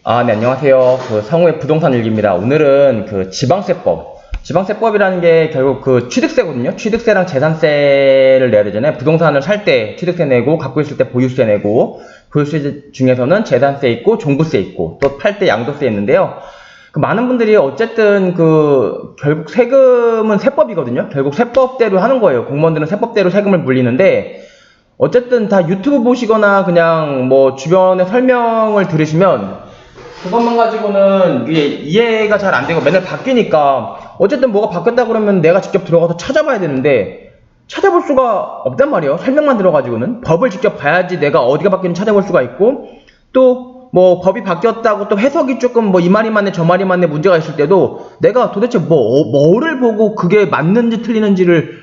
네, 안녕하세요. 성우의 부동산 일기입니다. 오늘은 지방세법이라는 게 결국 취득세거든요. 취득세랑 재산세를 내야 되잖아요. 부동산을 살 때 취득세 내고, 갖고 있을 때 보유세 내고, 보유세 중에서는 재산세 있고, 종부세 있고, 또 팔 때 양도세 있는데요. 많은 분들이 어쨌든 결국 세금은 세법이거든요. 결국 세법대로 하는 거예요. 공무원들은 세법대로 세금을 물리는데, 어쨌든 다 유튜브 보시거나 그냥 뭐 주변에 설명을 들으시면 그것만 가지고는 이해가 잘 안 되고 맨날 바뀌니까 어쨌든 뭐가 바뀌었다 그러면 내가 직접 들어가서 찾아봐야 되는데 찾아볼 수가 없단 말이에요. 설명만 들어가지고는. 법을 직접 봐야지 내가 어디가 바뀌는지 찾아볼 수가 있고, 또 뭐 법이 바뀌었다고 또 해석이 조금 뭐 이 말이 맞네 저 말이 맞네 문제가 있을 때도 내가 도대체 뭐를 보고 그게 맞는지 틀리는지를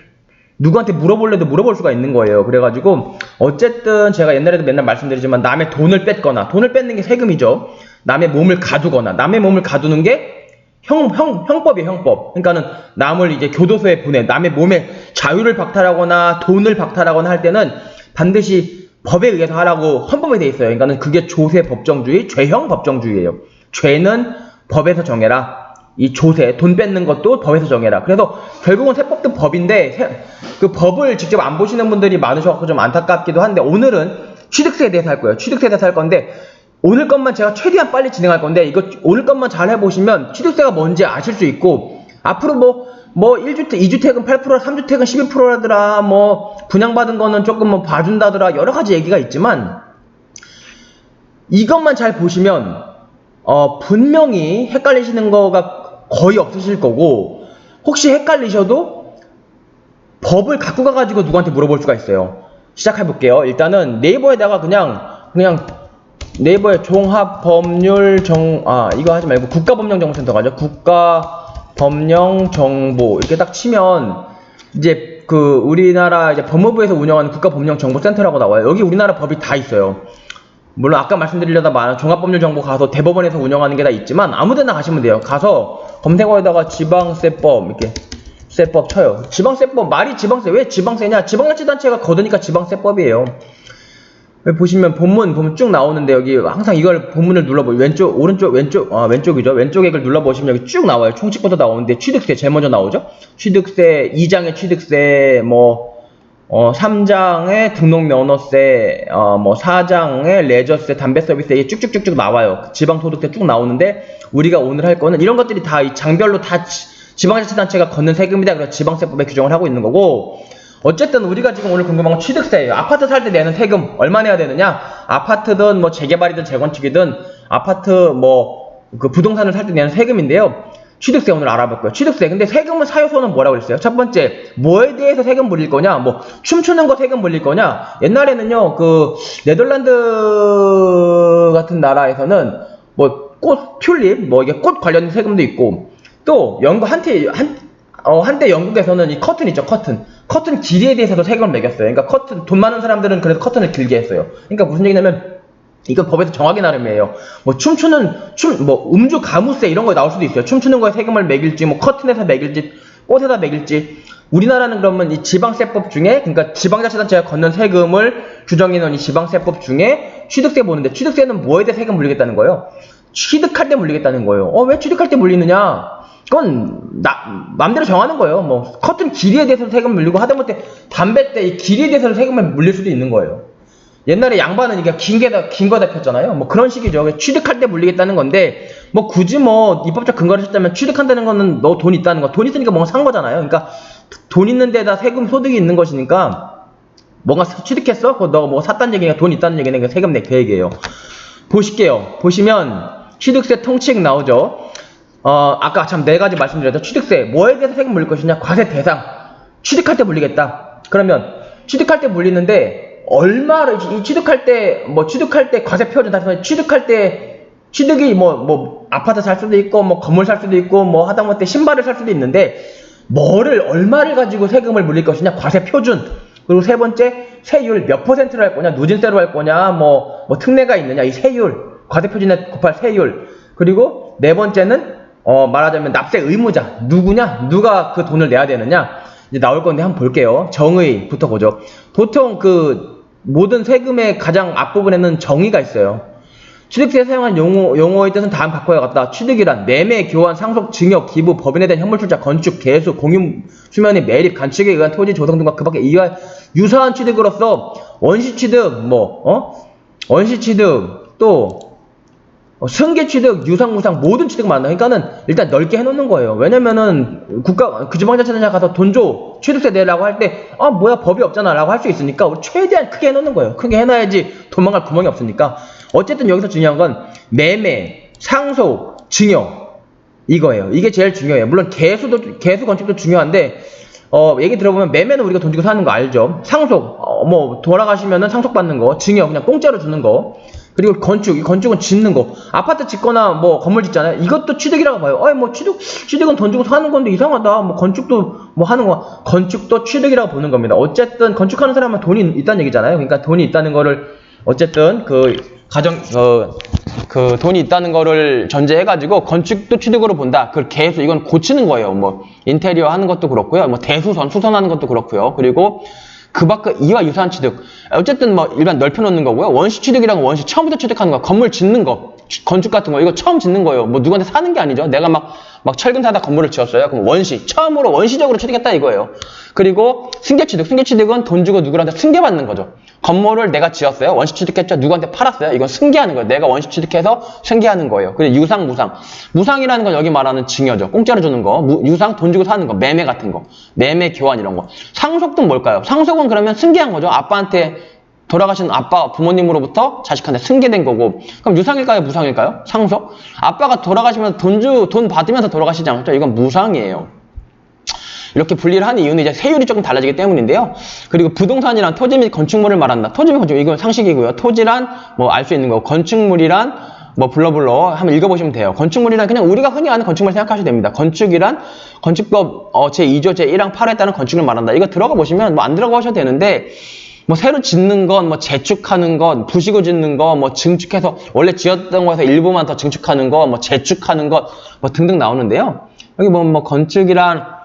누구한테 물어볼래도 물어볼 수가 있는 거예요. 그래가지고 어쨌든 제가 옛날에도 맨날 말씀드리지만 남의 돈을 뺏거나, 돈을 뺏는 게 세금이죠. 남의 몸을 가두거나, 남의 몸을 가두는 게 형법이에요. 형법. 그러니까는 남을 이제 교도소에 남의 몸에 자유를 박탈하거나 돈을 박탈하거나 할 때는 반드시 법에 의해서 하라고 헌법에 돼 있어요. 그러니까는 그게 조세 법정주의, 죄형 법정주의예요. 죄는 법에서 정해라. 이 조세, 돈 뺏는 것도 법에서 정해라. 그래서 결국은 세법도 법인데 그 법을 직접 안 보시는 분들이 많으셔서 좀 안타깝기도 한데, 오늘은 취득세에 대해서 할 거예요. 취득세에 대해서 할 건데, 오늘 것만 제가 최대한 빨리 진행할 건데, 이거 오늘 것만 잘 해보시면 취득세가 뭔지 아실 수 있고, 앞으로 뭐 1주택, 2주택은 8%, 3주택은 12%라더라, 뭐 분양받은 거는 조금 뭐 봐준다더라, 여러 가지 얘기가 있지만, 이것만 잘 보시면 분명히 헷갈리시는 거가 거의 없으실 거고, 혹시 헷갈리셔도 법을 갖고 가가지고 누구한테 물어볼 수가 있어요. 시작해볼게요. 일단은 네이버에다가 그냥 네이버에 종합법률 이거 하지 말고 국가법령정보센터 가죠. 국가법령정보 이렇게 딱 치면 이제 우리나라 이제 법무부에서 운영하는 국가법령정보센터라고 나와요. 여기 우리나라 법이 다 있어요. 물론 아까 말씀드리려다 종합법률정보 가서 대법원에서 운영하는 게 다 있지만 아무데나 가시면 돼요. 가서 검색어에다가 지방세법 이렇게 세법 쳐요. 지방세법, 말이 지방세, 왜 지방세냐? 지방자치단체가 거두니까 지방세법이에요. 보시면 본문 보면 쭉 나오는데, 여기 항상 이걸 본문을 눌러보면 왼쪽이죠. 왼쪽에 이걸 눌러보시면 여기 쭉 나와요. 총칙부터 나오는데 취득세 제일 먼저 나오죠. 취득세 2장의 취득세, 3장의 등록면허세, 4장의 레저세, 담배서비스, 이게 쭉쭉쭉쭉 나와요. 지방소득세 쭉 나오는데, 우리가 오늘 할 거는 이런 것들이 다 이 장별로 다 지방자치단체가 걷는 세금이다. 그래서 지방세법에 규정을 하고 있는 거고, 어쨌든 우리가 지금 오늘 궁금한 건 취득세예요. 아파트 살 때 내는 세금 얼마 내야 되느냐? 아파트든 뭐 재개발이든 재건축이든 아파트 부동산을 살 때 내는 세금인데요. 취득세 오늘 알아볼 거예요. 취득세. 근데 세금은 사요소는 뭐라고 그랬어요? 첫 번째, 뭐에 대해서 세금 물릴 거냐? 춤추는 거 세금 물릴 거냐? 옛날에는요, 네덜란드 같은 나라에서는 꽃, 튤립, 이게 꽃 관련 세금도 있고, 또 한때 영국에서는 이 커튼 있죠, 커튼 길이에 대해서도 세금을 매겼어요. 그러니까 돈 많은 사람들은 그래서 커튼을 길게 했어요. 그러니까 무슨 얘기냐면, 이건 법에서 정하기 나름이에요. 음주 가무세 이런 거에 나올 수도 있어요. 춤추는 거에 세금을 매길지, 커튼에서 매길지, 꽃에다 매길지. 우리나라는 그러면 이 지방세법 중에, 그러니까 지방자치단체가 걷는 세금을 규정해 놓은 이 지방세법 중에 취득세 보는데, 취득세는 뭐에 대해 세금 물리겠다는 거예요? 취득할 때 물리겠다는 거예요. 왜 취득할 때 물리느냐? 그건 맘대로 정하는 거예요. 커튼 길이에 대해서 세금 물리고, 하다못해 담배 때 이 길이에 대해서 세금을 물릴 수도 있는 거예요. 옛날에 양반은 이게 긴 거다 폈잖아요. 그런 식이죠. 취득할 때 물리겠다는 건데, 굳이 입법적 근거를 찾자면 취득한다는 거는 너 돈 있다는 거, 돈 있으니까 뭔가 산 거잖아요. 그러니까 돈 있는 데다 세금 소득이 있는 것이니까, 뭔가 취득했어? 너 샀다는 얘기가 돈 있다는 얘기는 세금 내 계획이에요. 보시면 취득세 통칙 나오죠. 아까 참 4가지 말씀드렸죠. 취득세, 뭐에 대해서 세금 물릴 것이냐? 과세 대상. 취득할 때 물리겠다. 그러면 취득할 때 물리는데, 얼마를, 취득할 때 과세 표준 다시 취득할 때, 취득이 아파트 살 수도 있고, 건물 살 수도 있고, 하다못해 신발을 살 수도 있는데, 얼마를 가지고 세금을 물릴 것이냐? 과세 표준. 그리고 세 번째, 세율 몇 %로 할 거냐? 누진세로 할 거냐? 특례가 있느냐? 이 세율. 과세 표준에 곱할 세율. 그리고 네 번째는, 말하자면 납세 의무자. 누구냐? 누가 그 돈을 내야 되느냐? 이제 나올 건데 한번 볼게요. 정의부터 보죠. 보통 모든 세금의 가장 앞부분에는 정의가 있어요. 취득세에 사용한 용어의 뜻은 다음 바꿔야 겠다. 취득이란 매매, 교환, 상속, 증여, 기부, 법인에 대한 현물 출자, 건축, 개수, 공유, 수면의 매립, 간척에 의한 토지 조성 등과 그 밖에 이와 유사한 취득으로서 원시 취득, 원시 취득, 또 승계 취득, 유상, 무상 모든 취득을 말한다. 그러니까는 일단 넓게 해놓는 거예요. 왜냐면은 그 지방자치단체 가서 돈 줘, 취득세 내라고 할 때 뭐야 법이 없잖아 라고 할 수 있으니까 우리 최대한 크게 해놓는 거예요. 크게 해놔야지 도망갈 구멍이 없으니까. 어쨌든 여기서 중요한 건 매매, 상속, 증여 이거예요. 이게 제일 중요해요. 물론 개수 건축도 중요한데 얘기 들어보면 매매는 우리가 돈 주고 사는 거 알죠. 상속 돌아가시면은 상속받는 거, 증여 그냥 공짜로 주는 거, 그리고 이 건축은 짓는 거. 아파트 짓거나 건물 짓잖아요. 이것도 취득이라고 봐요. 취득은 돈 주고 사는 건데 이상하다. 건축도 하는 거. 건축도 취득이라고 보는 겁니다. 어쨌든 건축하는 사람은 돈이 있다는 얘기잖아요. 그러니까 돈이 있다는 거를 어쨌든 돈이 있다는 거를 전제해가지고 건축도 취득으로 본다. 그 개수, 이건 고치는 거예요. 인테리어 하는 것도 그렇고요. 대수선, 수선하는 것도 그렇고요. 그리고 그 밖에 이와 유사한 취득. 어쨌든 일반 넓혀놓는 거고요. 원시 취득이란 건 원시 처음부터 취득하는 거. 건물 짓는 거. 건축 같은 거. 이거 처음 짓는 거예요. 누구한테 사는 게 아니죠. 내가 막 철근 사다 건물을 지었어요. 그럼 처음으로 원시적으로 취득했다 이거예요. 그리고 승계 취득. 승계 취득은 돈 주고 누구한테 승계받는 거죠. 건물을 내가 지었어요. 원시 취득했죠. 누구한테 팔았어요. 이건 승계하는 거예요. 내가 원시 취득해서 승계하는 거예요. 그리고 유상, 무상. 무상이라는 건 여기 말하는 증여죠. 공짜로 주는 거. 유상, 돈 주고 사는 거. 매매 같은 거. 매매, 교환 이런 거. 상속도 뭘까요? 상속은 그러면 승계한 거죠. 아빠한테 돌아가신 아빠, 부모님으로부터 자식한테 승계된 거고. 그럼 유상일까요? 무상일까요? 상속? 아빠가 돌아가시면서 돈 받으면서 돌아가시지 않았죠? 이건 무상이에요. 이렇게 분리를 하는 이유는 이제 세율이 조금 달라지기 때문인데요. 그리고 부동산이란 토지 및 건축물을 말한다. 토지 및 건축물, 이건 상식이고요. 토지란 알 수 있는 거. 건축물이란 블러블러 한번 읽어보시면 돼요. 건축물이란 그냥 우리가 흔히 아는 건축물 생각하셔도 됩니다. 건축이란 건축법 제2조 제1항 8호에 따른 건축을 말한다. 이거 들어가 보시면 안 들어가셔도 되는데 새로 짓는 건, 재축하는 것, 부시고 짓는 거, 증축해서, 원래 지었던 거에서 일부만 더 증축하는 거, 재축하는 것, 등등 나오는데요. 여기 건축이란,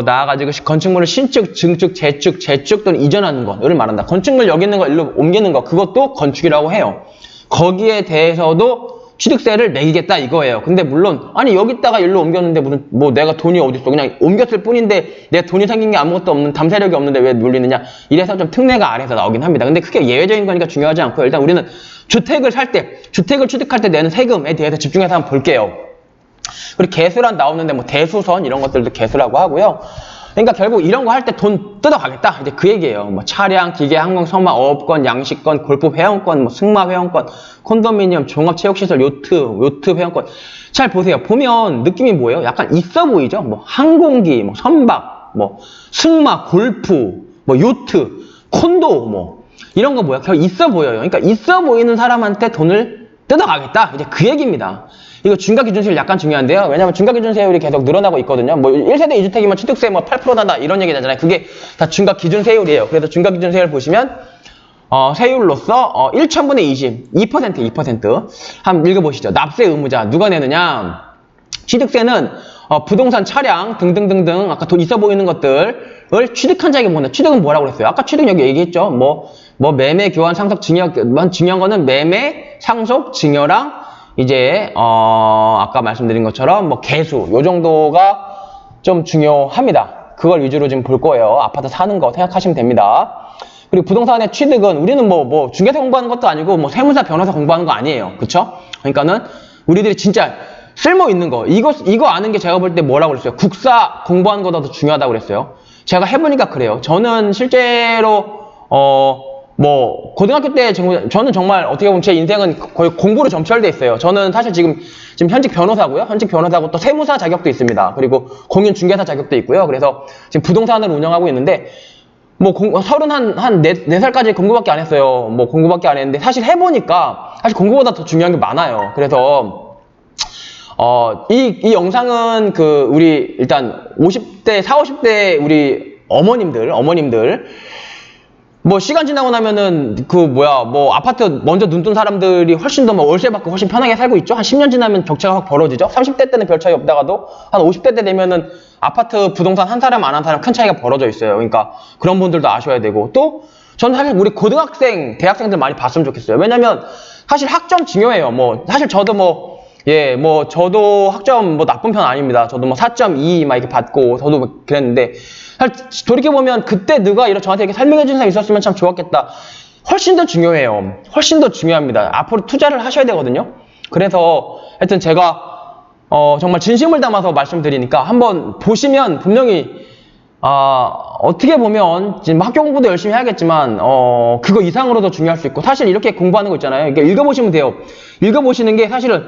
나아가지고 건축물을 신축, 증축, 재축 또는 이전하는 것을 말한다. 건축물 여기 있는 거 일로 옮기는 거, 그것도 건축이라고 해요. 거기에 대해서도 취득세를 매기겠다 이거예요. 근데 물론 여기다가 일로 옮겼는데 무슨 내가 돈이 어딨어, 그냥 옮겼을 뿐인데 내가 돈이 생긴 게 아무것도 없는, 담세력이 없는데 왜 물리느냐, 이래서 좀 특례가 아래에서 나오긴 합니다. 근데 크게 예외적인 거니까 중요하지 않고요. 일단 우리는 주택을 살 때, 주택을 취득할 때 내는 세금에 대해서 집중해서 한번 볼게요. 그리고 개수란 나오는데 대수선 이런 것들도 개수라고 하고요. 그러니까 결국 이런 거 할 때 돈 뜯어가겠다. 이제 그 얘기예요. 차량, 기계, 항공, 선박, 어업권, 양식권, 골프 회원권, 승마 회원권, 콘도미니엄, 종합체육시설, 요트 회원권. 잘 보세요. 보면 느낌이 뭐예요? 약간 있어 보이죠? 항공기, 선박, 승마, 골프, 요트, 콘도, 이런 거 뭐야? 결국 있어 보여요. 그러니까 있어 보이는 사람한테 돈을 뜯어가겠다. 이제 그 얘기입니다. 이거 중과기준세율 약간 중요한데요. 왜냐면 중과기준세율이 계속 늘어나고 있거든요. 1세대 2주택이면 취득세 8% 난다 이런 얘기 나잖아요. 그게 다 중과기준세율이에요. 그래서 중과기준세율 보시면 세율로서 1,000분의 20, 2%. 한번 읽어보시죠. 납세 의무자 누가 내느냐? 취득세는 부동산, 차량 등등등등 아까 돈 있어 보이는 것들을 취득한 자에게 보내. 취득은 뭐라고 그랬어요? 아까 취득 여기 얘기했죠. 매매, 교환, 상속, 증여. 중요한 거는 매매, 상속, 증여랑 이제 아까 말씀드린 것처럼 개수 요 정도가 좀 중요합니다. 그걸 위주로 지금 볼 거예요. 아파트 사는 거 생각하시면 됩니다. 그리고 부동산의 취득은 우리는 중개사 공부하는 것도 아니고 세무사, 변호사 공부하는 거 아니에요. 그쵸? 그러니까는 우리들이 진짜 쓸모 있는 거, 이거 아는 게 제가 볼 때 뭐라고 그랬어요? 국사 공부하는 것보다 더 중요하다고 그랬어요. 제가 해보니까 그래요. 저는 실제로 고등학교 때 저는 정말 어떻게 보면 제 인생은 거의 공부로 점철돼 있어요. 저는 사실 지금 현직 변호사고요. 현직 변호사고 또 세무사 자격도 있습니다. 그리고 공인중개사 자격도 있고요. 그래서 지금 부동산을 운영하고 있는데 34살까지 공부밖에 안 했어요. 공부밖에 안 했는데 사실 해보니까 사실 공부보다 더 중요한 게 많아요. 그래서 이 영상은 우리 일단 50대, 50대 우리 어머님들 시간 지나고 나면은 아파트 먼저 눈 뜬 사람들이 훨씬 더 월세 받고 훨씬 편하게 살고 있죠. 한 10년 지나면 격차가 확 벌어지죠. 30대 때는 별 차이 없다가도 한 50대 때 되면은 아파트 부동산 한 사람 안 한 사람 큰 차이가 벌어져 있어요. 그러니까 그런 분들도 아셔야 되고, 또 저는 사실 우리 고등학생, 대학생들 많이 봤으면 좋겠어요. 왜냐면 사실 학점 중요해요. 뭐 사실 저도 저도 학점 뭐 나쁜 편 아닙니다. 저도 뭐 4.2 막 이렇게 받고 저도 뭐 그랬는데 사실 돌이켜보면 그때 누가 저한테 이렇게 설명해 준 사람이 있었으면 참 좋았겠다. 훨씬 더 중요해요. 훨씬 더 중요합니다. 앞으로 투자를 하셔야 되거든요. 그래서 하여튼 제가 정말 진심을 담아서 말씀드리니까 한번 보시면 분명히 어떻게 보면 지금 학교 공부도 열심히 해야겠지만 그거 이상으로도 중요할 수 있고 사실 이렇게 공부하는 거 있잖아요. 그러니까 읽어보시면 돼요. 읽어보시는 게 사실은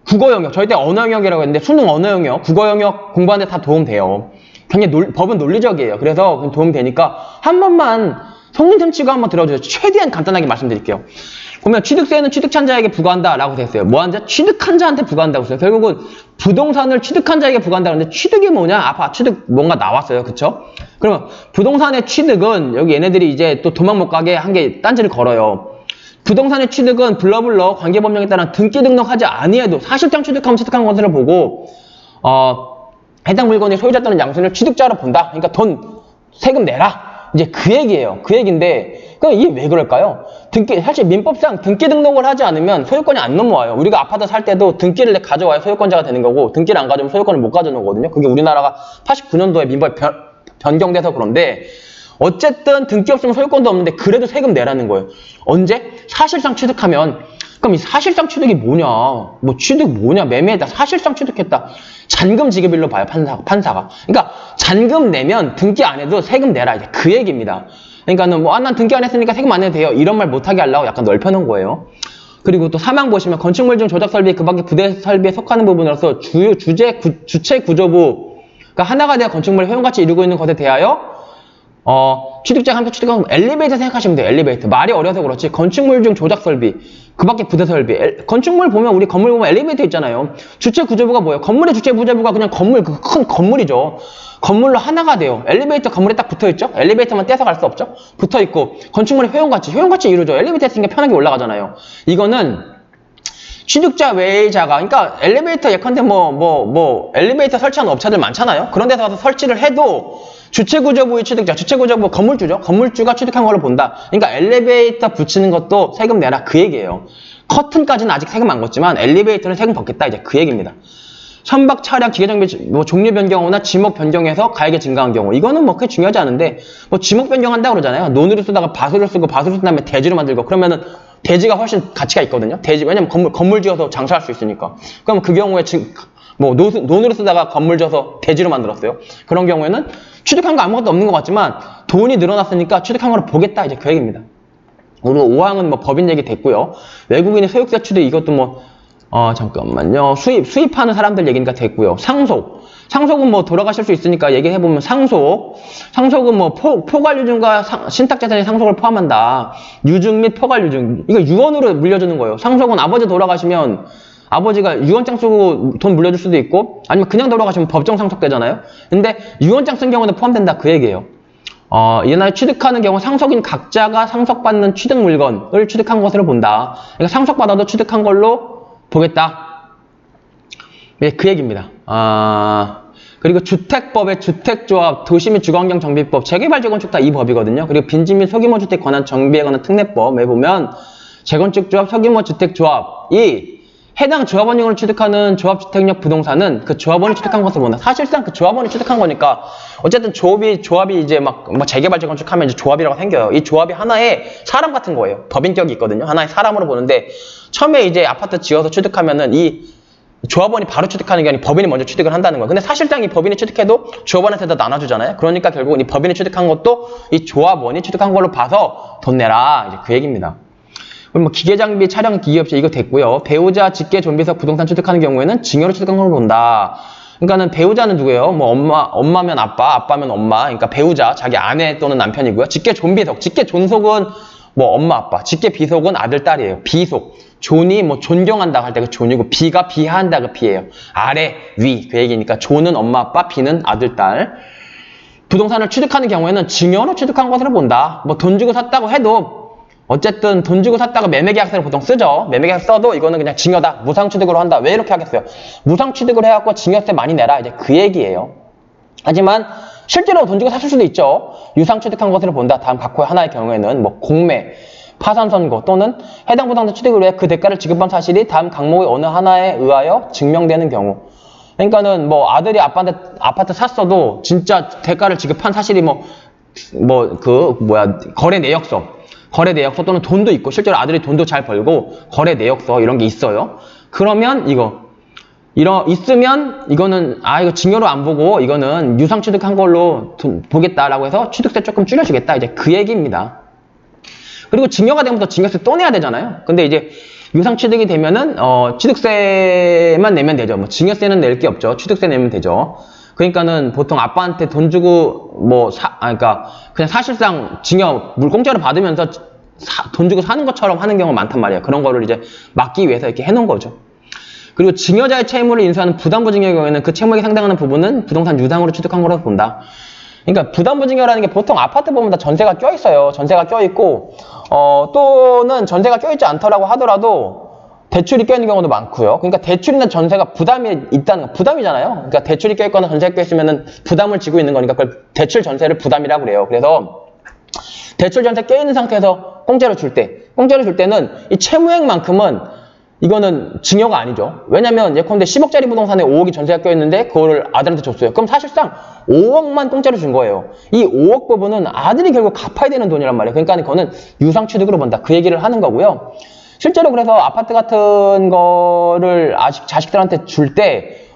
국어 영역, 저희 때 언어 영역이라고 했는데 수능 언어 영역, 국어 영역 공부하는 데 다 도움돼요. 굉장히 법은 논리적이에요. 그래서 도움되니까 한 번만 성님 치고 한번 들어주세요. 최대한 간단하게 말씀드릴게요. 보면 취득세는 취득한 자에게 부과한다라고 되어 있어요. 뭐한 자? 취득한 자한테 부과한다고 했어요. 결국은 부동산을 취득한 자에게 부과한다. 근데 취득이 뭐냐? 아까 취득 뭔가 나왔어요. 그쵸? 그러면 부동산의 취득은 여기 얘네들이 이제 또 도망 못 가게 한 게 딴지를 걸어요. 부동산의 취득은 블러블러 관계법령에 따라 등기 등록하지 아니해도 사실상 취득하면 취득한 것을 보고 해당 물건의 소유자 또는 양수인을 취득자로 본다. 그러니까 세금 내라. 이제 그 얘기예요. 그 얘기인데 그럼 이게 왜 그럴까요? 사실 민법상 등기 등록을 하지 않으면 소유권이 안 넘어와요. 우리가 아파트 살 때도 등기를 가져와야 소유권자가 되는 거고 등기를 안 가져오면 소유권을 못 가져오거든요. 그게 우리나라가 89년도에 민법 변경돼서 그런데 어쨌든 등기 없으면 소유권도 없는데 그래도 세금 내라는 거예요. 언제? 사실상 취득하면. 그럼 이 사실상 취득이 뭐냐? 뭐 취득 뭐냐? 매매했다. 사실상 취득했다. 잔금 지급일로 봐요. 판사가. 그러니까 잔금 내면 등기 안 해도 세금 내라. 이제 그 얘기입니다. 그러니까는 난 등기 안 했으니까 세금 안 내도 돼요. 이런 말 못하게 하려고 약간 넓혀놓은 거예요. 그리고 또 사망 보시면 건축물 중 조작 설비 그 밖에 부대 설비에 속하는 부분으로서 주체 구조부 그러니까 하나가 되어 건축물의 효용가치 이루고 있는 것에 대하여 취득자가 함께 취득하면 엘리베이터 생각하시면 돼요. 엘리베이터. 말이 어려서 그렇지 건축물 중 조작 설비 그 밖에 부대 설비 건축물 보면 우리 건물 보면 엘리베이터 있잖아요. 주체 구조부가 뭐예요? 건물의 주체 구조부가 그냥 건물 그 큰 건물이죠. 건물로 하나가 돼요. 엘리베이터 건물에 딱 붙어있죠? 엘리베이터만 떼서 갈 수 없죠? 붙어있고 건축물의 효용가치 이루죠. 엘리베이터 있으니까 편하게 올라가잖아요. 이거는 취득자 외자가 그러니까 엘리베이터 예컨대 엘리베이터 설치하는 업체들 많잖아요. 그런 데서 가서 설치를 해도 주체구조부의 취득자, 주체구조부 건물주가 취득한 걸로 본다. 그러니까 엘리베이터 붙이는 것도 세금 내라 그 얘기예요. 커튼까지는 아직 세금 안 걷지만 엘리베이터는 세금 걷겠다 이제 그 얘기입니다. 선박, 차량, 기계장비 종류 변경이나 지목 변경해서 가액이 증가한 경우 이거는 그렇게 중요하지 않은데 지목 변경한다고 그러잖아요. 논으로 쓰다가 밭으로 쓰고 밭으로 쓴 다음에 대지로 만들고 그러면은 대지가 훨씬 가치가 있거든요. 대지 왜냐면 건물 지어서 장사할 수 있으니까. 그럼 그 경우에 논으로 쓰다가 건물 지어서 대지로 만들었어요. 그런 경우에는 취득한 거 아무것도 없는 것 같지만 돈이 늘어났으니까 취득한 거를 보겠다 이제 그 얘기입니다. 그리고 5항은 법인 얘기 됐고요. 외국인의 소유세 취득 이것도 잠깐만요. 수입하는 사람들 얘기니까 됐고요. 상속은 돌아가실 수 있으니까 얘기해보면 상속은 포괄유증과 신탁재산의 상속을 포함한다. 유증 및 포괄유증. 이거 유언으로 물려주는 거예요. 상속은 아버지 돌아가시면 아버지가 유언장 쓰고 돈 물려줄 수도 있고 아니면 그냥 돌아가시면 법정 상속되잖아요. 근데 유언장 쓴 경우는 포함된다 그 얘기예요. 이날 취득하는 경우 상속인 각자가 상속받는 취득 물건을 취득한 것으로 본다. 그러니까 상속받아도 취득한 걸로 보겠다. 네, 그 얘기입니다. 그리고 주택법의 주택조합, 도시 및 주거환경정비법, 재개발 재건축 다 이 법이거든요. 그리고 빈집 및 소규모 주택 관한 정비에 관한 특례법에 보면 재건축조합, 소규모 주택조합이 해당 조합원용으로 취득하는 조합주택력 부동산은 그 조합원이 취득한 것을 본다. 사실상 그 조합원이 취득한 거니까 어쨌든 조합이 이제 재개발 재건축하면 이제 조합이라고 생겨요. 이 조합이 하나의 사람 같은 거예요. 법인격이 있거든요. 하나의 사람으로 보는데 처음에 이제 아파트 지어서 취득하면은 이 조합원이 바로 취득하는 게 아니라 법인이 먼저 취득을 한다는 거예요. 근데 사실상 이 법인이 취득해도 조합원한테 다 나눠주잖아요. 그러니까 결국은 이 법인이 취득한 것도 이 조합원이 취득한 걸로 봐서 돈 내라. 이제 그 얘기입니다. 기계장비, 차량, 기계업체 이거 됐고요. 배우자, 직계, 존비석, 부동산 취득하는 경우에는 증여로 취득한 걸로 본다. 그러니까는 배우자는 누구예요? 엄마면 아빠, 아빠면 엄마. 그러니까 배우자, 자기 아내 또는 남편이고요. 직계, 존비석, 직계, 존속은 엄마, 아빠. 직계, 비속은 아들, 딸이에요. 비속. 존이 존경한다 할 때 그 존이고 비가 비하한다 그 비예요. 아래, 위 그 얘기니까 존은 엄마, 아빠, 비는 아들, 딸. 부동산을 취득하는 경우에는 증여로 취득한 것으로 본다. 돈 주고 샀다고 해도 어쨌든 돈 주고 샀다가 매매계약서를 보통 쓰죠. 매매계약서 써도 이거는 그냥 증여다. 무상취득으로 한다. 왜 이렇게 하겠어요? 무상취득을 해갖고 증여세 많이 내라. 이제 그 얘기예요. 하지만 실제로 돈 주고 샀을 수도 있죠. 유상 취득한 것으로 본다. 다음 각호의 하나의 경우에는 뭐 공매, 파산 선고 또는 해당 부동산 취득을 위해 그 대가를 지급한 사실이 다음 각목의 어느 하나에 의하여 증명되는 경우. 그러니까는 뭐 아들이 아빠한테 아파트 샀어도 진짜 대가를 지급한 사실이 거래 내역서 또는 돈도 있고 실제로 아들이 돈도 잘 벌고 거래 내역서 이런 게 있어요. 그러면 있으면 이거는 이거 증여로 안 보고 이거는 유상 취득한 걸로 보겠다라고 해서 취득세 조금 줄여주겠다. 이제 그 얘기입니다. 그리고 증여가 되면 또 증여세 또 내야 되잖아요. 근데 이제 유상 취득이 되면은 취득세만 내면 되죠. 뭐 증여세는 낼 게 없죠. 취득세 내면 되죠. 그러니까는 보통 아빠한테 돈 주고 그러니까 그냥 사실상 증여 물 공짜로 받으면서 돈 주고 사는 것처럼 하는 경우가 많단 말이에요. 그런 거를 이제 막기 위해서 이렇게 해놓은 거죠. 그리고 증여자의 채무를 인수하는 부담부 증여의 경우에는 그 채무액에 상당하는 부분은 부동산 유상으로 취득한 거라고 본다. 그러니까 부담부 증여라는 게 보통 아파트 보면 다 전세가 껴있어요. 전세가 껴있고 또는 전세가 껴있지 않더라고 하더라도 대출이 껴있는 경우도 많고요. 그러니까 대출이나 전세가 부담이 있다는 거, 부담이잖아요. 그러니까 대출이 껴있거나 전세가 껴있으면은 부담을 지고 있는 거니까 그걸 대출 전세를 부담이라고 그래요. 그래서 대출 전세 껴있는 상태에서 공짜로 줄 때는 이 채무액만큼은 이거는 증여가 아니죠. 왜냐면 예컨대 10억짜리 부동산에 5억이 전세가 껴있는데 그거를 아들한테 줬어요. 그럼 사실상 5억만 공짜로 준 거예요. 이 5억 부분은 아들이 결국 갚아야 되는 돈이란 말이에요. 그러니까 그거는 유상 취득으로 본다. 그 얘기를 하는 거고요. 실제로 그래서 아파트 같은 거를 자식들한테 줄 때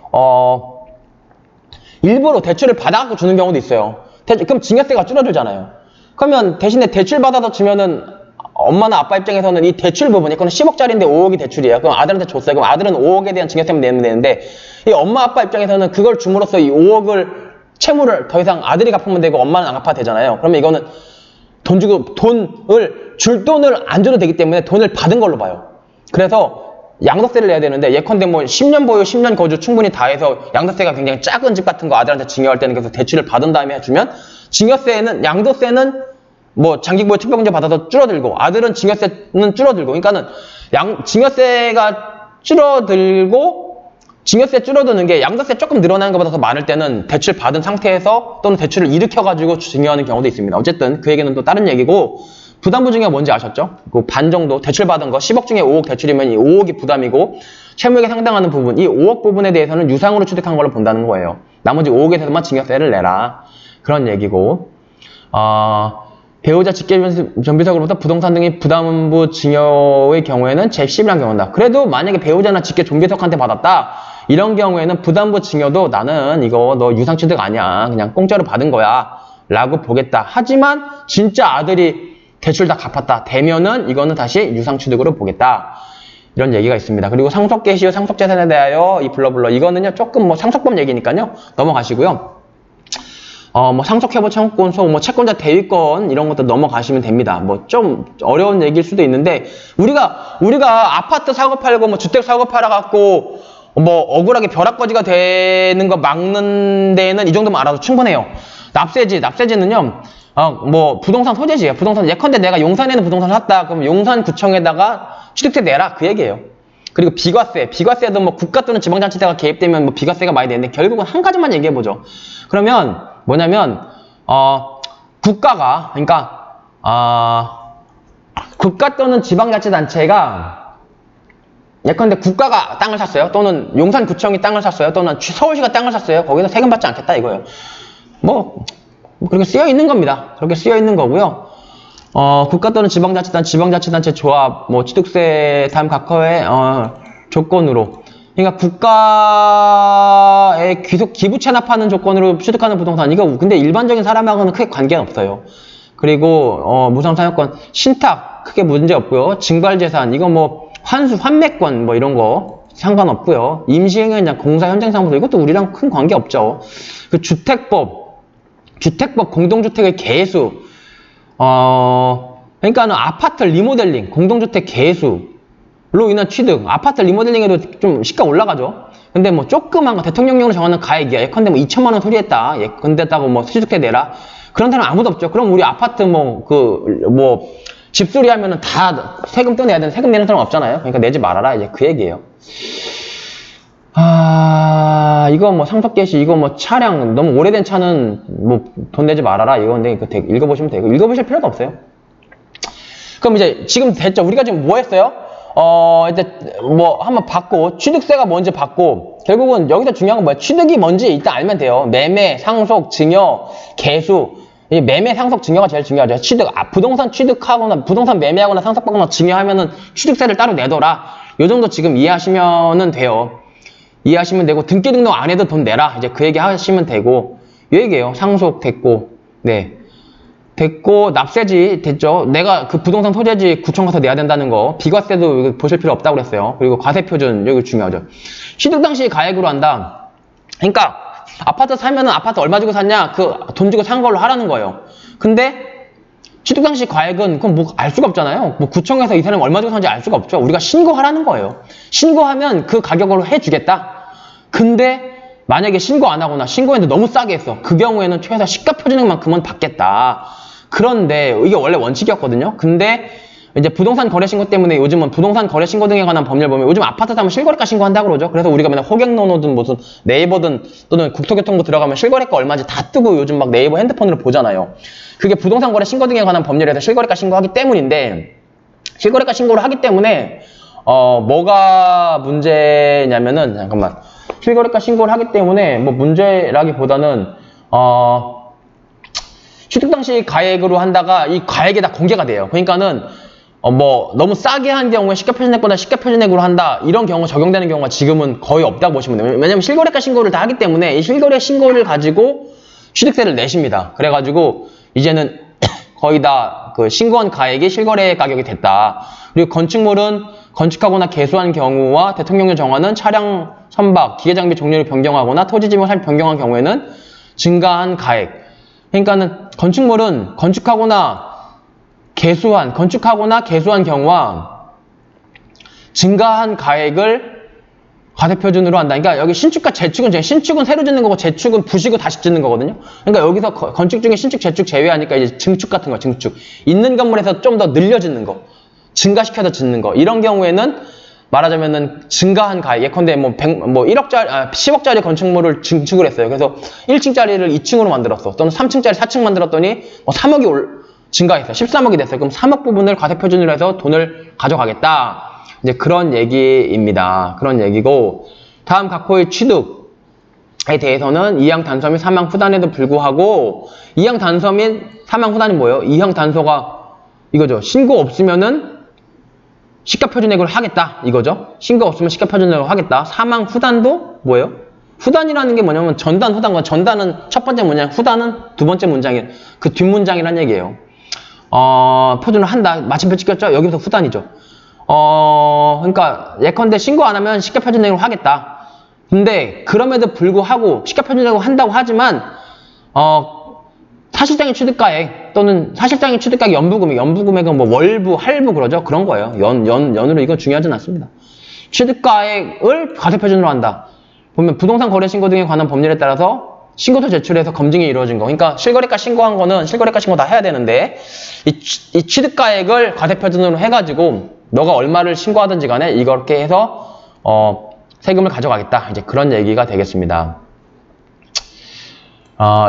일부러 대출을 받아갖고 주는 경우도 있어요. 그럼 증여세가 줄어들잖아요. 그러면 대신에 대출 받아서 주면은 엄마나 아빠 입장에서는 이 대출 부분, 이거는 10억짜리인데 5억이 대출이에요. 그럼 아들한테 줬어요. 그럼 아들은 5억에 대한 증여세만 내면 되는데 이 엄마 아빠 입장에서는 그걸 줌으로써 이 5억을 채무를 더 이상 아들이 갚으면 되고 엄마는 안 갚아도 되잖아요. 그러면 이거는 줄 돈을 안 줘도 되기 때문에 돈을 받은 걸로 봐요. 그래서 양도세를 내야 되는데 예컨대 10년 보유, 10년 거주 충분히 다 해서 양도세가 굉장히 작은 집 같은 거 아들한테 증여할 때는 그래서 대출을 받은 다음에 해주면 양도세는 장기보유 특별공제 받아서 줄어들고 아들은 증여세는 줄어들고 그러니까는 증여세가 줄어드는 게 양도세 조금 늘어나는 것보다 더 많을 때는 대출 받은 상태에서 또는 대출을 일으켜가지고 증여하는 경우도 있습니다. 어쨌든 그 얘기는 또 다른 얘기고 부담부 증여가 뭔지 아셨죠? 그 반 정도 대출 받은 거 10억 중에 5억 대출이면 이 5억이 부담이고 채무액에 상당하는 부분 이 5억 부분에 대해서는 유상으로 취득한 걸로 본다는 거예요. 나머지 5억에 대해서만 증여세를 내라. 그런 얘기고 배우자 직계존비속으로부터 부동산 등의 부담부 증여의 경우에는 제11한 경우다. 그래도 만약에 배우자나 직계존비속한테 받았다. 이런 경우에는 부담부 증여도 나는 이거 너 유상취득 아니야. 그냥 공짜로 받은 거야. 라고 보겠다. 하지만 진짜 아들이 대출 다 갚았다. 되면은 이거는 다시 유상취득으로 보겠다. 이런 얘기가 있습니다. 그리고 상속계 시효 상속재산에 대하여 이 블러블러 이거는요 조금 상속법 얘기니까요 넘어가시고요. 상속회복 청구권, 채권자 대위권 이런 것도 넘어가시면 됩니다. 좀 어려운 얘기일 수도 있는데 우리가 아파트 사고 팔고 주택 사고 팔아 갖고 억울하게 벼락거지가 되는 거 막는 데는 이 정도만 알아도 충분해요. 납세지는요 부동산 소재지예요. 부동산 예컨대 내가 용산에는 부동산 샀다. 그럼 용산구청에다가 취득세 내라 그 얘기예요. 그리고 비과세도 국가 또는 지방자치제가 개입되면 비과세가 많이 되는데 결국은 한 가지만 얘기해보죠. 그러면 뭐냐면 국가가 국가 또는 지방자치단체가 예컨대 국가가 땅을 샀어요. 또는 용산구청이 땅을 샀어요. 또는 서울시가 땅을 샀어요. 거기서 세금 받지 않겠다 이거예요. 그렇게 쓰여 있는 겁니다. 그렇게 쓰여 있는 거고요. 국가 또는 지방자치단체 조합, 취득세 다음 각호의 조건으로. 그러니까 국가에 기부 체납하는 조건으로 취득하는 부동산. 이거 근데 일반적인 사람하고는 크게 관계는 없어요. 그리고 무상사용권, 신탁 크게 문제 없고요. 징발재산 이거 환수, 환매권 이런 거 상관없고요. 임시행위냐 공사 현장사무소 이것도 우리랑 큰 관계 없죠. 그 주택법 공동주택의 개수 그러니까는 아파트 리모델링 공동주택 개수로 인한 취득 아파트 리모델링에도 좀 시가 올라가죠. 근데 조그만 거 대통령령으로 정하는 가액이야. 예컨대 2천만 원 소리했다. 예컨대다고 취득세 내라. 그런 사람 아무도 없죠. 그럼 우리 아파트 집수리 하면은 다 세금 또 내야 되는 세금 내는 사람 없잖아요. 그러니까 내지 말아라. 이제 그 얘기예요. 이거 뭐 상속 개시, 이거 뭐 차량, 너무 오래된 차는 뭐 돈 내지 말아라. 이건데, 이거 읽어보시면 되고, 읽어보실 필요가 없어요. 그럼 이제 지금 됐죠? 우리가 지금 뭐 했어요? 이제 뭐 한번 받고, 취득세가 뭔지 받고, 결국은 여기서 중요한 건 뭐야? 취득이 뭔지 일단 알면 돼요. 매매, 상속, 증여, 개수. 이 매매, 상속, 증여가 제일 중요하죠. 취득, 부동산 취득하거나, 부동산 매매하거나 상속받거나 증여하면은 취득세를 따로 내더라. 요 정도 지금 이해하시면은 돼요. 이해하시면 되고, 등기 등록 안 해도 돈 내라. 이제 그 얘기 하시면 되고, 요 얘기예요. 상속 됐고, 네. 됐고, 납세지 됐죠. 내가 그 부동산 소재지 구청 가서 내야 된다는 거. 비과세도 보실 필요 없다고 그랬어요. 그리고 과세표준, 여기 중요하죠. 취득 당시 가액으로 한다. 그러니까, 아파트 살면은 아파트 얼마 주고 샀냐? 그 돈 주고 산 걸로 하라는 거예요. 근데, 취득 당시 가액은 그건 뭐 알 수가 없잖아요. 뭐 구청에서 이 사람이 얼마 주고 산지 알 수가 없죠. 우리가 신고하라는 거예요. 신고하면 그 가격으로 해주겠다. 근데 만약에 신고 안 하거나 신고했는데 너무 싸게 했어. 그 경우에는 최소 시가표준액만큼은 받겠다. 그런데 이게 원래 원칙이었거든요. 근데 이제 부동산 거래 신고 때문에 요즘은 부동산 거래 신고 등에 관한 법률 보면 요즘 아파트 사면 실거래가 신고한다고 그러죠. 그래서 우리가 맨날 호갱노노든 무슨 네이버든 또는 국토교통부 들어가면 실거래가 얼마인지 다 뜨고 요즘 막 네이버 핸드폰으로 보잖아요. 그게 부동산 거래 신고 등에 관한 법률에서 실거래가 신고하기 때문인데 실거래가 신고를 하기 때문에 뭐가 문제냐면은 잠깐만 실거래가 신고를 하기 때문에 뭐 문제라기보다는 취득 당시 가액으로 한다가 이 가액이 다 공개가 돼요. 그러니까는 뭐 너무 싸게 한 경우에 시가표준액보다 시가표준액으로 한다 이런 경우 적용되는 경우가 지금은 거의 없다고 보시면 돼요. 왜냐면 실거래가 신고를 다 하기 때문에 이 실거래 신고를 가지고 취득세를 내십니다. 그래가지고 이제는 거의 다 그 신고한 가액이 실거래 가격이 됐다. 그리고 건축물은 건축하거나 개수한 경우와 대통령령 정하는 차량 선박, 기계장비 종류를 변경하거나 토지지목을 변경한 경우에는 증가한 가액. 그러니까는 건축물은 건축하거나 개수한 경우와 증가한 가액을 과세표준으로 한다. 그러니까 여기 신축과 재축은 신축은 새로 짓는 거고 재축은 부시고 다시 짓는 거거든요. 그러니까 여기서 건축 중에 신축, 재축 제외하니까 이제 증축 같은 거, 증축. 있는 건물에서 좀 더 늘려 짓는 거, 증가시켜서 짓는 거. 이런 경우에는 말하자면은 증가한 가액. 예컨대 뭐 1억짜리, 10억짜리 건축물을 증축을 했어요. 그래서 1층짜리를 2층으로 만들었어. 또는 3층짜리 4층 만들었더니 뭐 3억이 증가했어요. 13억이 됐어요. 그럼 3억 부분을 과세표준으로 해서 돈을 가져가겠다. 이제 그런 얘기입니다. 그런 얘기고, 다음 각호의 취득에 대해서는 이항 단서 및 사망 후단에도 불구하고, 이항 단서 및 사망 후단이 뭐예요? 이항 단서가 이거죠. 신고 없으면은 시가표준액을 하겠다. 이거죠. 신고 없으면 시가표준액을 하겠다. 사망 후단도 뭐예요? 후단이라는 게 뭐냐면 전단, 후단과 전단은 첫 번째 문장, 후단은 두 번째 문장이에요. 그 뒷문장이란 얘기예요. 표준을 한다. 마침표 찍혔죠? 여기부터 후단이죠. 그러니까 예컨대 신고 안 하면 시가표준액으로 하겠다. 근데 그럼에도 불구하고 시가표준액으로 한다고 하지만 사실상의 취득가액 또는 사실상의 취득가액 연부금액은 뭐 월부, 할부 그러죠. 그런 거예요. 연으로 이건 중요하진 않습니다. 취득가액을 과세표준으로 한다. 보면 부동산 거래 신고 등에 관한 법률에 따라서 신고서 제출해서 검증이 이루어진 거. 그러니까 실거래가 신고한 거는 실거래가 신고 다 해야 되는데 이 취득가액을 과세표준으로 해가지고 너가 얼마를 신고하든지 간에 이렇게 해서 세금을 가져가겠다. 이제 그런 얘기가 되겠습니다.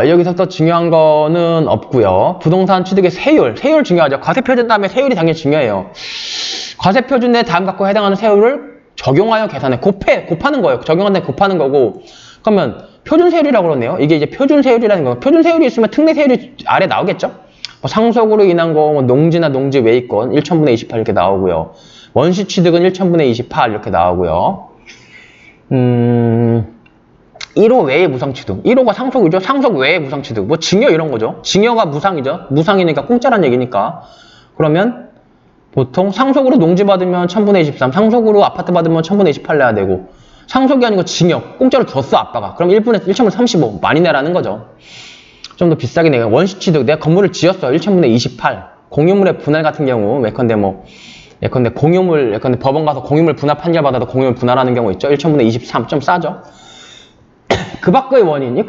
여기서 또 중요한 거는 없고요. 부동산 취득의 세율 중요하죠. 과세표준 다음에 세율이 당연히 중요해요. 과세표준에 다음 갖고 해당하는 세율을 적용하여 계산해. 곱하는 거예요. 적용한데 곱하는 거고. 그러면 표준세율이라고 그러네요. 이게 이제 표준세율이라는 거예요. 표준세율이 있으면 특례세율이 아래 나오겠죠? 뭐 상속으로 인한 거, 뭐 농지나 농지 외이권 1,000분의 28 이렇게 나오고요. 원시 취득은 1,000분의 28 이렇게 나오고요. 1호 외의 무상취득. 1호가 상속이죠. 상속 외의 무상취득. 뭐 증여 이런 거죠. 증여가 무상이죠. 무상이니까 공짜란 얘기니까. 그러면 보통 상속으로 농지 받으면 1,000분의 23, 상속으로 아파트 받으면 1,000분의 28 내야 되고 상속이 아니고 증여. 공짜로 줬어 아빠가. 그럼 1,000분의 35 많이 내라는 거죠. 좀 더 비싸게 내가 원시취득 내가 건물을 지었어 1,000분의 28 공유물의 분할 같은 경우 예컨대 법원 가서 공유물 분할 판결 받아도 공유물 분할하는 경우 있죠. 1,000분의 23 좀 싸죠. 그 밖의 원인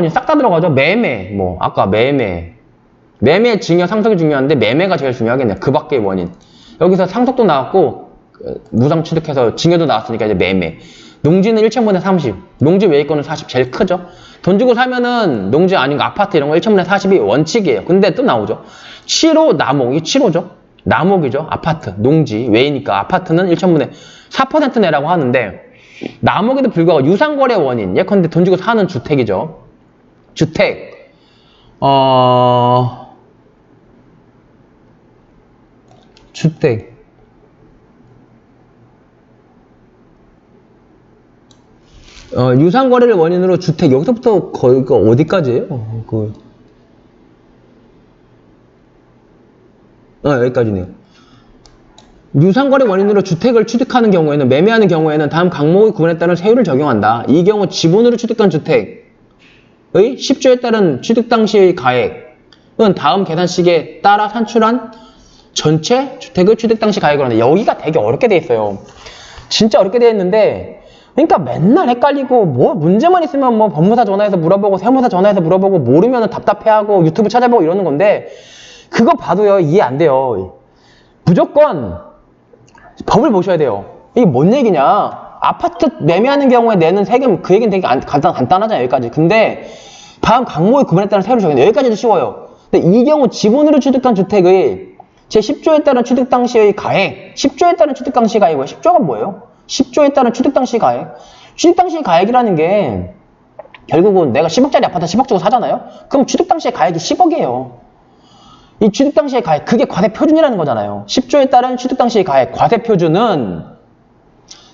싹 다 들어가죠. 매매 아까 매매 증여 상속이 중요한데 매매가 제일 중요하겠네요. 그 밖의 원인 여기서 상속도 나왔고 무상 취득해서 증여도 나왔으니까 이제 매매. 농지는 1,000분의 30. 농지 외의권은 40 제일 크죠. 돈 주고 사면은 농지 아닌 거 아파트 이런 거 1,000분의 40이 원칙이에요. 근데 또 나오죠. 7호 남옥이 7호죠. 남옥이죠. 아파트. 농지 외이니까 아파트는 1,000분의 4% 내라고 하는데 남옥에도 불구하고 유상거래 원인. 예컨대 돈 주고 사는 주택이죠. 주택. 주택. 유상거래를 원인으로 주택, 여기서부터 거기가 어디까지예요? 여기까지네요. 유상거래 원인으로 주택을 취득하는 경우에는, 매매하는 경우에는 다음 강목의 구분에 따른 세율을 적용한다. 이 경우 지분으로 취득한 주택의 10조에 따른 취득 당시의 가액은 다음 계산식에 따라 산출한 전체 주택의 취득 당시 가액을 하는데, 여기가 되게 어렵게 돼 있어요. 진짜 어렵게 돼 있는데, 그러니까 맨날 헷갈리고 뭐 문제만 있으면 뭐 법무사 전화해서 물어보고 세무사 전화해서 물어보고 모르면 답답해하고 유튜브 찾아보고 이러는 건데, 그거 봐도요 이해 안 돼요. 무조건 법을 보셔야 돼요. 이게 뭔 얘기냐, 아파트 매매하는 경우에 내는 세금, 그 얘기는 되게 간단하잖아요. 여기까지. 근데 다음 강목의 구분에 따른 세율을 적용해. 여기까지도 쉬워요. 근데 이 경우 지분으로 취득한 주택의 제10조에 따른 취득 당시의 가액, 10조에 따른 취득 당시 가액이고요. 10조가 뭐예요? 10조에 따른 취득 당시 가액. 취득 당시 가액이라는 게 결국은 내가 10억짜리 아파트 10억 주고 사잖아요? 그럼 취득 당시의 가액이 10억이에요. 이 취득 당시의 가액, 그게 과세 표준이라는 거잖아요. 10조에 따른 취득 당시의 가액, 과세 표준은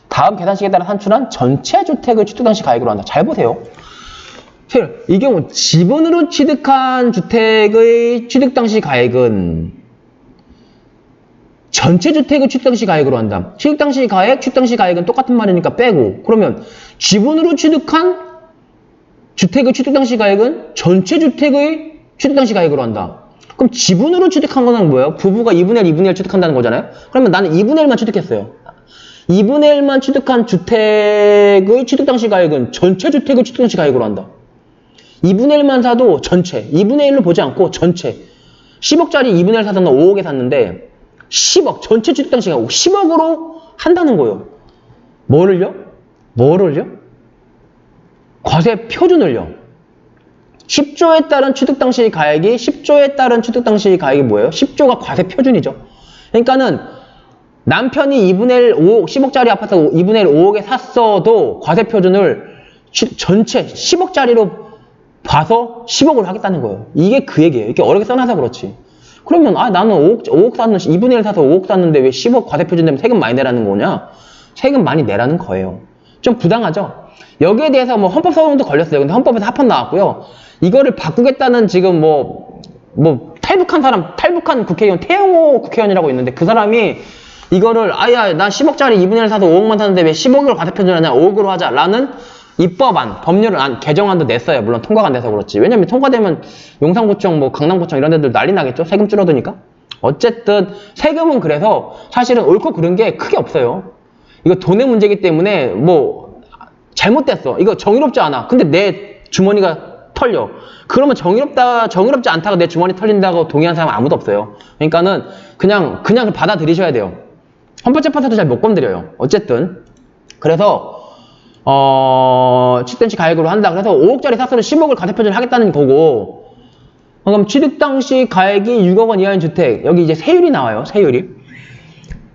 다음 계산식에 따라 산출한 전체 주택의 취득 당시 가액으로 한다. 잘 보세요. 이 경우 지분으로 취득한 주택의 취득 당시 가액은 전체 주택의 취득 당시 가액으로 한다. 취득 당시 가액, 취득 당시 가액은 똑같은 말이니까 빼고, 그러면 지분으로 취득한 주택의 취득 당시 가액은 전체 주택의 취득 당시 가액으로 한다. 그럼 지분으로 취득한 거는 뭐예요? 부부가 2분의 1, 2분의 1 취득한다는 거잖아요? 그러면 나는 2분의 1만 취득했어요. 2분의 1만 취득한 주택의 취득 당시 가액은 전체 주택의 취득 당시 가액으로 한다. 2분의 1만 사도 전체, 2분의 1로 보지 않고 전체. 10억짜리 2분의 1 사서는 5억에 샀는데 10억, 전체 취득 당시 가액 10억으로 한다는 거예요. 뭐를요? 과세 표준을요. 10조에 따른 취득 당시 가액이, 10조에 따른 취득 당시 가액이 뭐예요? 10조가 과세 표준이죠. 그러니까는 남편이 2분의 1, 5억, 10억짜리 아파트 2분의 1, 5억에 샀어도 과세 표준을 전체 10억짜리로 봐서 10억으로 하겠다는 거예요. 이게 그 얘기예요. 이렇게 어렵게 써놔서 그렇지. 그러면 나는 5억 샀는데 2분의 1 사서 5억 샀는데 왜 10억 과세 표준 되면 세금 많이 내라는 거냐? 세금 많이 내라는 거예요. 좀 부당하죠? 여기에 대해서 뭐 헌법 소송도 걸렸어요. 근데 헌법에서 합헌 나왔고요. 이거를 바꾸겠다는 지금 탈북한 국회의원, 태영호 국회의원이라고 있는데, 그 사람이 이거를 난 10억짜리 2분의 1 사서 5억만 샀는데 왜 10억을 과세 표준하냐, 5억으로 하자라는 입법안, 법률을 개정안도 냈어요. 물론 통과가 안 돼서 그렇지. 왜냐면 통과되면 용산구청, 강남구청 이런 데들 난리 나겠죠? 세금 줄어드니까. 어쨌든 세금은 그래서 사실은 옳고 그른 게 크게 없어요. 이거 돈의 문제이기 때문에 잘못됐어. 이거 정의롭지 않아. 근데 내 주머니가 털려. 그러면 정의롭지 않다고 내 주머니 털린다고 동의한 사람은 아무도 없어요. 그러니까는 그냥 받아들이셔야 돼요. 헌법재판소도 잘 못 건드려요. 어쨌든. 그래서 취득 당시 가액으로 한다. 그래서 5억짜리 샀어도 10억을 과세 표준을 하겠다는 거고, 그럼 취득 당시 가액이 6억 원 이하인 주택, 여기 이제 세율이 나와요. 세율이.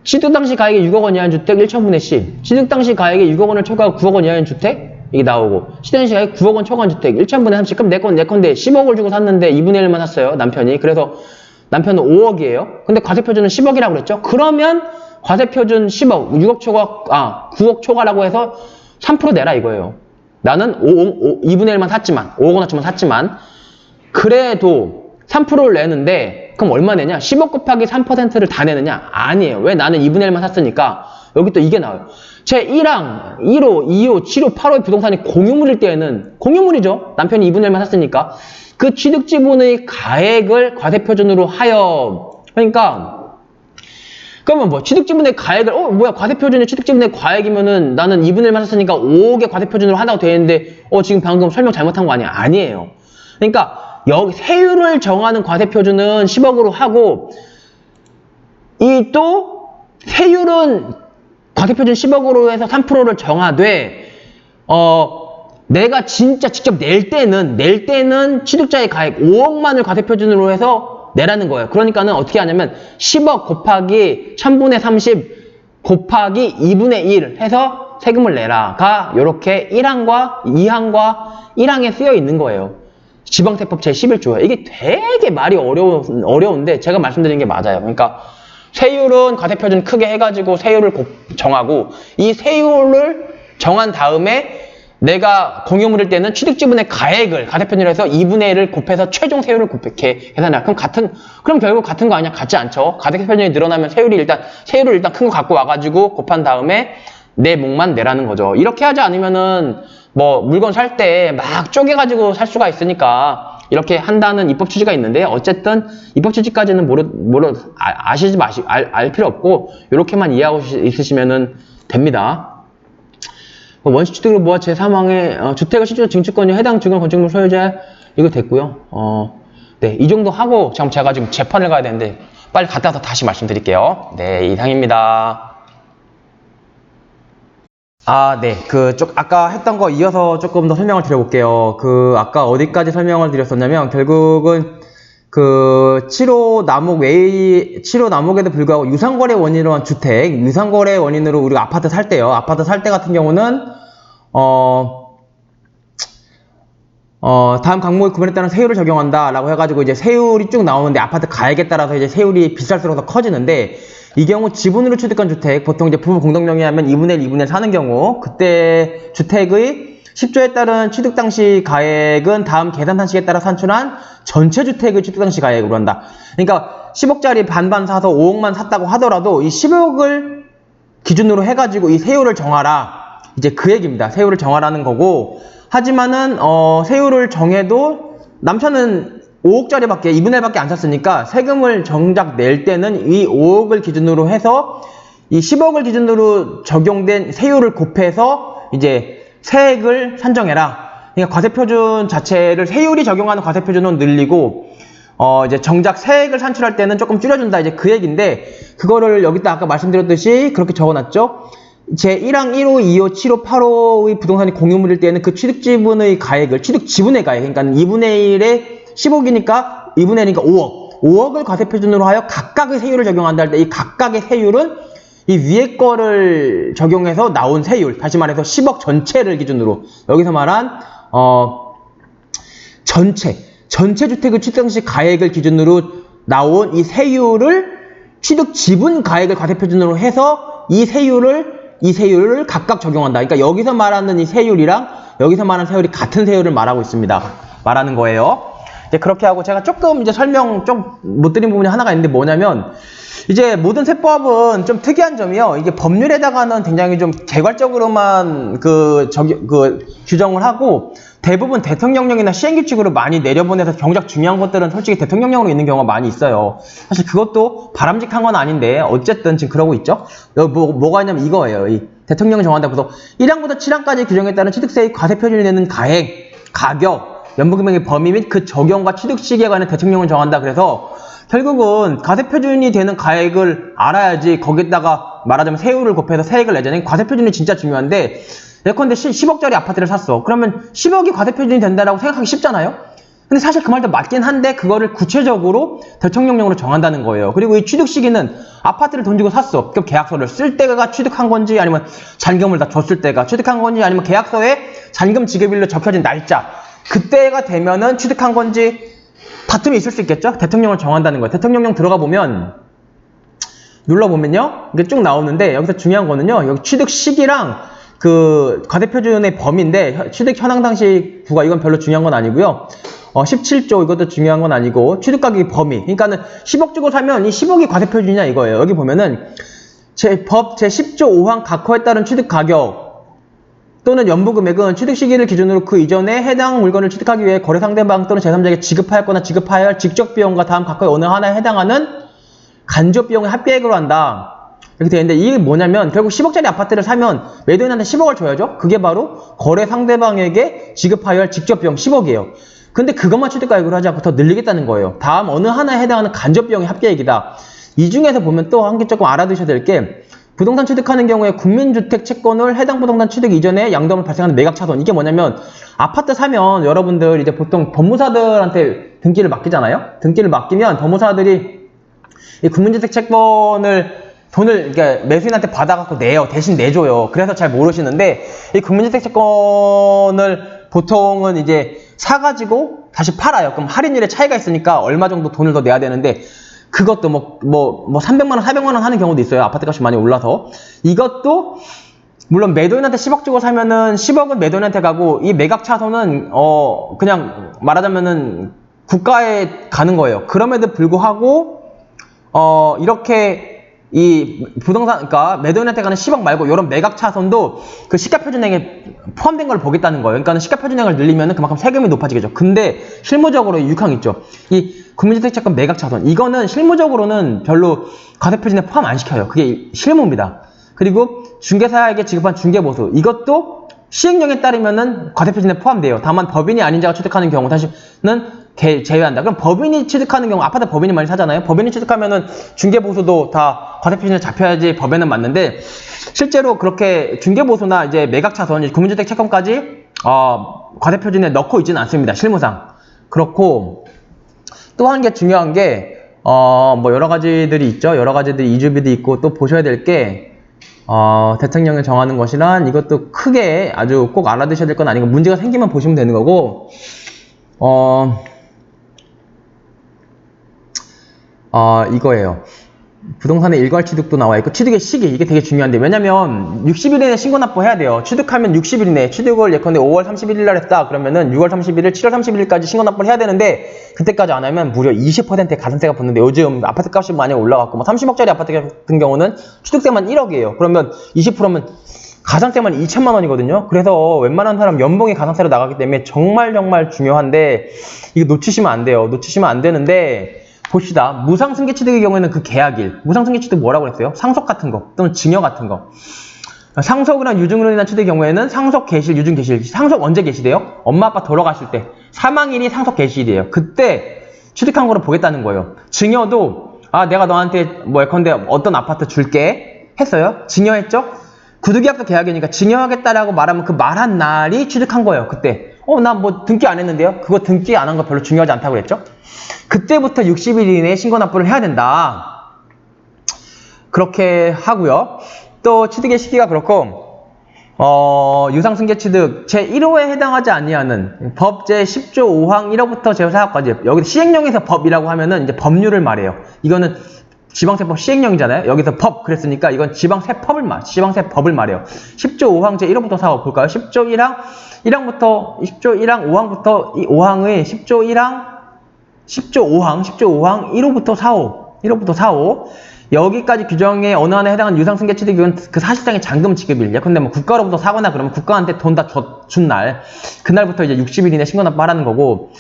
취득 당시 가액이 6억 원 이하인 주택 1,000분의 10. 취득 당시 가액이 6억 원을 초과하고 9억 원 이하인 주택, 이게 나오고, 취득 당시 가액 9억 원 초과한 주택 1,000분의 30. 그럼 내 건데 10억을 주고 샀는데 2분의 1만 샀어요. 남편이. 그래서 남편은 5억이에요. 근데 과세 표준은 10억이라고 그랬죠. 그러면 과세 표준 10억, 9억 초과라고 해서 3% 내라 이거예요. 나는 2분의 1만 샀지만, 5억 원어치만 샀지만, 그래도 3%를 내는데, 그럼 얼마 내냐? 10억 곱하기 3%를 다 내느냐? 아니에요. 왜? 나는 2분의 1만 샀으니까. 여기 또 이게 나와요. 제 1항, 1호, 2호, 7호, 8호의 부동산이 공유물일 때에는, 공유물이죠. 남편이 2분의 1만 샀으니까. 그 취득지분의 가액을 과세표준으로 하여, 그러면 취득지분의 가액을, 과세표준이 취득지분의 가액이면은 나는 2분의 1만 샀으니까 5억의 과세표준으로 한다고 되어 있는데, 지금 방금 설명 잘못한 거 아니야? 아니에요. 그러니까, 여기 세율을 정하는 과세표준은 10억으로 하고, 세율은 과세표준 10억으로 해서 3%를 정하되 내가 진짜 직접 낼 때는 취득자의 가액 5억만을 과세표준으로 해서 내라는 거예요. 그러니까는 어떻게 하냐면 10억 곱하기 1000분의 30 곱하기 2분의 1 해서 세금을 내라가 요렇게 1항과 2항과 1항에 쓰여 있는 거예요. 지방세법 제11조에. 이게 되게 말이 어려운데 제가 말씀드린 게 맞아요. 그러니까 세율은 과세표준 크게 해가지고 세율을 정하고 이 세율을 정한 다음에 내가 공유물일 때는 취득지분의 가액을 과세표준으로 해서 2분의 1을 곱해서 최종 세율을 계산해라. 그럼 결국 같은 거 아니야? 같지 않죠? 과세표준이 늘어나면 세율을 일단 큰 거 갖고 와가지고 곱한 다음에 내 몫만 내라는 거죠. 이렇게 하지 않으면은 뭐 물건 살 때 막 쪼개가지고 살 수가 있으니까 이렇게 한다는 입법 취지가 있는데 어쨌든 입법 취지까지는 알 필요 없고 이렇게만 이해하고 있으시면은 됩니다. 원시 취득으로 모아 제3항에 주택을 실질적 증축권이 해당 주거 건축물 소유자 이거 됐고요. 네, 이 정도 하고 제가 지금 재판을 가야 되는데 빨리 갔다 와서 다시 말씀드릴게요. 네, 이상입니다. 네. 아까 했던 거 이어서 조금 더 설명을 드려볼게요. 아까 어디까지 설명을 드렸었냐면, 결국은, 7호 남목에도 불구하고 유상거래 원인으로 한 주택, 유상거래 원인으로 우리가 아파트 살 때요. 아파트 살 때 같은 경우는, 다음 항목에 구매에 따른 세율을 적용한다 라고 해가지고 이제 세율이 쭉 나오는데 아파트 가액에 따라서 이제 세율이 비쌀수록 더 커지는데, 이 경우 지분으로 취득한 주택, 보통 이제 부부 공동명의하면 2분의 1, 2분의 1 사는 경우, 그때 주택의 10조에 따른 취득 당시 가액은 다음 계산 상식에 따라 산출한 전체 주택의 취득 당시 가액으로 한다. 그러니까 10억짜리 반반 사서 5억만 샀다고 하더라도 이 10억을 기준으로 해가지고 이 세율을 정하라. 이제 그 얘기입니다. 세율을 정하라는 거고, 하지만은 세율을 정해도 남편은 5억짜리밖에 2분의 1밖에 안 샀으니까 세금을 정작 낼 때는 이 5억을 기준으로 해서 이 10억을 기준으로 적용된 세율을 곱해서 이제 세액을 산정해라. 그러니까 과세표준 자체를 세율이 적용하는 과세표준은 늘리고 이제 정작 세액을 산출할 때는 조금 줄여준다. 이제 그 얘기인데 그거를 여기다 아까 말씀드렸듯이 그렇게 적어놨죠. 제1항 1호, 2호, 7호, 8호의 부동산이 공유물일 때는 그 취득지분의 가액을 취득지분의 가액 그러니까 2분의 1에 10억이니까 2분의 1이니까 5억. 5억을 과세표준으로 하여 각각의 세율을 적용한다 할 때 이 각각의 세율은 이 위에 거를 적용해서 나온 세율, 다시 말해서 10억 전체를 기준으로 여기서 말한 전체 주택의 취득 당시 가액을 기준으로 나온 이 세율을 취득 지분 가액을 과세표준으로 해서 이 세율을 각각 적용한다. 그러니까 여기서 말하는 이 세율이랑 여기서 말하는 세율이 같은 세율을 말하고 있습니다. 말하는 거예요. 이제 그렇게 하고 제가 조금 이제 설명 좀 못 드린 부분이 하나가 있는데 뭐냐면 이제 모든 세법은 좀 특이한 점이요. 이게 법률에다가는 굉장히 좀 개괄적으로만 규정을 하고 대부분 대통령령이나 시행규칙으로 많이 내려보내서 정작 중요한 것들은 솔직히 대통령령으로 있는 경우가 많이 있어요. 사실 그것도 바람직한 건 아닌데 어쨌든 지금 그러고 있죠. 뭐가 있냐면 이거예요. 이 대통령이 정한다. 그래서 1항부터 7항까지 규정에 따른 취득세의 과세표준이 되는 가액, 가격, 연부금액의 범위 및 그 적용과 취득 시기에 관해 대통령을 정한다. 그래서 결국은 과세표준이 되는 가액을 알아야지 거기다가 말하자면 세율을 곱해서 세액을 내자니 과세표준이 진짜 중요한데 예컨대 10억짜리 아파트를 샀어. 그러면 10억이 과세표준이 된다라고 생각하기 쉽잖아요. 근데 사실 그 말도 맞긴 한데 그거를 구체적으로 대통령령으로 정한다는 거예요. 그리고 이 취득 시기는 아파트를 돈 주고 샀어. 그럼 계약서를 쓸 때가 취득한 건지 아니면 잔금을 다 줬을 때가 취득한 건지 아니면 계약서에 잔금 지급일로 적혀진 날짜 그때가 되면은 취득한 건지 다툼이 있을 수 있겠죠? 대통령을 정한다는 거예요. 대통령령 들어가 보면 눌러보면요. 이게 쭉 나오는데 여기서 중요한 거는요. 여기 취득 시기랑 그 과세표준의 범위인데 취득 현황 당시 부과 이건 별로 중요한 건 아니고요. 17조 이것도 중요한 건 아니고 취득 가격의 범위. 그러니까는 10억 주고 사면 이 10억이 과세표준이냐 이거예요. 여기 보면은 법 제10조 5항 각호에 따른 취득 가격 또는 연부금액은 취득 시기를 기준으로 그 이전에 해당 물건을 취득하기 위해 거래 상대방 또는 제3자에게 지급하였거나 지급하여야 할 직접 비용과 다음 각호의 어느 하나에 해당하는 간접 비용의 합계액으로 한다. 이렇게 되어 있는데 이게 뭐냐면 결국 10억짜리 아파트를 사면 매도인한테 10억을 줘야죠. 그게 바로 거래 상대방에게 지급하여야 할 직접 비용 10억이에요. 근데 그것만 취득가액으로 하지 않고 더 늘리겠다는 거예요. 다음 어느 하나에 해당하는 간접 비용의 합계액이다. 이 중에서 보면 또 한 개 조금 알아두셔야 될 게 부동산 취득하는 경우에 국민주택 채권을 해당 부동산 취득 이전에 양도하면 발생하는 매각 차손. 이게 뭐냐면 아파트 사면 여러분들 이제 보통 법무사들한테 등기를 맡기잖아요. 등기를 맡기면 법무사들이 이 국민주택 채권을 돈을 그러니까 매수인한테 받아갖고 내요. 대신 내줘요. 그래서 잘 모르시는데 이 국민주택 채권을 보통은 이제 사가지고 다시 팔아요. 그럼 할인율의 차이가 있으니까 얼마 정도 돈을 더 내야 되는데 그것도 뭐 300만 원, 400만 원 하는 경우도 있어요. 아파트 값이 많이 올라서. 이것도 물론 매도인한테 10억 주고 사면은 10억은 매도인한테 가고 이 매각 차손은 그냥 말하자면은 국가에 가는 거예요. 그럼에도 불구하고 이렇게 이 부동산, 그러니까 매도인한테 가는 10억 말고 이런 매각 차손도 그 시가표준액에 포함된 걸 보겠다는 거예요. 그러니까 시가표준액을 늘리면 그만큼 세금이 높아지겠죠. 근데 실무적으로 유익한 게 있죠. 이 국민주택채권 매각 차손 이거는 실무적으로는 별로 과세표준에 포함 안 시켜요. 그게 실무입니다. 그리고 중개사에게 지급한 중개보수 이것도 시행령에 따르면은 과세표준에 포함돼요. 다만 법인이 아닌 자가 취득하는 경우 다시는 제외한다. 그럼 법인이 취득하는 경우 아파트 법인이 많이 사잖아요. 법인이 취득하면은 중개보수도 다 과세표준에 잡혀야지 법에는 맞는데 실제로 그렇게 중개보수나 이제 매각차손, 국민주택 채권까지 과세표준에 넣고 있지는 않습니다. 실무상. 그렇고 또 한 게 중요한 게 뭐 여러 가지들이 있죠. 여러 가지들이 이주비도 있고 또 보셔야 될 게 대통령이 정하는 것이란 이것도 크게 아주 꼭 알아두셔야 될 건 아니고 문제가 생기면 보시면 되는 거고 이거예요. 부동산의 일괄 취득도 나와 있고 취득의 시기 이게 되게 중요한데 왜냐면 60일 이내에 신고 납부해야 돼요. 취득하면 60일 이내 취득을 예컨대 5월 31일 날 했다 그러면은 6월 31일, 7월 31일까지 신고 납부를 해야 되는데 그때까지 안 하면 무려 20%의 가산세가 붙는데 요즘 아파트 값이 많이 올라갔고 뭐 30억짜리 아파트 같은 경우는 취득세만 1억이에요. 그러면 20%면 가산세만 2천만 원이거든요. 그래서 웬만한 사람 연봉이 가산세로 나가기 때문에 정말 중요한데 이거 놓치시면 안 돼요. 놓치시면 안 되는데 봅시다. 무상승계 취득의 경우에는 그 계약일. 무상승계 취득 뭐라고 그랬어요? 상속 같은 거 또는 증여 같은 거. 상속이나 유증으로 인한 취득의 경우에는 상속 개시일, 유증 개시일. 상속 언제 개시돼요? 엄마 아빠 돌아가실 때. 사망일이 상속 개시일이에요. 그때 취득한 거를 보겠다는 거예요. 증여도 내가 너한테 뭐 예컨대 어떤 아파트 줄게 했어요. 증여했죠? 구두계약서 계약이니까 증여하겠다라고 말하면 그 말한 날이 취득한 거예요. 그때. 나 뭐 등기 안 했는데요? 그거 등기 안 한 거 별로 중요하지 않다고 그랬죠? 그때부터 60일 이내에 신고 납부를 해야 된다. 그렇게 하고요. 또 취득의 시기가 그렇고 유상승계 취득 제1호에 해당하지 아니하는 법 제10조 5항 1호부터 제4호까지 여기 시행령에서 법이라고 하면은 이제 법률을 말해요. 이거는 지방세법 시행령이잖아요. 여기서 법 그랬으니까 이건 지방세법을 말해요. 10조 5항 제1호부터 4호 볼까요? 10조 1항 1항부터 10조 1항 5항부터 이 5항의 10조 5항 1호부터 4호 여기까지 규정에 어느 한에 해당하는 유상승계 취득은 그 사실상의 잔금 지급일. 예컨대 뭐 국가로부터 사거나 그러면 국가한테 돈 다 준 날 그날부터 이제 60일 이내 신고 납부하라는 거고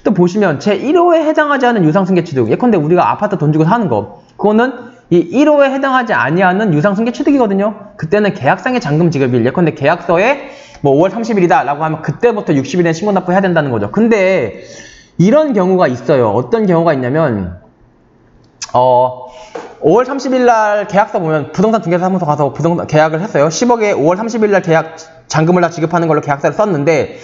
또 보시면 제1호에 해당하지 않은 유상승계 취득 예컨대 우리가 아파트 돈 주고 사는 거 그거는 이 1호에 해당하지 아니하는 유상승계 취득이거든요. 그때는 계약상의 잔금 지급일. 예컨대 계약서에 뭐 5월 30일이다 라고 하면 그때부터 60일에 신고 납부해야 된다는 거죠. 근데 이런 경우가 있어요. 어떤 경우가 있냐면 5월 30일 날 계약서 보면 부동산 중개사무소 가서 부동산 계약을 했어요. 10억에 5월 30일 날 계약 잔금을 다 지급하는 걸로 계약서를 썼는데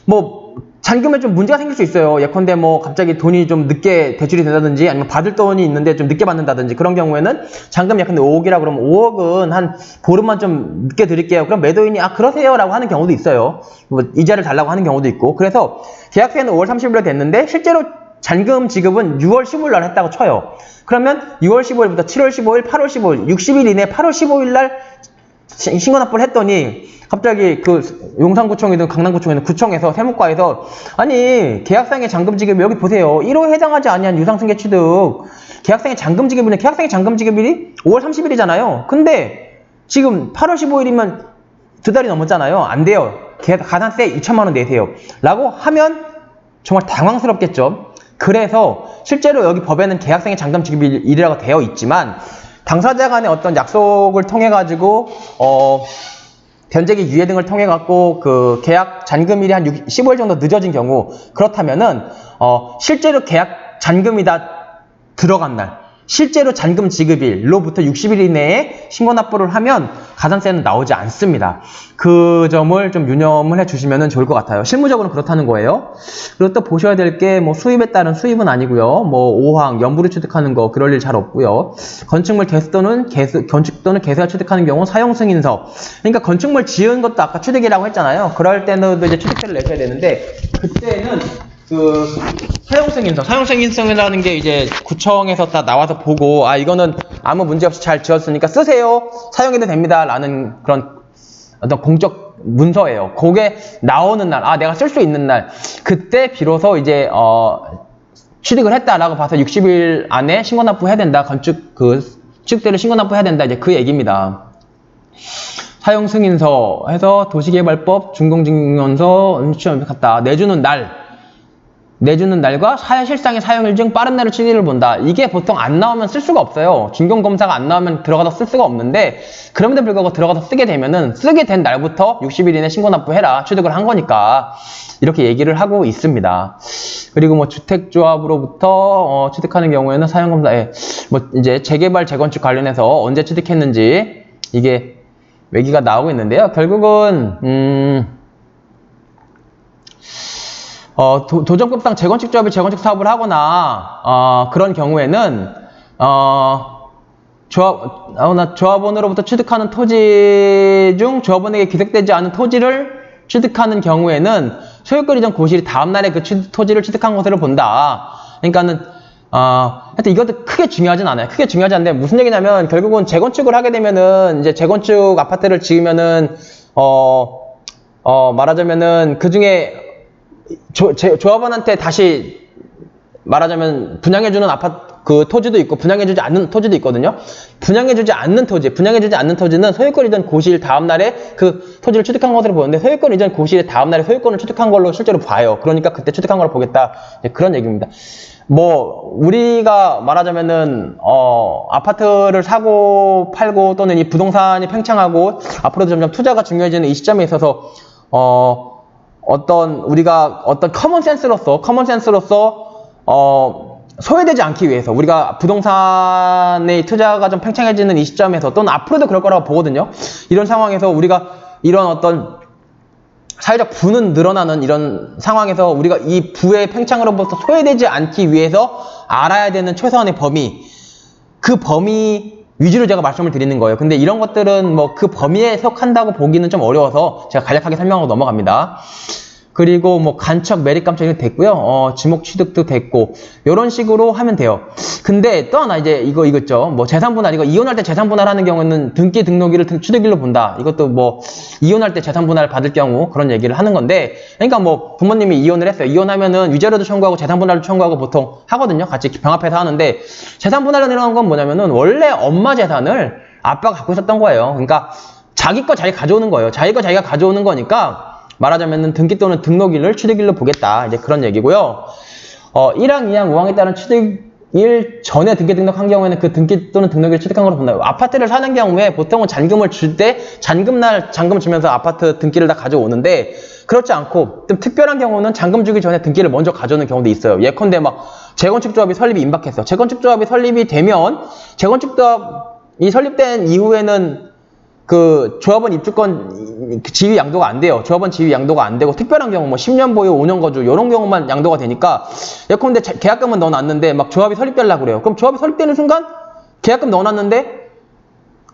뭐 잔금에 좀 문제가 생길 수 있어요. 예컨대 뭐 갑자기 돈이 좀 늦게 대출이 된다든지 아니면 받을 돈이 있는데 좀 늦게 받는다든지 그런 경우에는 잔금 예컨대 5억이라 그러면 5억은 한 보름만 좀 늦게 드릴게요. 그럼 매도인이 그러세요 라고 하는 경우도 있어요. 뭐 이자를 달라고 하는 경우도 있고 그래서 계약서에는 5월 30일에 됐는데 실제로 잔금 지급은 6월 15일 날 했다고 쳐요. 그러면 6월 15일부터 7월 15일, 8월 15일, 60일 이내 8월 15일 날 신고 납부를 했더니 갑자기 그 용산구청이든 강남구청이든 구청에서 세무과에서 아니 계약상의 잔금 지급이 여기 보세요. 1호에 해당하지 아니한 유상승계 취득 계약상의 잔금 지급일은 계약상의 잔금 지급일이 5월 30일이잖아요. 근데 지금 8월 15일이면 2달이 넘었잖아요. 안 돼요. 가산세 2천만 원 내세요. 라고 하면 정말 당황스럽겠죠. 그래서 실제로 여기 법에는 계약상의 잔금 지급일이라고 되어 있지만 당사자 간의 어떤 약속을 통해 가지고 변제기 유예 등을 통해 갖고 그 계약 잔금일이 한 15일 정도 늦어진 경우 그렇다면은 실제로 계약 잔금이 다 들어간 날 실제로 잔금 지급일로부터 60일 이내에 신고 납부를 하면 가산세는 나오지 않습니다. 그 점을 좀 유념을 해주시면 좋을 것 같아요. 실무적으로 그렇다는 거예요. 그리고 또 보셔야 될 게 뭐 수입에 따른 수입은 아니고요. 뭐 5항, 연부를 취득하는 거 그럴 일 잘 없고요. 건축물 개수 또는 개수가 취득하는 경우 사용 승인서. 그러니까 건축물 지은 것도 아까 취득이라고 했잖아요. 그럴 때는 이제 취득세를 내셔야 되는데 그때는 그 사용승인서라는 게 이제 구청에서 다 나와서 보고 아 이거는 아무 문제 없이 잘 지었으니까 쓰세요 사용해도 됩니다 라는 그런 어떤 공적 문서예요. 그게 나오는 날, 아 내가 쓸 수 있는 날 그때 비로소 이제 취득을 했다라고 봐서 60일 안에 신고납부해야 된다. 취득세를 신고납부해야 된다. 이제 그 얘기입니다. 사용승인서 해서 도시개발법 준공증명서 갔다 내주는 날과 실상의 사용일 중 빠른 날을 취득을 본다. 이게 보통 안 나오면 쓸 수가 없어요. 준공검사가 안 나오면 들어가서 쓸 수가 없는데 그럼에도 불구하고 들어가서 쓰게 되면은 쓰게 된 날부터 60일 이내 신고납부해라. 취득을 한 거니까 이렇게 얘기를 하고 있습니다. 그리고 뭐 주택조합으로부터 취득하는 경우에는 사용검사에 뭐 이제 재개발 재건축 관련해서 언제 취득했는지 이게 얘기가 나오고 있는데요. 결국은 도정법상 재건축조합이 재건축 사업을 하거나 그런 경우에는 조합원으로부터 취득하는 토지 중 조합원에게 기속되지 않은 토지를 취득하는 경우에는 소유권 이전 고실이 다음날에 그 토지를 취득한 것으로 본다. 그러니까는 하여튼 이것도 크게 중요하진 않아요. 크게 중요하지 않는데 무슨 얘기냐면 결국은 재건축을 하게 되면은 이제 재건축 아파트를 지으면은 말하자면은 그 중에 조합원한테 다시 말하자면 분양해주는 그 토지도 있고 분양해주지 않는 토지도 있거든요. 분양해주지 않는 토지는 소유권 이전 고시일 다음날에 그 토지를 취득한 것으로 보는데 소유권 이전 고시일 다음날에 소유권을 취득한 걸로 실제로 봐요. 그러니까 그때 취득한 걸 보겠다. 그런 얘기입니다. 뭐 우리가 말하자면은 아파트를 사고 팔고 또는 이 부동산이 팽창하고 앞으로도 점점 투자가 중요해지는 이 시점에 있어서 우리가 어떤 커먼센스로서 소외되지 않기 위해서 우리가 부동산의 투자가 좀 팽창해지는 이 시점에서 또는 앞으로도 그럴 거라고 보거든요. 이런 상황에서 우리가 이런 어떤 사회적 부는 늘어나는 이런 상황에서 우리가 이 부의 팽창으로부터 소외되지 않기 위해서 알아야 되는 최소한의 그 범위 위주로 제가 말씀을 드리는 거예요. 근데 이런 것들은 뭐 그 범위에 속한다고 보기는 좀 어려워서 제가 간략하게 설명하고 넘어갑니다. 그리고 뭐 간척, 매립 감척이 됐고요. 지목 취득도 됐고 이런 식으로 하면 돼요. 근데 또 하나 이제 이거 있죠. 뭐 재산분할 이거 이혼할 때 재산분할하는 경우는 등기 등록일을 취득일로 본다. 이것도 뭐 이혼할 때 재산분할 받을 경우 그런 얘기를 하는 건데 그러니까 뭐 부모님이 이혼을 했어요. 이혼하면은 위자료도 청구하고 재산분할도 청구하고 보통 하거든요. 같이 병합해서 하는데 재산분할이라는 건 뭐냐면은 원래 엄마 재산을 아빠가 갖고 있었던 거예요. 그러니까 자기 거 자기가 가져오는 거예요. 자기 거 자기가 가져오는 거니까 말하자면은 등기 또는 등록일을 취득일로 보겠다. 이제 그런 얘기고요. 1항, 2항, 5항에 따른 취득일 전에 등기 등록한 경우에는 그 등기 또는 등록일 취득한 걸로 본다. 아파트를 사는 경우에 보통은 잔금을 줄 때 잔금 주면서 아파트 등기를 다 가져오는데 그렇지 않고 좀 특별한 경우는 잔금 주기 전에 등기를 먼저 가져오는 경우도 있어요. 예컨대 막 재건축조합이 설립이 임박했어. 재건축조합이 설립이 되면 재건축조합이 설립된 이후에는 그 조합원 입주권 지위 양도가 안 돼요. 조합원 지위 양도가 안 되고 특별한 경우 뭐 10년 보유, 5년 거주 이런 경우만 양도가 되니까 예컨대 계약금은 넣어놨는데 막 조합이 설립되려고 그래요. 그럼 조합이 설립되는 순간 계약금 넣어놨는데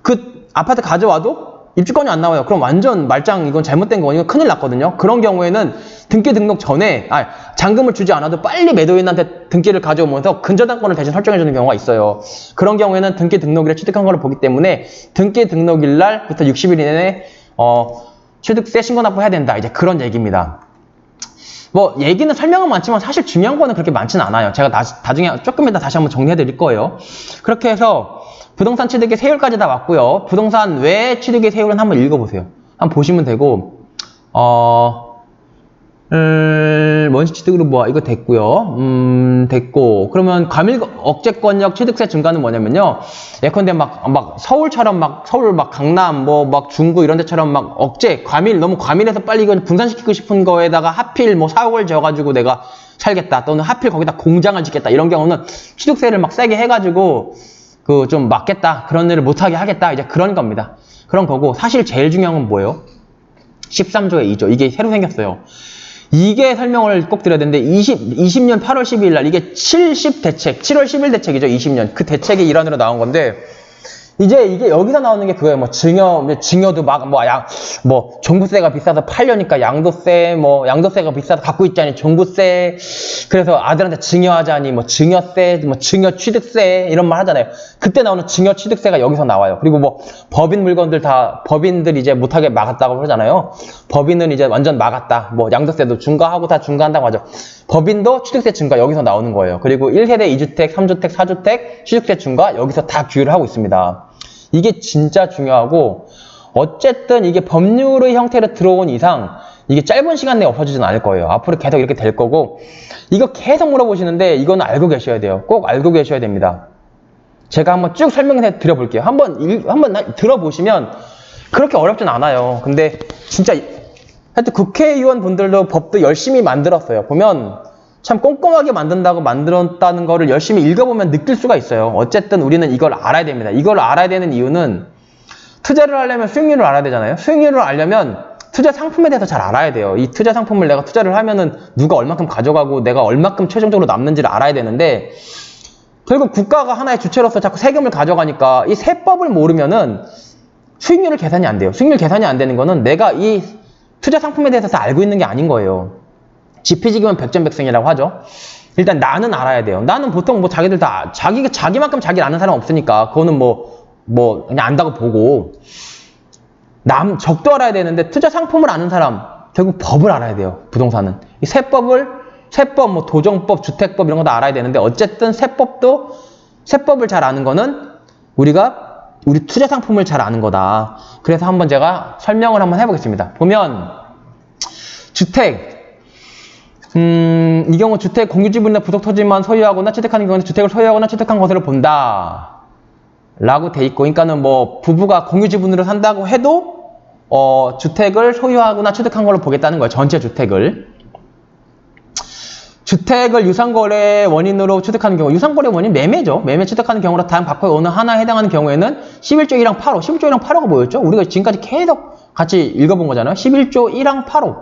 그 아파트 가져와도 입주권이 안 나와요. 그럼 완전 말짱 이건 잘못된 거니까 큰일 났거든요. 그런 경우에는 등기 등록 전에 잔금을 주지 않아도 빨리 매도인한테 등기를 가져오면서 근저당권을 대신 설정해주는 경우가 있어요. 그런 경우에는 등기 등록일을 취득한 걸로 보기 때문에 등기 등록일 날부터 60일 이내에 취득세 신고 납부해야 된다. 이제 그런 얘기입니다. 뭐 얘기는 설명은 많지만 사실 중요한 거는 그렇게 많지는 않아요. 제가 나중에 조금 이따 다시 한번 정리해 드릴 거예요. 그렇게 해서 부동산 취득의 세율까지 다 왔고요. 부동산 외 취득의 세율은 한번 읽어보세요. 한번 보시면 되고 원시 취득으로 모아. 이거 됐고요. 됐고. 그러면 과밀 억제권역 취득세 증가는 뭐냐면요. 예컨대 막 서울처럼 서울 강남 막 중구 이런 데처럼 막 억제, 너무 과밀해서 빨리 이걸 분산시키고 싶은 거에다가 하필 4억을 져가지고 내가 살겠다. 또는 하필 거기다 공장을 짓겠다. 이런 경우는 취득세를 막 세게 해가지고 좀 막겠다. 그런 일을 못하게 하겠다. 이제 그런 겁니다. 그런 거고. 사실 제일 중요한 건 뭐예요? 13조의 2조. 이게 새로 생겼어요. 이게 설명을 꼭 드려야 되는데 20년 8월 12일 날 이게 70대책, 7월 10일 대책이죠. 20년. 그 대책의 일환으로 나온 건데 이제 이게 여기서 나오는 게 그거예요. 증여도 종부세가 비싸서 팔려니까 양도세가 비싸서 갖고 있자니 종부세, 그래서 아들한테 증여하자니 증여세, 증여 취득세 이런 말 하잖아요. 그때 나오는 증여 취득세가 여기서 나와요. 그리고 법인 물건들 법인들 이제 못하게 막았다고 그러잖아요. 법인은 이제 완전 막았다. 양도세도 중과하고 다 중과한다고 하죠. 법인도 취득세 증가 여기서 나오는 거예요. 그리고 1세대 2주택, 3주택, 4주택 취득세 증가 여기서 다 규율을 하고 있습니다. 이게 진짜 중요하고, 어쨌든 이게 법률의 형태로 들어온 이상 이게 짧은 시간 내에 없어지진 않을 거예요. 앞으로 계속 이렇게 될 거고, 이거 계속 물어보시는데 이건 알고 계셔야 돼요. 꼭 알고 계셔야 됩니다. 제가 한번 쭉 설명해 드려볼게요. 한번 들어보시면 그렇게 어렵진 않아요. 근데 진짜 하여튼 국회의원 분들도 법도 열심히 만들었어요. 보면 참 꼼꼼하게 만들었다는 거를 열심히 읽어보면 느낄 수가 있어요. 어쨌든 우리는 이걸 알아야 됩니다. 이걸 알아야 되는 이유는 투자를 하려면 수익률을 알아야 되잖아요. 수익률을 알려면 투자 상품에 대해서 잘 알아야 돼요. 이 투자 상품을 내가 투자를 하면은 누가 얼만큼 가져가고 내가 얼만큼 최종적으로 남는지를 알아야 되는데, 결국 국가가 하나의 주체로서 자꾸 세금을 가져가니까 이 세법을 모르면은 수익률을 계산이 안 돼요. 수익률 계산이 안 되는 거는 내가 이 투자 상품에 대해서 잘 알고 있는 게 아닌 거예요. 지피지기면 백전백승이라고 하죠. 일단 나는 알아야 돼요. 나는 보통 자기들 다 자기만큼 자기를 아는 사람 없으니까 그거는 그냥 안다고 보고, 적도 알아야 되는데 투자 상품을 아는 사람 결국 법을 알아야 돼요. 부동산은 이 세법, 도정법, 주택법 이런 거 다 알아야 되는데, 어쨌든 세법을 잘 아는 거는 우리 투자 상품을 잘 아는 거다. 그래서 한번 제가 설명을 한번 해보겠습니다. 보면 주택, 이 경우 주택 공유지분이나 부속토지만 소유하거나 취득하는 경우는 주택을 소유하거나 취득한 것으로 본다 라고 돼 있고, 그러니까는 부부가 공유지분으로 산다고 해도 주택을 소유하거나 취득한 걸로 보겠다는 거예요. 전체 주택을 유상거래 원인으로 취득하는 경우, 유상거래 원인 매매죠. 매매 취득하는 경우로 다음 각호의 어느 하나에 해당하는 경우에는 11조 1항 8호, 11조 1항 8호가 뭐였죠? 우리가 지금까지 계속 같이 읽어본 거잖아요. 11조 1항 8호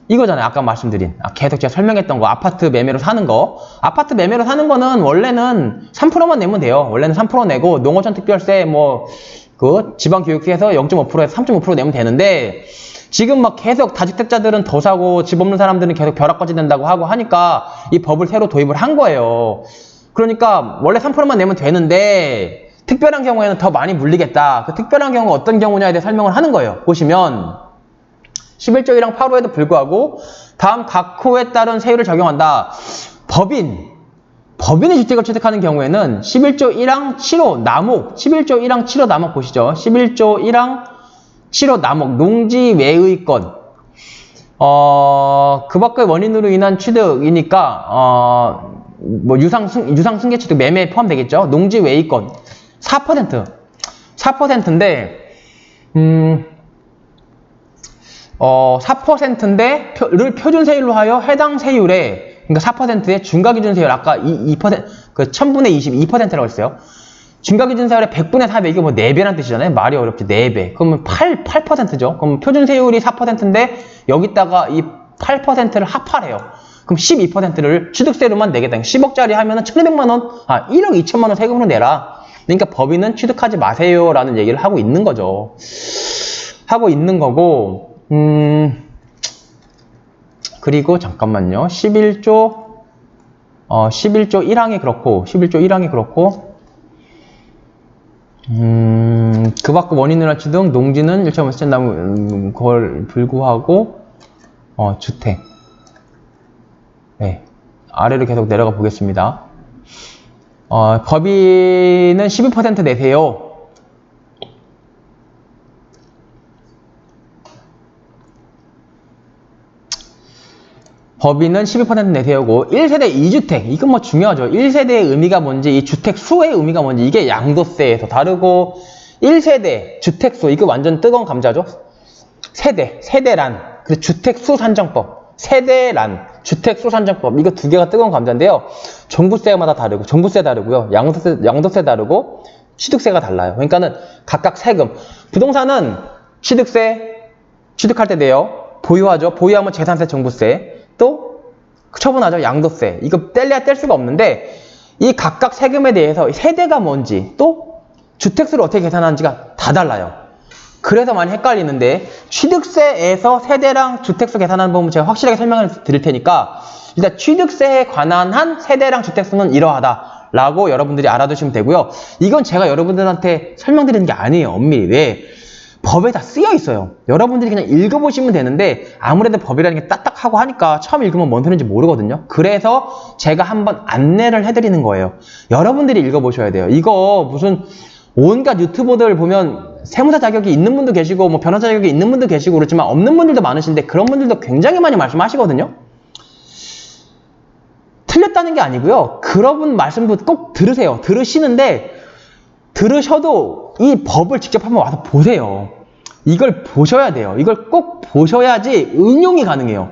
이거잖아요. 아까 말씀드린, 계속 제가 설명했던 거, 아파트 매매로 사는 거. 아파트 매매로 사는 거는 원래는 3%만 내면 돼요. 원래는 3% 내고 농어촌 특별세 지방교육세에서 0.5%에서 3.5% 내면 되는데, 지금 계속 다주택자들은 더 사고 집 없는 사람들은 계속 벼락거지 된다고 하고 하니까 이 법을 새로 도입을 한 거예요. 그러니까 원래 3%만 내면 되는데 특별한 경우에는 더 많이 물리겠다. 그 특별한 경우가 어떤 경우냐에 대해 설명을 하는 거예요. 보시면 11조 1항 8호에도 불구하고 다음 각 호에 따른 세율을 적용한다. 법인의 주택을 취득하는 경우에는 11조 1항 7호 남목, 11조 1항 7호 남목 보시죠. 11조 1항 7호 남목, 농지 외의권. 그 밖의 원인으로 인한 취득이니까, 유상 승계 취득, 매매에 포함되겠죠. 농지 외의권. 4%인데, 4%인데, 를 표준세율로 하여 해당 세율에, 그러니까 4%의 중과기준세율, 아까 2%, 1000분의 22%라고 했어요. 중과기준세율의 100분의 4배, 이게 4배란 뜻이잖아요. 말이 어렵지, 4배. 그러면 8%죠. 그럼 표준세율이 4%인데, 여기다가 이 8%를 합하래요. 그럼 12%를 취득세로만 내겠다. 10억짜리 하면은 1200만원, 1억 2천만원 세금으로 내라. 그러니까 법인은 취득하지 마세요. 라는 얘기를 하고 있는 거죠. 하고 있는 거고, 그리고 잠깐만요. 11조 1항이 그렇고, 그 밖의 원인으로 취득, 농지는 1.5cm 남은 걸 불구하고, 주택. 네. 아래로 계속 내려가 보겠습니다. 법인은 12% 내세요. 법인은 12% 내세우고 1세대 2주택 이건 뭐 중요하죠. 1세대의 의미가 뭔지 이 주택 수의 의미가 뭔지 이게 양도세에서 다르고 1세대 주택수 이거 완전 뜨거운 감자죠. 세대란 그리고 주택수 산정법 세대란 주택수 산정법 이거 두 개가 뜨거운 감자인데요. 종부세마다 다르고 종부세 다르고요. 양도세 다르고 취득세가 달라요. 그러니까는 각각 세금 부동산은 취득할 때 내요. 보유하죠. 보유하면 재산세 종부세 또 처분하죠. 양도세. 이거 뗄래야 뗄 수가 없는데 이 각각 세금에 대해서 세대가 뭔지 또 주택수를 어떻게 계산하는지가 다 달라요. 그래서 많이 헷갈리는데 취득세에서 세대랑 주택수 계산하는 법은 제가 확실하게 설명을 드릴 테니까 일단 취득세에 관한 한 세대랑 주택수는 이러하다 라고 여러분들이 알아두시면 되고요. 이건 제가 여러분들한테 설명드리는 게 아니에요. 엄밀히. 왜? 법에 다 쓰여 있어요. 여러분들이 그냥 읽어보시면 되는데 아무래도 법이라는 게 딱딱하고 하니까 처음 읽으면 뭔 소리인지 모르거든요. 그래서 제가 한번 안내를 해드리는 거예요. 여러분들이 읽어보셔야 돼요. 이거 무슨 온갖 유튜버들 보면 세무사 자격이 있는 분도 계시고 뭐 변호사 자격이 있는 분도 계시고 그렇지만 없는 분들도 많으신데 그런 분들도 굉장히 많이 말씀하시거든요. 틀렸다는 게 아니고요. 그런 말씀도 꼭 들으세요. 들으셔도 이 법을 직접 한번 와서 보세요. 이걸 보셔야 돼요. 이걸 꼭 보셔야지 응용이 가능해요.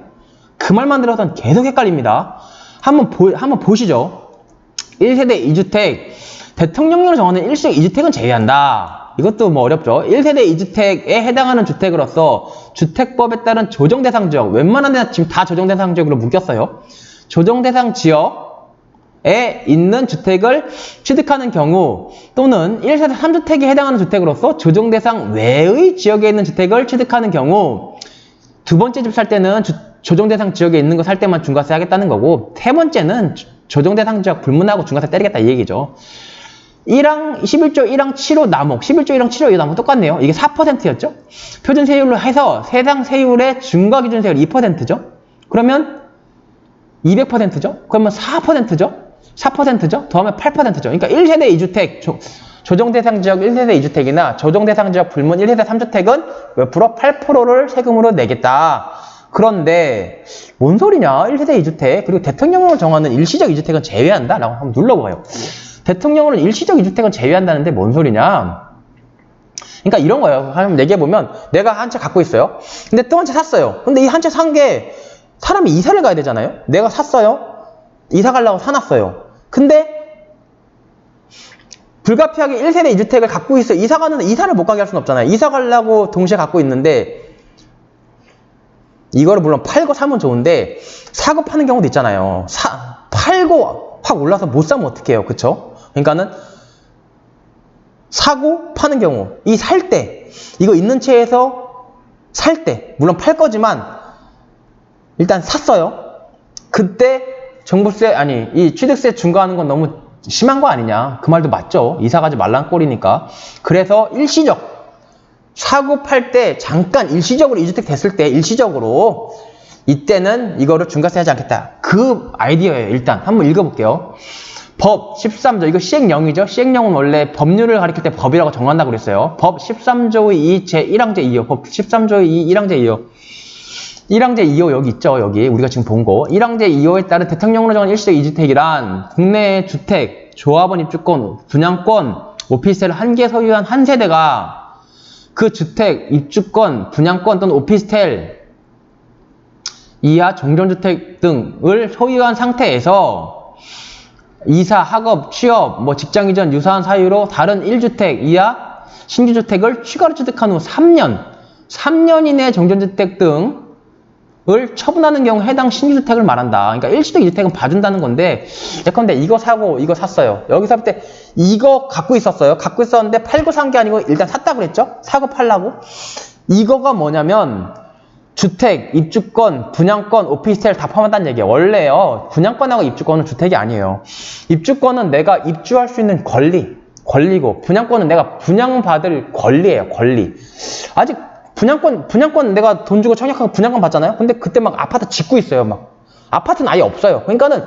그 말만 들어서는 계속 헷갈립니다. 한번 보시죠. 1세대 2주택 대통령령으로 정하는 1세대 2주택은 제외한다. 이것도 뭐 어렵죠. 1세대 2주택에 해당하는 주택으로서 주택법에 따른 조정대상 지역 웬만한 데는 지금 다 조정대상 지역으로 묶였어요. 조정대상 지역에 있는 주택을 취득하는 경우 또는 1세대 3주택에 해당하는 주택으로서 조정대상 외의 지역에 있는 주택을 취득하는 경우 두 번째 집 살 때는 조정대상 지역에 있는 거 살 때만 중과세 하겠다는 거고 세 번째는 조정대상 지역 불문하고 중과세 때리겠다 이 얘기죠. 11조 1항 7호 남목 11조 1항 7호 이 남목 똑같네요. 이게 4%였죠. 표준 세율로 해서 세상 세율의 중과기준 세율 2%죠. 그러면 200%죠? 그러면 4%죠? 4%죠? 더하면 8%죠? 그러니까 1세대 2주택, 조정대상 지역 1세대 2주택이나 조정대상 지역 불문 1세대 3주택은 몇 프로? 8%를 세금으로 내겠다. 그런데 뭔 소리냐? 1세대 2주택 그리고 대통령령으로 정하는 일시적 2주택은 제외한다? 라고 한번 눌러봐요. 대통령령으로 일시적 2주택은 제외한다는데 뭔 소리냐? 그러니까 이런 거예요. 한번 얘기해보면 내가 한 채 갖고 있어요. 근데 또 한 채 샀어요. 근데 이 한 채 산 게 사람이 이사를 가야 되잖아요. 내가 샀어요. 이사 가려고 사놨어요. 근데 불가피하게 1세대 2주택을 갖고 있어요. 이사 가는데 이사를 못 가게 할 수는 없잖아요. 이사 가려고 동시에 갖고 있는데 이거를 물론 팔고 사면 좋은데 사고 파는 경우도 있잖아요. 팔고 확 올라서 못 사면 어떡해요. 그쵸? 그러니까는 사고 파는 경우 이 살 때 이거 있는 채에서 살 때 물론 팔 거지만 일단 샀어요. 그때 이 취득세 중과하는 건 너무 심한 거 아니냐. 그 말도 맞죠. 이사 가지 말란 꼴이니까. 그래서 일시적 사고 팔 때 잠깐 일시적으로 2주택 됐을 때 일시적으로 이때는 이거를 중과세 하지 않겠다. 그 아이디어예요. 일단 한번 읽어볼게요. 법 13조 이거 시행령이죠. 시행령은 원래 법률을 가리킬 때 법이라고 정한다고 그랬어요. 법 13조의 2 제1항 제2호 법 13조의 2 1항 제2호 1항 제2호 여기 있죠. 여기 우리가 지금 본 거 1항 제2호에 따른 대통령령으로 정한 일시적 2주택이란 국내 주택, 조합원 입주권, 분양권, 오피스텔을 한 개 소유한 한 세대가 그 주택, 입주권, 분양권 또는 오피스텔 이하 종전주택 등을 소유한 상태에서 이사, 학업, 취업, 직장 이전 유사한 사유로 다른 1주택 이하 신규주택을 추가로 취득한 후 3년 이내 종전주택 등을 처분하는 경우 해당 신규주택을 말한다. 그러니까 일시적 2주택은 봐준다는 건데 예컨대 이거 사고 이거 샀어요. 여기서 볼 때 이거 갖고 있었어요. 갖고 있었는데 팔고 산 게 아니고 일단 샀다고 그랬죠? 사고 팔라고. 이거가 뭐냐면 주택, 입주권, 분양권, 오피스텔 다 포함한다는 얘기예요. 원래요. 분양권하고 입주권은 주택이 아니에요. 입주권은 내가 입주할 수 있는 권리고 분양권은 내가 분양받을 권리예요. 권리. 아직 분양권 내가 돈 주고 청약하고 분양권 받잖아요. 근데 그때 막 아파트 짓고 있어요. 아파트는 아예 없어요. 그러니까는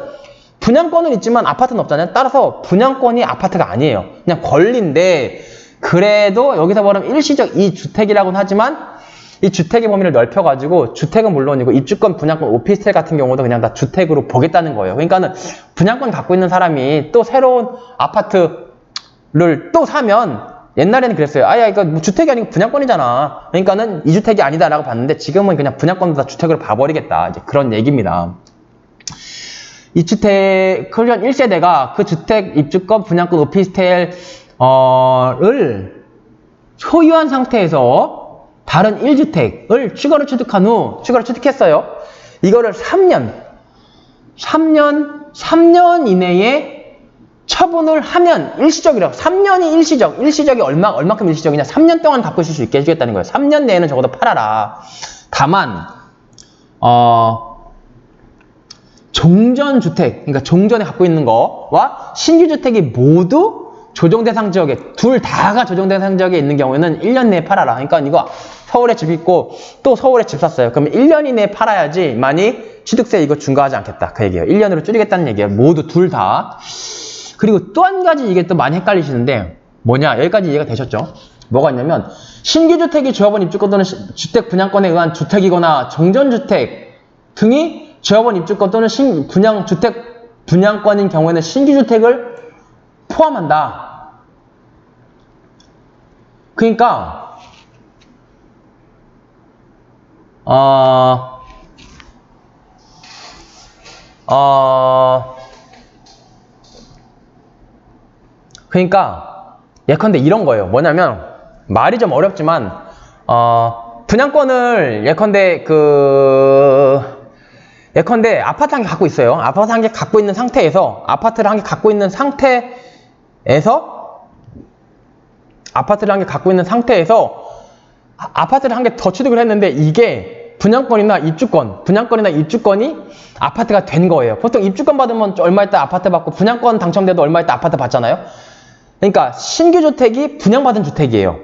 분양권은 있지만 아파트는 없잖아요. 따라서 분양권이 아파트가 아니에요. 그냥 권리인데 그래도 여기서 말하면 일시적 2주택이라고는 하지만 이 주택의 범위를 넓혀가지고 주택은 물론이고 입주권, 분양권, 오피스텔 같은 경우도 그냥 다 주택으로 보겠다는 거예요. 그러니까는 분양권 갖고 있는 사람이 또 새로운 아파트를 또 사면 옛날에는 그랬어요. 아야 이거 뭐 주택이 아니고 분양권이잖아. 그러니까는 이 주택이 아니다라고 봤는데 지금은 그냥 분양권도 다 주택으로 봐버리겠다. 이제 그런 얘기입니다. 이 주택 클리언 1세대가 그 주택 입주권, 분양권, 오피스텔을 소유한 상태에서 다른 1주택을 추가로 취득한 후, 추가로 취득했어요. 이거를 3년 이내에 처분을 하면 일시적이라고. 3년이 일시적. 일시적이 얼마큼 일시적이냐. 3년 동안 갖고 있을 수 있게 해주겠다는 거예요. 3년 내에는 적어도 팔아라. 다만, 종전주택, 그러니까 종전에 갖고 있는 거와 신규주택이 모두 조정대상 지역에, 둘 다가 조정대상 지역에 있는 경우에는 1년 내에 팔아라. 그러니까 이거 서울에 집 있고 또 서울에 집 샀어요. 그러면 1년 이내에 팔아야지 많이 취득세 이거 중과하지 않겠다. 그 얘기예요. 1년으로 줄이겠다는 얘기예요. 모두 둘 다. 그리고 또 한 가지 이게 또 많이 헷갈리시는데 뭐냐? 여기까지 이해가 되셨죠? 뭐가 있냐면 신규주택이 조합원 입주권 또는 주택 분양권에 의한 주택이거나 정전주택 등이 조합원 입주권 또는 주택 분양권인 경우에는 신규주택을 포함한다. 그러니까 그러니까 예컨대 이런 거예요. 뭐냐면 말이 좀 어렵지만 분양권을 예컨대 아파트 한 개 갖고 있어요. 아파트 한 개 갖고 있는 상태에서 아파트를 한 개 갖고 있는 상태에서 아파트를 한 개 더 취득을 했는데 이게 분양권이나 입주권이 아파트가 된 거예요. 보통 입주권 받으면 얼마 있다 아파트 받고 분양권 당첨돼도 얼마 있다 아파트 받잖아요. 그러니까 신규 주택이 분양받은 주택이에요.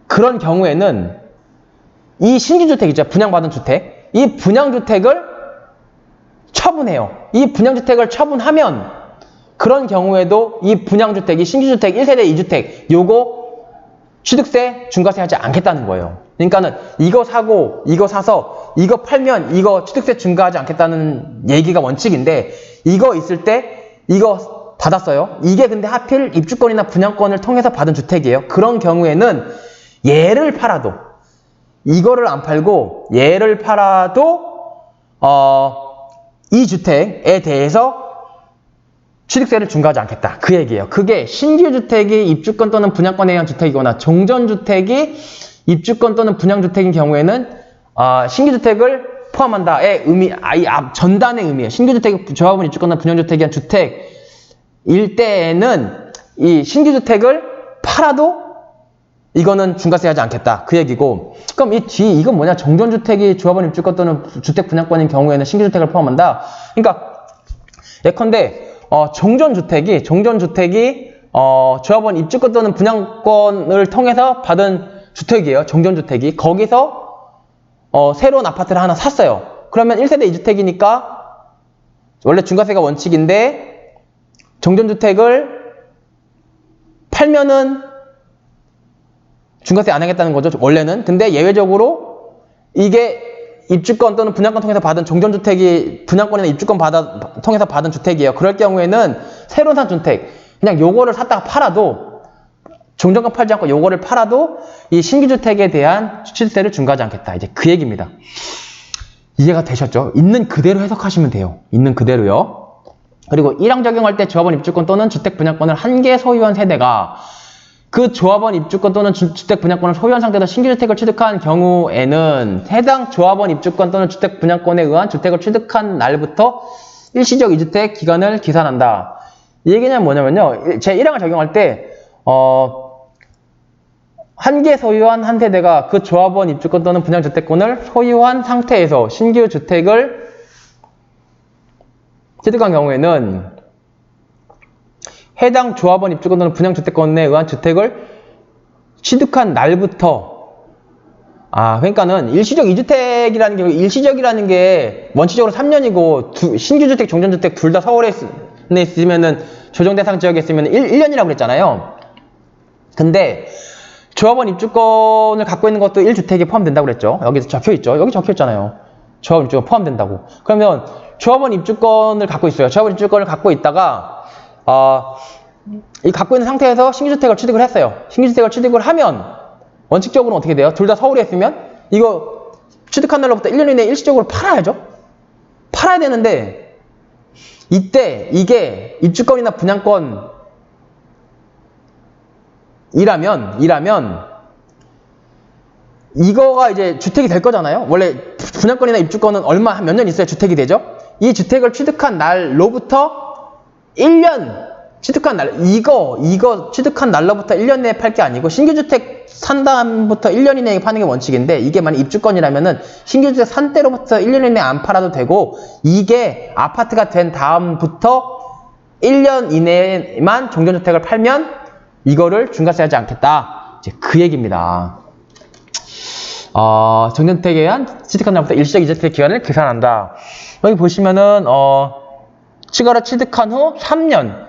그런 경우에는 이 신규 주택 있죠. 분양받은 주택. 이 분양주택을 처분해요. 이 분양주택을 처분하면 그런 경우에도 이 분양주택이 신규주택 1세대 2주택 요거 취득세 중과세 하지 않겠다는 거예요. 그러니까는 이거 사고 이거 사서 이거 팔면 이거 취득세 중과하지 않겠다는 얘기가 원칙인데 이거 있을 때 이거 받았어요. 이게 근데 하필 입주권이나 분양권을 통해서 받은 주택이에요. 그런 경우에는 얘를 팔아도 이거를 안 팔고 얘를 팔아도 이 주택에 대해서 취득세를 중과하지 않겠다. 그 얘기예요. 그게 신규주택이 입주권 또는 분양권에 의한 주택이거나 종전주택이 입주권 또는 분양주택인 경우에는 신규주택을 포함한다의 의미, 전단의 의미예요. 신규주택이 조합원 입주권 또는 분양주택에 의한 주택일 때에는 이 신규주택을 팔아도 이거는 중과세 하지 않겠다. 그 얘기고. 그럼 이 뒤에 이건 뭐냐? 종전주택이 조합원 입주권 또는 주택 분양권인 경우에는 신규주택을 포함한다. 그러니까 예컨대 종전주택이 조합원 입주권 또는 분양권을 통해서 받은 주택이에요. 종전주택이. 거기서 새로운 아파트를 하나 샀어요. 그러면 1세대 2주택이니까 원래 중과세가 원칙인데 종전주택을 팔면은 중과세 안 하겠다는 거죠. 원래는. 근데 예외적으로 이게 입주권 또는 분양권 통해서 받은 종전주택이 분양권이나 입주권 통해서 받은 주택이에요. 그럴 경우에는 새로 산 주택 그냥 요거를 샀다가 팔아도 종전권 팔지 않고 요거를 팔아도 이 신규주택에 대한 취득세를 중과하지 않겠다. 이제 그 얘기입니다. 이해가 되셨죠? 있는 그대로 해석하시면 돼요. 있는 그대로요. 그리고 1항 적용할 때 조합원 입주권 또는 주택 분양권을 한 개 소유한 세대가 그 조합원 입주권 또는 주택 분양권을 소유한 상태에서 신규주택을 취득한 경우에는 해당 조합원 입주권 또는 주택 분양권에 의한 주택을 취득한 날부터 일시적 2주택 기간을 기산한다. 이 얘기는 뭐냐면요. 제 1항을 적용할 때 한 개 소유한 한 세대가 그 조합원 입주권 또는 분양주택권을 소유한 상태에서 신규주택을 취득한 경우에는 해당 조합원 입주권 또는 분양주택권에 의한 주택을 취득한 날부터 그러니까는 일시적 2주택이라는 게 일시적이라는 게 원칙적으로 3년이고 신규주택, 종전주택 둘 다 서울에 있으면은 조정대상 지역에 있으면 1년이라고 그랬잖아요. 근데 조합원 입주권을 갖고 있는 것도 1주택에 포함된다고 그랬죠. 여기서 적혀있죠. 여기 적혀있잖아요. 조합원 입주권 포함된다고. 그러면 조합원 입주권을 갖고 있어요. 조합원 입주권을 갖고 있다가 이 갖고 있는 상태에서 신규주택을 취득을 했어요. 신규주택을 취득을 하면 원칙적으로 어떻게 돼요? 둘 다 서울에 있으면 이거 취득한 날로부터 1년 이내에 일시적으로 팔아야죠. 팔아야 되는데 이때 이게 입주권이나 분양권 이라면 이거가 이제 주택이 될 거잖아요. 원래 분양권이나 입주권은 얼마 몇 년 있어야 주택이 되죠. 이 주택을 취득한 날로부터 1년 취득한 날 이거 취득한 날로부터 1년 내에 팔 게 아니고 신규주택 산 다음부터 1년 이내에 파는 게 원칙인데 이게 만약 입주권이라면은 신규주택 산 때로부터 1년 이내에 안 팔아도 되고 이게 아파트가 된 다음부터 1년 이내에만 종전주택을 팔면 이거를 중과세 하지 않겠다. 이제 그 얘기입니다. 종전주택에 의한 취득한 날부터 일시적 이주택 기간을 계산한다. 여기 보시면은 추가로 취득한 후 3년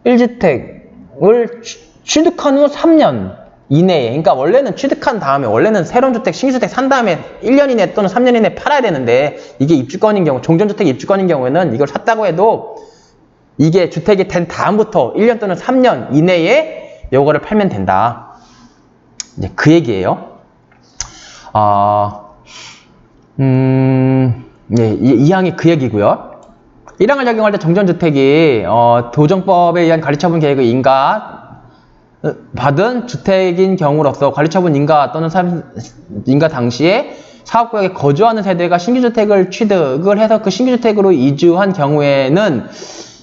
1주택을 취득한 후 3년 이내에 그러니까 원래는 취득한 다음에 원래는 새로운 주택, 신규주택 산 다음에 1년 이내 또는 3년 이내에 팔아야 되는데 이게 입주권인 경우, 종전주택 입주권인 경우에는 이걸 샀다고 해도 이게 주택이 된 다음부터 1년 또는 3년 이내에 요거를 팔면 된다. 이제 그 얘기예요. 네, 이 항이 그 얘기고요. 1항을 적용할 때 정전주택이 도정법에 의한 관리처분 계획을 인가 받은 주택인 경우로서 관리처분 인가 또는 인가 당시에 사업구역에 거주하는 세대가 신규주택을 취득을 해서 그 신규주택으로 이주한 경우에는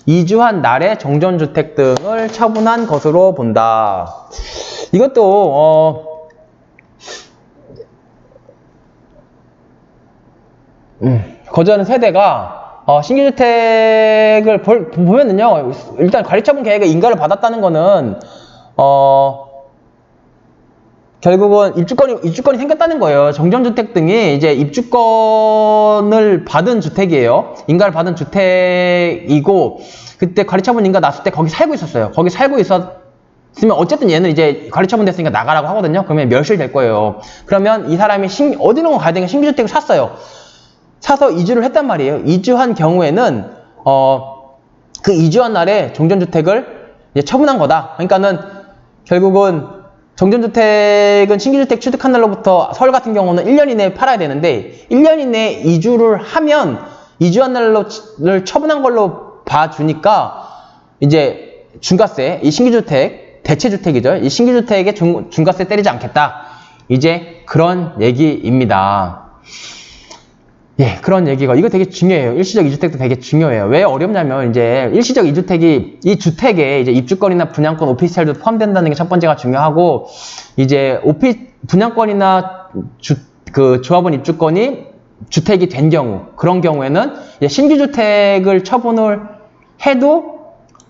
이주한 날에 종전주택 등을 처분한 것으로 본다. 이것도 거주하는 세대가 신규주택을 보면은요, 일단 관리처분 계획에 인가를 받았다는 거는 결국은 입주권이 생겼다는 거예요. 정전주택 등이 이제 입주권을 받은 주택이에요. 인가를 받은 주택이고, 그때 관리처분 인가 났을 때 거기 살고 있었어요. 거기 살고 있었으면 어쨌든 얘는 이제 관리처분 됐으니까 나가라고 하거든요. 그러면 멸실될 거예요. 그러면 이 사람이 어디로 가야 되는 신규주택을 샀어요. 사서 이주를 했단 말이에요. 이주한 경우에는 그 이주한 날에 종전주택을 이제 처분한 거다. 그러니까는 결국은 정전주택은 신규주택 취득한 날로부터 서울 같은 경우는 1년 이내에 팔아야 되는데 1년 이내에 이주를 하면 이주한 날로를 처분한 걸로 봐주니까 이제 중과세, 이 신규주택, 대체주택이죠. 이 신규주택에 중과세 때리지 않겠다. 이제 그런 얘기입니다. 예, 그런 얘기가, 이거 되게 중요해요. 일시적 이주택도 되게 중요해요. 왜 어렵냐면, 이제, 일시적 이주택이, 이 주택에 이제 입주권이나 분양권, 오피스텔도 포함된다는 게 첫 번째가 중요하고, 이제, 분양권이나 조합원 입주권이 주택이 된 경우, 그런 경우에는, 이제 신규주택을 처분을 해도,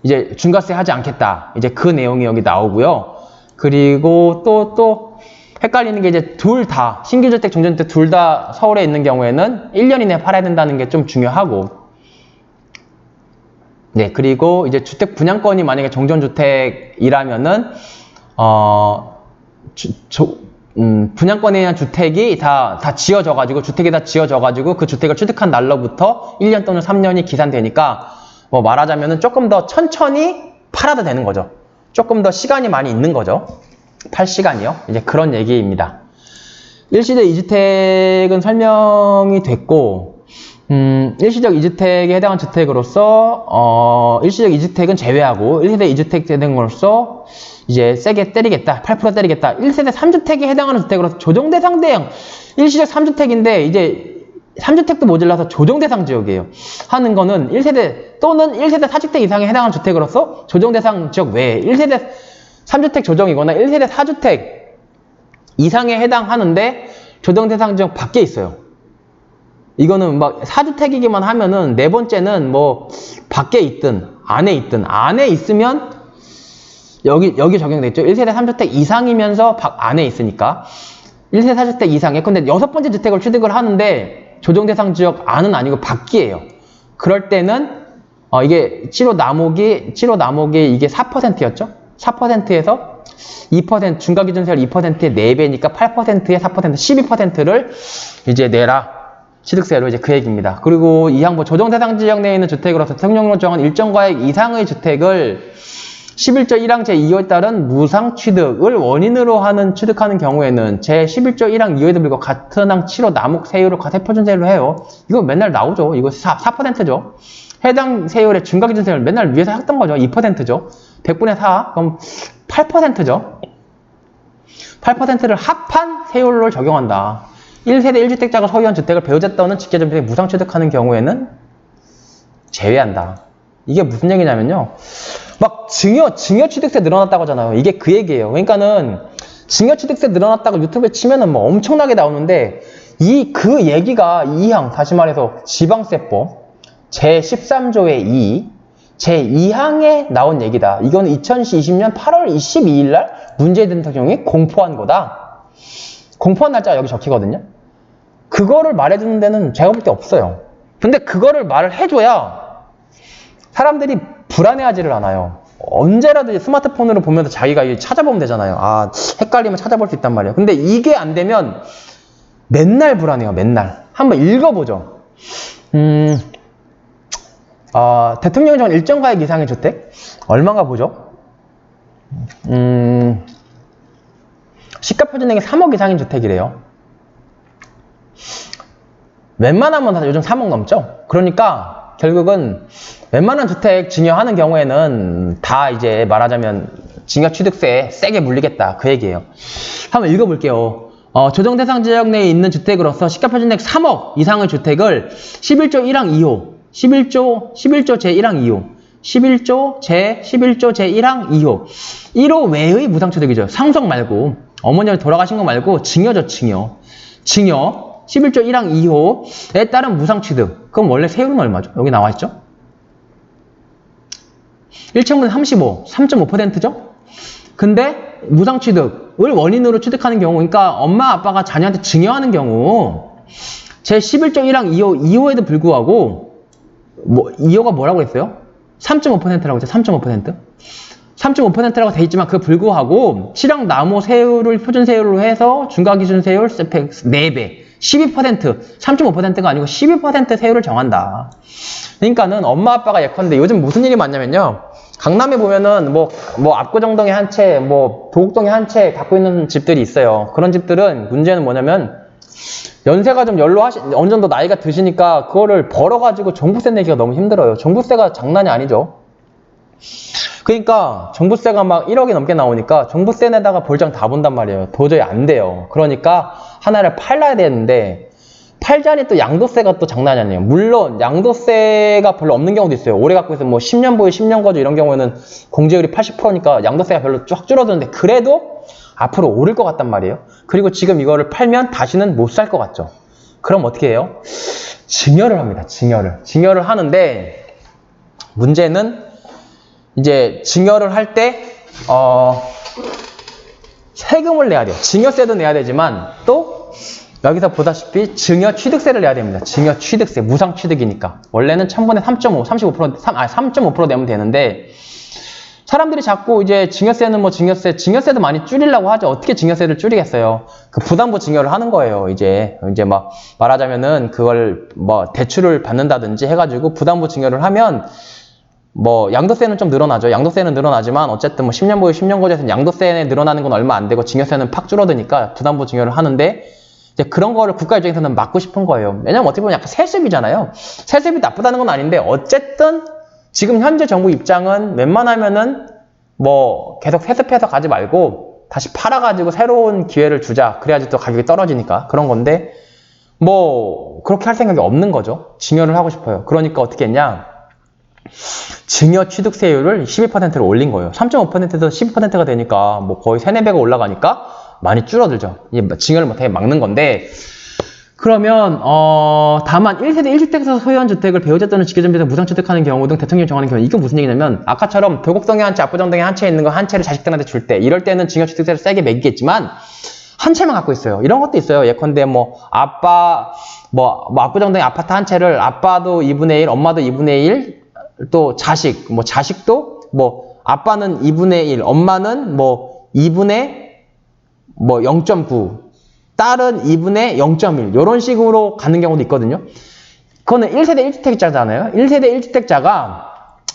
이제, 중과세 하지 않겠다. 이제 그 내용이 여기 나오고요. 그리고 또, 헷갈리는 게 이제 둘 다, 신규주택, 종전주택 둘 다 서울에 있는 경우에는 1년 이내에 팔아야 된다는 게 좀 중요하고, 네, 그리고 이제 주택 분양권이 만약에 종전주택이라면은, 분양권에 의한 주택이 다 지어져가지고, 주택이 다 지어져가지고 그 주택을 취득한 날로부터 1년 또는 3년이 기산되니까, 뭐 말하자면은 조금 더 천천히 팔아도 되는 거죠. 조금 더 시간이 많이 있는 거죠. 팔 시간이요. 이제 그런 얘기입니다. 일시적 이주택은 설명이 됐고, 일시적 이주택에 해당한 주택으로서, 일시적 이주택은 제외하고, 1세대 이주택 대상으로서, 이제 세게 때리겠다. 8% 때리겠다. 1세대 3주택에 해당하는 주택으로서 조정대상 대형, 일시적 3주택인데, 이제 3주택도 모자라서 조정대상 지역이에요. 하는 거는 1세대 또는 1세대 4주택 이상에 해당하는 주택으로서 조정대상 지역 외에 1세대 3주택 조정이거나 1세대 4주택 이상에 해당하는데 조정대상 지역 밖에 있어요. 이거는 막 4주택이기만 하면은 네 번째는 뭐 밖에 있든 안에 있으면 여기 적용되죠. 1세대 3주택 이상이면서 안에 있으니까 1세대 4주택 이상에. 근데 여섯 번째 주택을 취득을 하는데 조정대상 지역 안은 아니고 밖이에요. 그럴 때는 이게 7호 나목이 이게 4%였죠. 4%에서 2% 중과기준세율 2%의 4배니까 8%에 4% 12%를 이제 내라. 취득세로 이제 그 얘기입니다. 그리고 이 항목 조정 대상 지역 내에 있는 주택으로서 대통령령으로 정한 일정 가액 이상의 주택을 11조 1항 제2호에 따른 무상 취득을 원인으로 하는 취득하는 경우에는 제 11조 1항 2호에도 불구하고 같은 항 7호 남욱 세율을 과세표준세율로 해요. 이거 맨날 나오죠. 이거 4%죠. 해당 세율의 중과기준세율 맨날 위에서 했던 거죠. 2%죠. 100분의 4 그럼 8%죠. 8%를 합한 세율로 적용한다. 1세대 1주택자가 소유한 주택을 배우자 또는 직계전세에 무상 취득하는 경우에는 제외한다. 이게 무슨 얘기냐면요. 막 증여 취득세 늘어났다고 하잖아요. 이게 그 얘기예요. 그러니까는 증여 취득세 늘어났다고 유튜브에 치면은 뭐 엄청나게 나오는데 그 얘기가 2항 다시 말해서 지방세법 제13조의 2 제2항에 나온 얘기다. 이건 2020년 8월 22일 날 문재인 대통령이 공포한 거다. 공포한 날짜가 여기 적히거든요. 그거를 말해주는 데는 제가 볼 때 없어요. 근데 그거를 말을 해줘야 사람들이 불안해하지를 않아요. 언제라도 스마트폰으로 보면서 자기가 찾아보면 되잖아요. 아, 헷갈리면 찾아볼 수 있단 말이에요. 근데 이게 안 되면 맨날 불안해요. 맨날. 한번 읽어보죠. 대통령이 정한 일정 가액 이상의 주택 얼마가 보죠? 시가표준액이 3억 이상인 주택이래요. 웬만하면 다 요즘 3억 넘죠? 그러니까 결국은 웬만한 주택 증여하는 경우에는 다 이제 말하자면 증여 취득세 세게 물리겠다 그 얘기예요. 한번 읽어볼게요. 조정 대상 지역 내에 있는 주택으로서 시가표준액 3억 이상의 주택을 11조 1항 2호 11조 제1항 2호 11조 제1항 2호 1호 외의 무상취득이죠. 상속 말고 어머님이 돌아가신 거 말고 증여죠. 증여 11조 1항 2호에 따른 무상취득. 그럼 원래 세율은 얼마죠? 여기 나와 있죠? 1층분 35, 3.5%죠? 근데 무상취득을 원인으로 취득하는 경우, 그러니까 엄마 아빠가 자녀한테 증여하는 경우 제 11조 1항 2호에도 불구하고 2호가 뭐라고 했어요? 3.5%라고 했죠. 3.5%. 3.5%라고 돼 있지만 그 불구하고 실형 남호 세율을 표준세율로 해서 중과기준세율 4배 12% 3.5%가 아니고 12% 세율을 정한다. 그러니까는 엄마 아빠가 예컨대 요즘 무슨 일이 많냐면요. 강남에 보면은 뭐 압구정동에 한 채, 도곡동에 한 채 갖고 있는 집들이 있어요. 그런 집들은 문제는 뭐냐면 연세가 좀 어느 정도 나이가 드시니까 그거를 벌어가지고 종부세 내기가 너무 힘들어요. 종부세가 장난이 아니죠. 그러니까 종부세가 막 1억이 넘게 나오니까 종부세 내다가 볼장 다 본단 말이에요. 도저히 안 돼요. 그러니까 하나를 팔아야 되는데 팔자니 또 양도세가 또 장난이 아니에요. 물론 양도세가 별로 없는 경우도 있어요. 오래 갖고 있으면 10년 보유 10년 거주 이런 경우에는 공제율이 80%니까 양도세가 별로 쫙 줄어드는데 그래도 앞으로 오를 것 같단 말이에요. 그리고 지금 이거를 팔면 다시는 못 살 것 같죠. 그럼 어떻게 해요? 증여를 합니다. 증여를 하는데 문제는 이제 증여를 할 때 세금을 내야 돼요. 증여세도 내야 되지만 또 여기서 보다시피 증여 취득세를 내야 됩니다. 증여 취득세, 무상 취득이니까. 원래는 1000분의 3.5, 3.5% 내면 되는데 사람들이 자꾸 이제 증여세는 증여세도 많이 줄이려고 하죠. 어떻게 증여세를 줄이겠어요? 그 부담부 증여를 하는 거예요. 이제 막 말하자면은 그걸 대출을 받는다든지 해가지고 부담부 증여를 하면 양도세는 좀 늘어나죠. 양도세는 늘어나지만 어쨌든 10년 보유 10년 거주에서는 양도세 늘어나는 건 얼마 안 되고 증여세는 팍 줄어드니까 부담부 증여를 하는데 이제 그런 거를 국가 입장에서는 막고 싶은 거예요. 왜냐면 어떻게 보면 약간 세습이잖아요. 세습이 나쁘다는 건 아닌데 어쨌든 지금 현재 정부 입장은 웬만하면은 계속 세습해서 가지 말고 다시 팔아가지고 새로운 기회를 주자. 그래야지 또 가격이 떨어지니까 그런 건데 그렇게 할 생각이 없는 거죠. 증여를 하고 싶어요. 그러니까 어떻게 했냐? 증여 취득세율을 12%로 올린 거예요. 3.5%에서 12%가 되니까 거의 3, 4배가 올라가니까 많이 줄어들죠. 증여를 못하게 막는 건데 그러면 다만 1세대 1주택에서 소유한 주택을 배우자 또는 직계전세에서 무상 취득하는 경우 등 대통령이 정하는 경우 이건 무슨 얘기냐면 아까처럼 도곡동에 한 채, 압구정동에 한 채 있는 거 한 채를 자식들한테 줄 때 이럴 때는 증여 취득세를 세게 매기겠지만 한 채만 갖고 있어요. 이런 것도 있어요. 예컨대 압구정동에 아파트 한 채를 아빠도 2분의 1, 엄마도 2분의 1, 또 자식도 아빠는 2분의 1, 엄마는 2분의 뭐 0.9, 딸은 2분의 0.1 이런 식으로 가는 경우도 있거든요. 그거는 1세대 1주택자잖아요. 1세대 1주택자가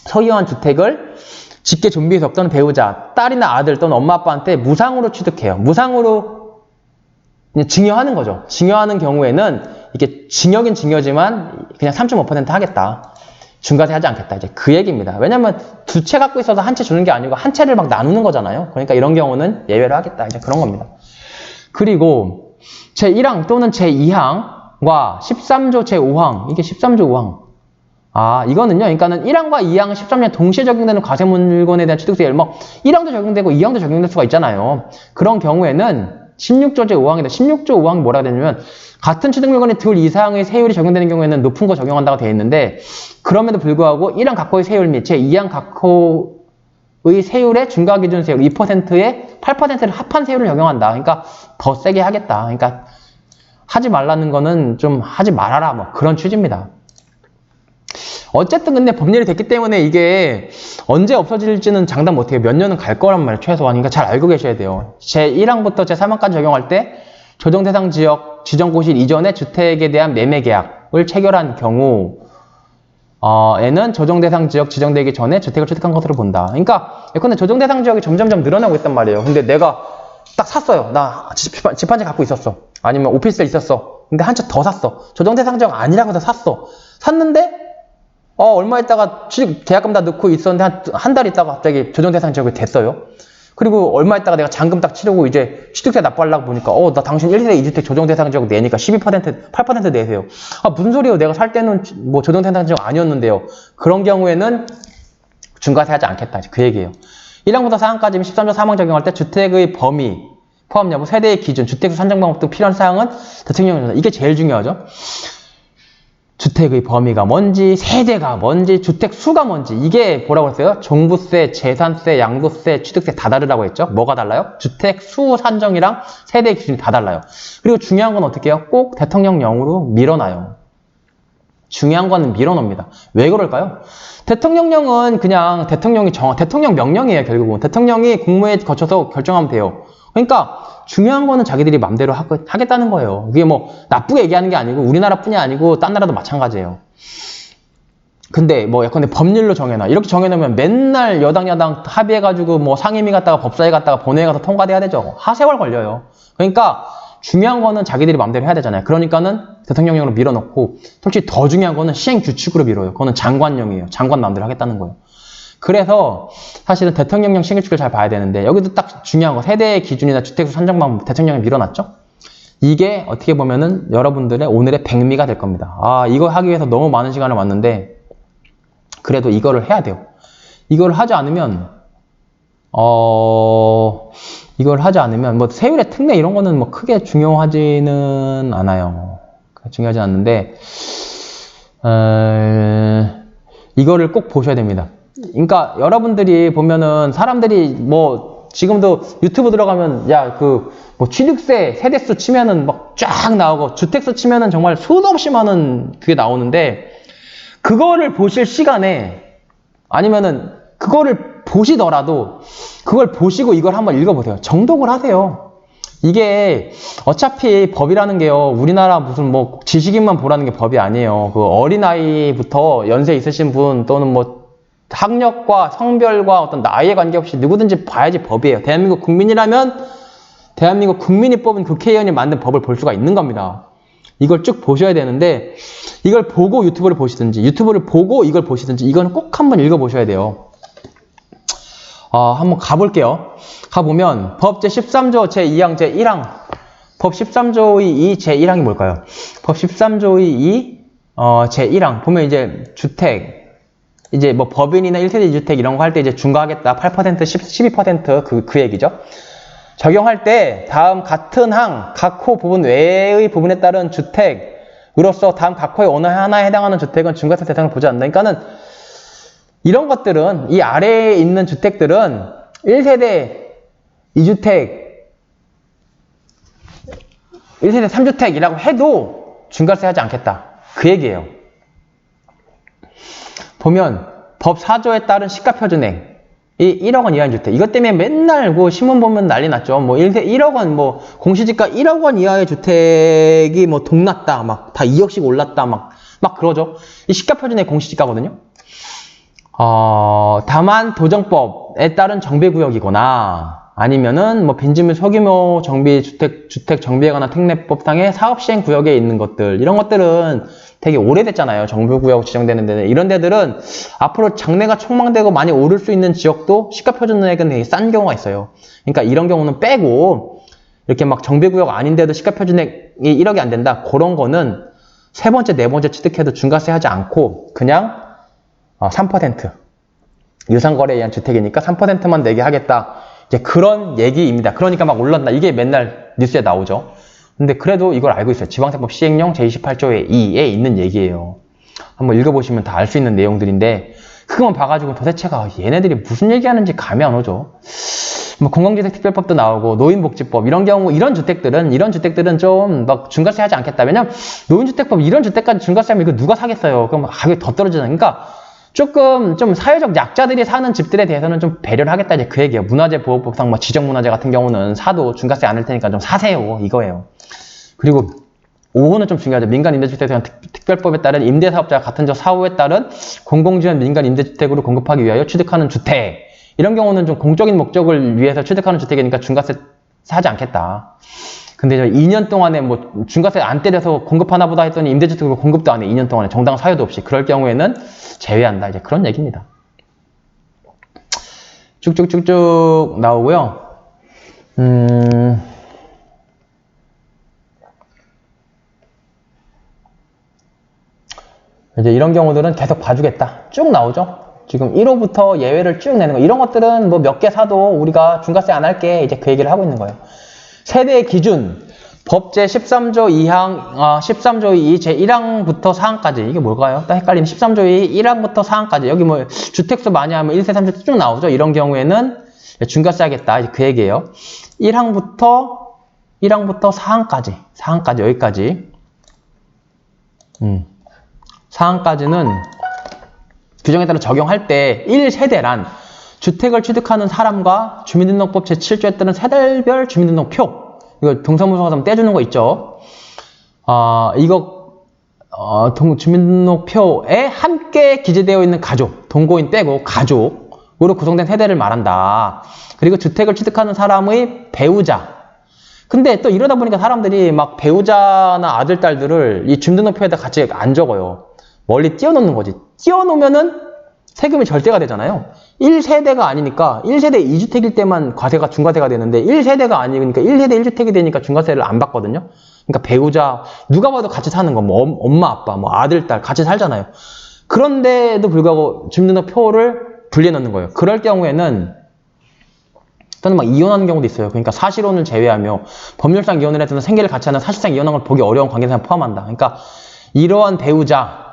소유한 주택을 직계 좀비속 또는 배우자, 딸이나 아들 또는 엄마 아빠한테 무상으로 취득해요. 무상으로 그냥 증여하는 거죠. 증여하는 경우에는 이게 증여긴 증여지만 그냥 3.5% 하겠다. 중과세 하지 않겠다. 이제 그 얘기입니다. 왜냐면 두 채 갖고 있어서 한 채 주는 게 아니고 한 채를 막 나누는 거잖아요. 그러니까 이런 경우는 예외로 하겠다. 이제 그런 겁니다. 그리고 제1항 또는 제2항과 13조 제5항, 이게 13조 5항. 아, 이거는요, 그러니까는 1항과 2항은 13년 동시에 적용되는 과세 물건에 대한 취득세율, 뭐, 1항도 적용되고 2항도 적용될 수가 있잖아요. 그런 경우에는 16조 제5항인데, 16조 5항이 뭐라 되냐면, 같은 취득 물건의 둘 이상의 세율이 적용되는 경우에는 높은 거 적용한다고 되어 있는데, 그럼에도 불구하고 1항 각호의 세율 및 제2항 각호의 세율의 중과기준 세율 2%에 8%를 합한 세율을 적용한다. 그러니까 더 세게 하겠다. 그러니까 하지 말라는 거는 좀 하지 말아라. 뭐 그런 취지입니다. 어쨌든 근데 법률이 됐기 때문에 이게 언제 없어질지는 장담 못해요. 몇 년은 갈 거란 말이에요. 최소한. 그러니까 잘 알고 계셔야 돼요. 제1항부터 제3항까지 적용할 때 조정 대상 지역 지정고시 이전에 주택에 대한 매매 계약을 체결한 경우 에는 조정 대상 지역 지정되기 전에 주택을 취득한 것으로 본다. 그러니까 예컨대 조정 대상 지역이 점점점 늘어나고 있단 말이에요. 근데 내가 딱 샀어요. 나 집 한 채 갖고 있었어. 아니면 오피스텔 있었어. 근데 한 채 더 샀어. 조정 대상 지역 아니라고 해서 샀어. 샀는데 얼마 있다가 취득 계약금 다 넣고 있었는데 한 달 있다가 갑자기 조정 대상 지역이 됐어요. 그리고 얼마 있다가 내가 잔금 딱 치르고 이제 취득세 납부하려고 보니까 나 당신 1세대 2주택 조정 대상 지역 내니까 12% 8% 내세요. 아, 무슨 소리예요? 내가 살 때는 뭐 조정 대상 지역 아니었는데요. 그런 경우에는 중과세 하지 않겠다. 그 얘기예요. 1항부터 4항까지 13조 3항 적용할 때 주택의 범위, 포함 여부, 세대의 기준, 주택수 산정 방법 등 필요한 사항은 대통령령입니다. 이게 제일 중요하죠. 주택의 범위가 뭔지, 세대가 뭔지, 주택 수가 뭔지, 이게 뭐라고 했어요? 종부세, 재산세, 양도세, 취득세 다 다르다고 했죠? 뭐가 달라요? 주택 수 산정이랑 세대 기준이 다 달라요. 그리고 중요한 건 어떻게 해요? 꼭 대통령령으로 밀어놔요. 중요한 거는 밀어놓습니다. 왜 그럴까요? 대통령령은 그냥 대통령 명령이에요, 결국은. 대통령이 국무회의 거쳐서 결정하면 돼요. 그러니까 중요한 거는 자기들이 맘대로 하겠다는 거예요. 그게 뭐 나쁘게 얘기하는 게 아니고 우리나라뿐이 아니고 딴 나라도 마찬가지예요. 근데 뭐 예컨대 법률로 정해놔. 이렇게 정해놓으면 맨날 여당 야당 합의해가지고 뭐 상임위 갔다가 법사위 갔다가 본회의 가서 통과돼야 되죠. 하세월 걸려요. 그러니까 중요한 거는 자기들이 맘대로 해야 되잖아요. 그러니까는 대통령령으로 밀어넣고 솔직히 더 중요한 거는 시행규칙으로 밀어요. 그거는 장관령이에요. 장관 맘대로 하겠다는 거예요. 그래서 사실은 대통령령 시행규칙을 잘 봐야 되는데 여기도 딱 중요한 거 세대의 기준이나 주택수 산정 방법 대통령이 밀어놨죠. 이게 어떻게 보면은 여러분들의 오늘의 백미가 될 겁니다. 아, 이거 하기 위해서 너무 많은 시간을 왔는데 그래도 이거를 해야 돼요. 이걸 하지 않으면 뭐 세율의 특례 이런 거는 뭐 크게 중요하지는 않아요. 중요하지 않는데 이거를 꼭 보셔야 됩니다. 그러니까 여러분들이 보면은 사람들이 뭐 지금도 유튜브 들어가면 뭐 취득세 세대수 치면은 막 쫙 나오고 주택수 치면은 정말 수도 없이 많은 그게 나오는데 그거를 보실 시간에 아니면은 그거를 보시더라도 그걸 보시고 이걸 한번 읽어보세요. 정독을 하세요. 이게 어차피 법이라는 게요. 우리나라 무슨 뭐 지식인만 보라는 게 법이 아니에요. 그 어린아이부터 연세 있으신 분 또는 뭐 학력과 성별과 어떤 나이에 관계없이 누구든지 봐야지 법이에요. 대한민국 국민이라면 대한민국 국민이 뽑은 국회의원이 만든 법을 볼 수가 있는 겁니다. 이걸 쭉 보셔야 되는데 이걸 보고 유튜브를 보시든지 유튜브를 보고 이걸 보시든지 이거는 꼭 한번 읽어보셔야 돼요. 한번 가볼게요. 가보면 법 제13조 제2항 제1항 법 13조의 2 제1항이 뭘까요? 법 13조의 2 제1항 보면 이제 주택 이제 뭐 법인이나 1세대 2주택 이런 거 할 때 이제 중과하겠다 8% 12% 그 얘기죠. 적용할 때 다음 같은 항 각 호 부분 외의 부분에 따른 주택으로서 다음 각 호의 어느 하나에 해당하는 주택은 중과세 대상을 보지 않는다. 그러니까는 이런 것들은 이 아래에 있는 주택들은 1세대 2주택 1세대 3주택이라고 해도 중과세 하지 않겠다. 그 얘기예요. 보면 법 4조에 따른 시가표준액 이 1억 원 이하의 주택. 이것 때문에 맨날 그 신문 보면 난리 났죠. 뭐 1억 원, 뭐 공시지가 1억 원 이하의 주택이 뭐 동났다. 막 다 2억씩 올랐다. 막 그러죠. 이 시가표준의 공시지가거든요. 다만 도정법에 따른 정비구역이거나 아니면은 뭐 빈지물 소규모 정비 주택 정비에 관한 특례법상의 사업시행 구역에 있는 것들, 이런 것들은 되게 오래됐잖아요. 정비구역 지정되는 데는. 이런 데들은 앞으로 장래가 촉망되고 많이 오를 수 있는 지역도 시가표준액은 되게 싼 경우가 있어요. 그러니까 이런 경우는 빼고, 이렇게 막 정비구역 아닌데도 시가표준액이 1억이 안 된다, 그런 거는 세 번째, 네 번째 취득해도 중과세 하지 않고 그냥 3% 유상거래에 의한 주택이니까 3%만 내게 하겠다, 이제 그런 얘기입니다. 그러니까 막 올랐나, 이게 맨날 뉴스에 나오죠. 근데 그래도 이걸 알고 있어요. 지방세법 시행령 제28조의 2에 있는 얘기예요. 한번 읽어보시면 다 알 수 있는 내용들인데, 그것만 봐가지고 도대체가 얘네들이 무슨 얘기하는지 감이 안 오죠. 뭐 공공주택특별법도 나오고 노인복지법, 이런 경우 이런 주택들은 좀 막 중과세 하지 않겠다. 왜냐면 노인주택법 이런 주택까지 중과세하면 이거 누가 사겠어요. 그럼 가격이 더 떨어지잖아요. 그러니까 조금 좀 사회적 약자들이 사는 집들에 대해서는 좀 배려를 하겠다, 이제 그 얘기예요. 문화재보호법상 뭐 지정문화재 같은 경우는 사도 중과세 안 할 테니까 좀 사세요, 이거예요. 그리고 5호는 좀 중요하죠. 민간임대주택에 대한 특별법에 따른 임대사업자가 같은 저 사후에 따른 공공지원 민간임대주택으로 공급하기 위하여 취득하는 주택, 이런 경우는 좀 공적인 목적을 위해서 취득하는 주택이니까 중과세 하지 않겠다. 근데 저 2년 동안에 뭐 중과세 안 때려서 공급하나 보다 했더니 임대주택으로 공급도 안 해. 2년 동안에 정당 사유도 없이. 그럴 경우에는 제외한다, 이제 그런 얘기입니다. 쭉쭉쭉쭉 나오고요. 이제 이런 경우들은 계속 봐주겠다, 쭉 나오죠. 지금 1호부터 예외를 쭉 내는 거, 이런 것들은 뭐 몇 개 사도 우리가 중과세 안 할게, 이제 그 얘기를 하고 있는 거예요. 세대 기준 법 제13조 2항 13조 2 제1항부터 4항까지, 이게 뭘까요? 딱 헷갈리는. 13조 2 1항부터 4항까지, 여기 뭐 주택수 많이 하면 1세 3세 쭉 나오죠. 이런 경우에는 중과세 하겠다, 이제 그 얘기예요. 1항부터 4항까지 여기까지. 4항까지는 규정에 따라 적용할 때 1세대란 주택을 취득하는 사람과 주민등록법 제7조에 따른 세대별 주민등록표, 이거 동사무소 가서 떼주는 거 있죠. 주민등록표에 함께 기재되어 있는 가족, 동거인 빼고 가족으로 구성된 세대를 말한다. 그리고 주택을 취득하는 사람의 배우자. 근데 또 이러다 보니까 사람들이 막 배우자나 아들, 딸들을 이 주민등록표에다 같이 안 적어요. 멀리 띄워놓는 거지. 띄워놓으면은 세금이 절대가 되잖아요. 1세대가 아니니까 1세대 2주택일 때만 중과세가 되는데 1세대가 아니니까 1세대 1주택이 되니까 중과세를 안 받거든요. 그러니까 배우자, 누가 봐도 같이 사는 거, 뭐 엄마, 아빠, 뭐 아들, 딸 같이 살잖아요. 그런데도 불구하고 주민등록표를 분리해 놓는 거예요. 그럴 경우에는 또는 막 이혼하는 경우도 있어요. 그러니까 사실혼을 제외하며 법률상 이혼을 해서는 생계를 같이 하는 사실상 이혼한 걸 보기 어려운 관계사를 포함한다. 그러니까 이러한 배우자나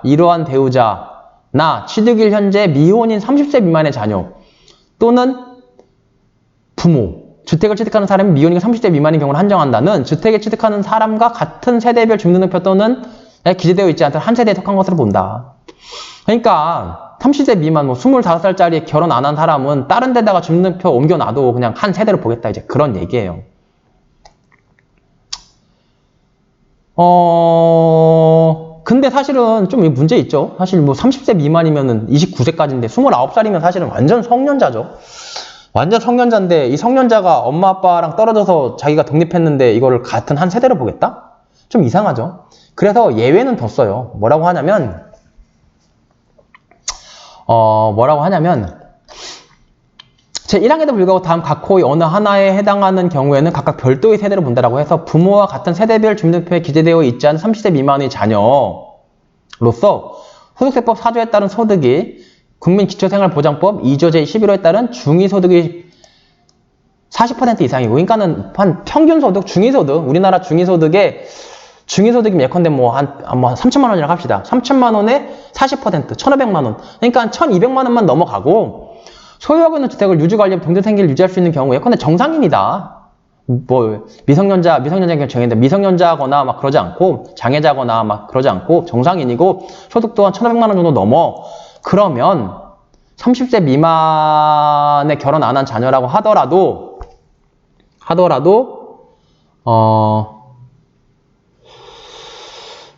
취득일 현재 미혼인 30세 미만의 자녀 또는 부모, 주택을 취득하는 사람이 미혼이가 30세 미만인 경우를 한정한다는 주택에 취득하는 사람과 같은 세대별 주민등록표 또는 기재되어 있지 않던 한 세대에 속한 것으로 본다. 그러니까 30세 미만, 뭐 25살짜리 결혼 안 한 사람은 다른 데다가 주민등록표 옮겨놔도 그냥 한 세대로 보겠다, 이제 그런 얘기예요. 근데 사실은 좀 문제 있죠. 사실 뭐 30세 미만이면은 29세까지인데 29살이면 사실은 완전 성년자죠. 완전 성년자인데 이 성년자가 엄마 아빠랑 떨어져서 자기가 독립했는데 이거를 같은 한 세대로 보겠다? 좀 이상하죠. 그래서 예외는 뒀어요. 뭐라고 하냐면 제1항에도 불구하고 다음 각 호의 어느 하나에 해당하는 경우에는 각각 별도의 세대로 본다라고 해서 부모와 같은 세대별 주민등록표에 기재되어 있지 않은 30세 미만의 자녀로서 소득세법 4조에 따른 소득이 국민기초생활보장법 2조 제11호에 따른 중위소득이 40% 이상이고, 그러니까는 한 평균소득, 중위소득, 우리나라 중위소득이 예컨대 한 3천만 원이라고 합시다. 3천만 원에 40%, 1,500만 원. 그러니까 한 1,200만 원만 넘어가고 소유하고 있는 주택을 유지관리, 경제생계를 유지할 수 있는 경우, 예컨대 정상인이다. 뭐 미성년자 경우 정해인데 미성년자거나 막 그러지 않고 장애자거나 막 그러지 않고 정상인이고 소득 또한 1,500만 원 정도 넘어. 그러면 30세 미만에 결혼 안 한 자녀라고 하더라도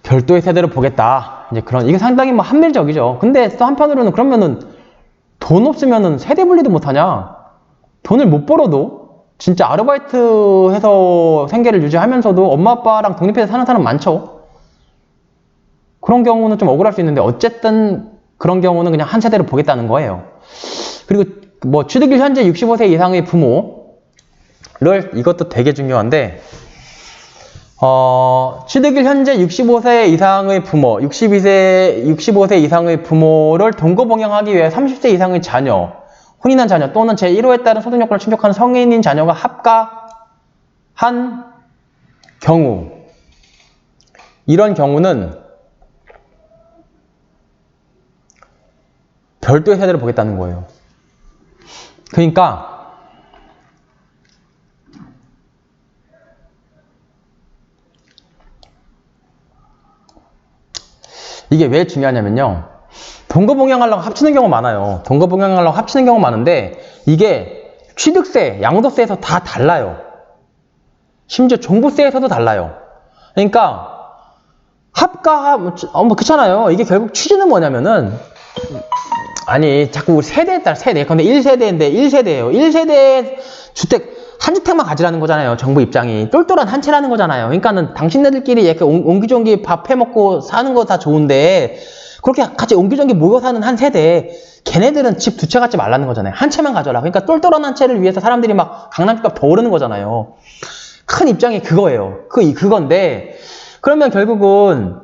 별도의 세대를 보겠다. 이제 이게 상당히 뭐 합리적이죠. 근데 또 한편으로는 그러면은 돈 없으면은 세대 분리도 못하냐? 돈을 못 벌어도 진짜 아르바이트 해서 생계를 유지하면서도 엄마 아빠랑 독립해서 사는 사람 많죠. 그런 경우는 좀 억울할 수 있는데 어쨌든 그런 경우는 그냥 한 세대를 보겠다는 거예요. 그리고 뭐 취득일 현재 65세 이상의 부모를 이것도 되게 중요한데 취득일 현재 65세 이상의 부모, 65세 이상의 부모를 동거봉양하기 위해 30세 이상의 자녀, 혼인한 자녀 또는 제1호에 따른 소득 요건을 충족한 성인인 자녀가 합가한 경우, 이런 경우는 별도의 세대를 보겠다는 거예요. 그러니까 이게 왜 중요하냐면요. 동거봉양하려고 합치는 경우 많아요. 동거봉양하려고 합치는 경우 많은데 이게 취득세, 양도세에서 다 달라요. 심지어 종부세에서도 달라요. 그러니까 그렇잖아요. 이게 결국 취지는 뭐냐면은 아니 자꾸 세대에 따라 세대. 근데 1세대인데 1세대예요. 1세대 주택 한 주택만 가지라는 거잖아요. 정부 입장이. 똘똘한 한 채라는 거잖아요. 그러니까는 당신네들끼리 이렇게 옹기종기 밥 해먹고 사는 거 다 좋은데 그렇게 같이 옹기종기 모여 사는 한 세대 걔네들은 집 두 채 갖지 말라는 거잖아요. 한 채만 가져라. 그러니까 똘똘한 한 채를 위해서 사람들이 막 강남집값 더 오르는 거잖아요. 큰 입장이 그거예요. 그건데 그러면 결국은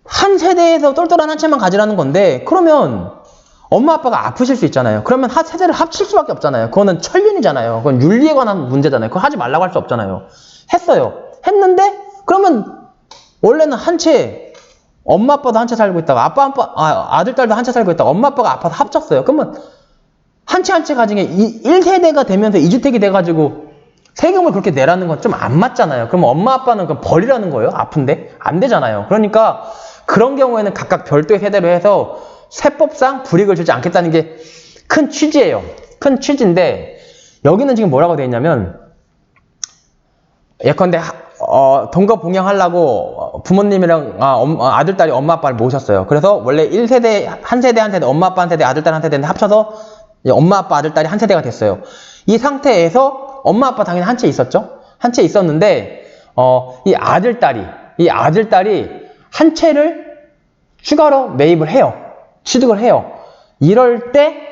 한 세대에서 똘똘한 한 채만 가지라는 건데 그러면 엄마 아빠가 아프실 수 있잖아요. 그러면 세대를 합칠 수밖에 없잖아요. 그거는 천륜이잖아요. 그건 윤리에 관한 문제잖아요. 그거 하지 말라고 할 수 없잖아요. 했는데 그러면 원래는 한 채 엄마 아빠도 한 채 살고 있다가 아들 딸도 한 채 살고 있다가 엄마 아빠가 아파서 합쳤어요. 그러면 한 채 한 채 가진 게 1세대가 되면서 2주택이 돼가지고 세금을 그렇게 내라는 건 좀 안 맞잖아요. 그러면 엄마 아빠는 그럼 버리라는 거예요? 아픈데? 안 되잖아요. 그러니까 그런 경우에는 각각 별도의 세대로 해서 세법상 불이익을 주지 않겠다는 게 큰 취지예요. 큰 취지인데 여기는 지금 뭐라고 되어 있냐면 예컨대 동거 봉양하려고 부모님이랑 아들, 딸이 엄마 아빠를 모셨어요. 그래서 원래 1세대, 한 세대, 엄마 아빠 한 세대, 아들, 딸 한 세대인데 합쳐서 엄마 아빠, 아들, 딸이 한 세대가 됐어요. 이 상태에서 엄마 아빠 당연히 한 채 있었죠? 한 채 있었는데 이 아들, 딸이 한 채를 추가로 매입을 해요. 취득을 해요. 이럴 때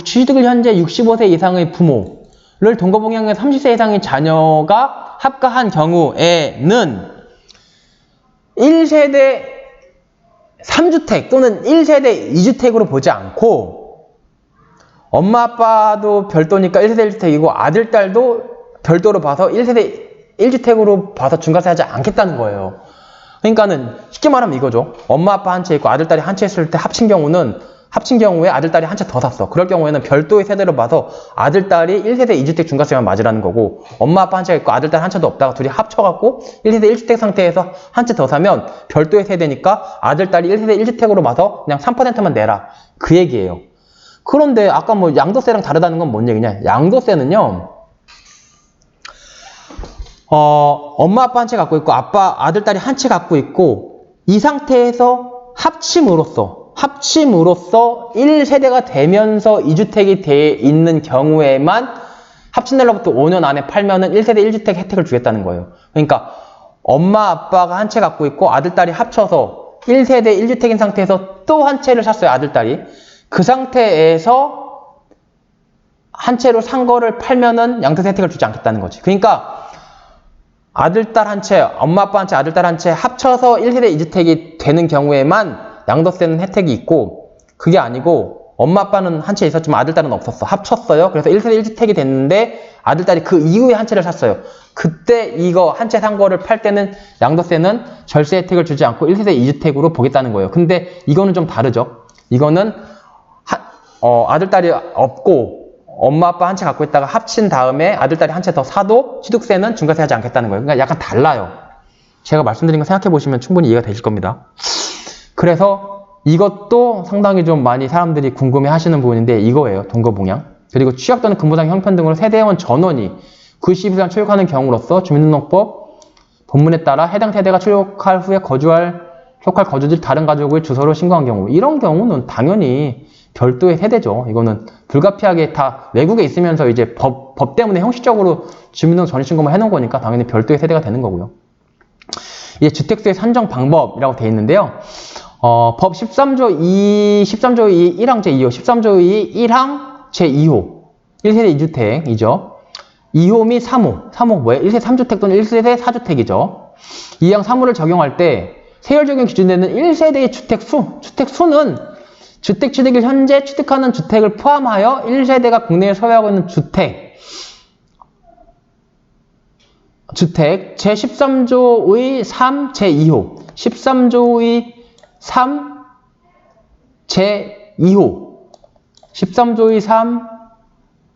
취득을 현재 65세 이상의 부모를 동거봉양의 30세 이상의 자녀가 합가한 경우에는 1세대 3주택 또는 1세대 2주택으로 보지 않고 엄마 아빠도 별도니까 1세대 1주택이고 아들, 딸도 별도로 봐서 1세대 1주택으로 봐서 중과세 하지 않겠다는 거예요. 그러니까는 쉽게 말하면 이거죠. 엄마 아빠 한 채 있고 아들, 딸이 한 채 있을 때 합친 경우에 아들, 딸이 한 채 더 샀어. 그럴 경우에는 별도의 세대로 봐서 아들, 딸이 1세대 2주택 중과세만 맞으라는 거고 엄마 아빠 한 채가 있고 아들, 딸 한 채도 없다가 둘이 합쳐갖고 1세대 1주택 상태에서 한 채 더 사면 별도의 세대니까 아들, 딸이 1세대 1주택으로 봐서 그냥 3%만 내라. 그 얘기예요. 그런데 아까 뭐 양도세랑 다르다는 건 뭔 얘기냐? 양도세는요. 엄마 아빠 한 채 갖고 있고 아들, 딸이 한 채 갖고 있고 이 상태에서 합침으로써 1세대가 되면서 2주택이 돼 있는 경우에만 합친 날로부터 5년 안에 팔면은 1세대 1주택 혜택을 주겠다는 거예요. 그러니까 엄마 아빠가 한 채 갖고 있고 아들, 딸이 합쳐서 1세대 1주택인 상태에서 또 한 채를 샀어요. 아들, 딸이. 그 상태에서 한 채로 산 거를 팔면은 양도세 혜택을 주지 않겠다는 거지. 그러니까 아들, 딸 한 채, 엄마, 아빠 한 채, 아들, 딸 한 채 합쳐서 1세대 2주택이 되는 경우에만 양도세는 혜택이 있고 그게 아니고 엄마, 아빠는 한 채 있었지만 아들, 딸은 없었어. 합쳤어요. 그래서 1세대 1주택이 됐는데 아들, 딸이 그 이후에 한 채를 샀어요. 그때 이거 한 채 산 거를 팔 때는 양도세는 절세 혜택을 주지 않고 1세대 2주택으로 보겠다는 거예요. 근데 이거는 좀 다르죠. 이거는 아들, 딸이 없고 엄마, 아빠 한 채 갖고 있다가 합친 다음에 아들, 딸이 한 채 더 사도 취득세는 중과세 하지 않겠다는 거예요. 그러니까 약간 달라요. 제가 말씀드린 거 생각해 보시면 충분히 이해가 되실 겁니다. 그래서 이것도 상당히 좀 많이 사람들이 궁금해 하시는 부분인데 이거예요. 동거봉양. 그리고 취약 또는 근무상 형편 등으로 세대원 전원이 91년 출력하는 경우로서 주민등록법 본문에 따라 해당 세대가 출력할 후에 출력할 거주지 다른 가족의 주소로 신고한 경우, 이런 경우는 당연히 별도의 세대죠. 이거는 불가피하게 다 외국에 있으면서 이제 법 때문에 형식적으로 주민등록 전입신고만 해놓은 거니까 당연히 별도의 세대가 되는 거고요. 이게 주택수의 산정 방법이라고 되어 있는데요. 법 13조 2, 13조 2, 1항 제2호, 13조 2, 1항 제2호. 1세대 2주택이죠. 2호 및 3호. 3호 뭐예요? 1세대 3주택 또는 1세대 4주택이죠. 2항 3호를 적용할 때 세율 적용 기준되는 1세대의 주택수는 주택 취득일 현재 취득하는 주택을 포함하여 1세대가 국내에 소유하고 있는 주택 제13조의 3 제2호 13조의 3 제2호 13조의 3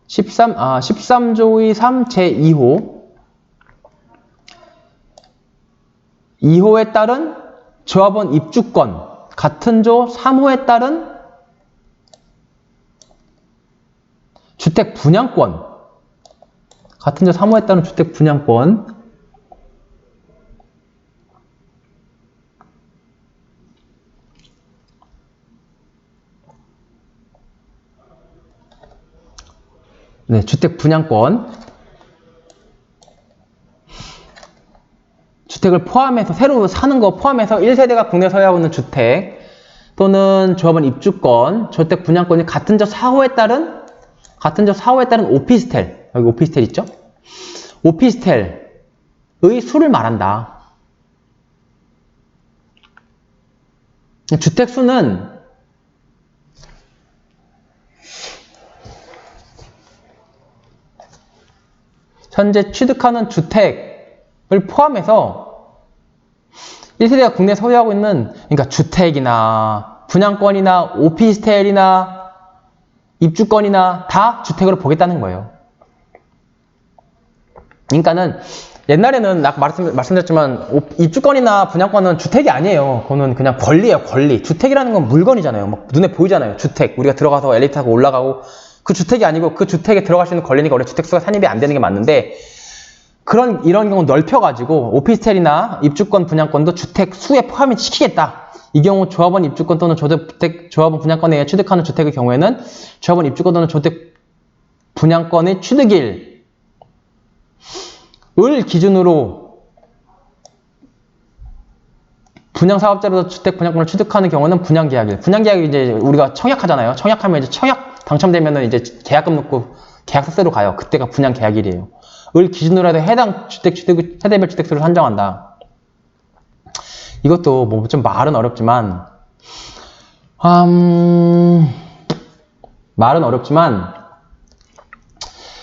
13조의 3 제2호 2호에 따른 조합원 입주권 같은 조 3호에 따른 주택 분양권 같은 조 3호에 따른 주택 분양권 네, 주택 분양권 주택을 포함해서 새로 사는 거 포함해서 1세대가 국내에 소유하고 있는 주택 또는 조합원 입주권, 주택 분양권이 같은 조 4호에 따른 오피스텔, 여기 오피스텔 있죠? 오피스텔의 수를 말한다. 주택 수는 현재 취득하는 주택을 포함해서 1세대가 국내에 소유하고 있는, 그러니까 주택이나 분양권이나 오피스텔이나 입주권이나 다 주택으로 보겠다는 거예요. 그러니까는 옛날에는 아까 말씀드렸지만 입주권이나 분양권은 주택이 아니에요. 그거는 그냥 권리예요, 권리. 주택이라는 건 물건이잖아요. 막 눈에 보이잖아요. 주택. 우리가 들어가서 엘리베이터 타고 올라가고 그 주택이 아니고 그 주택에 들어갈 수 있는 권리니까 원래 주택수가 산입이 안 되는 게 맞는데 이런 경우 넓혀가지고 오피스텔이나 입주권 분양권도 주택 수에 포함을 시키겠다. 이 경우 조합원 입주권 또는 조합원 분양권에 의해 취득하는 주택의 경우에는 조합원 입주권 또는 주택 분양권의 취득일을 기준으로 분양사업자로서 주택 분양권을 취득하는 경우는 분양계약일. 분양계약이 이제 우리가 청약하잖아요. 청약하면 이제 청약 당첨되면은 이제 계약금 넣고 계약서로 가요. 그때가 분양계약일이에요. 을 기준으로 해서 해당 주택 세대별 주택수를 산정한다. 이것도 뭐 좀 말은 어렵지만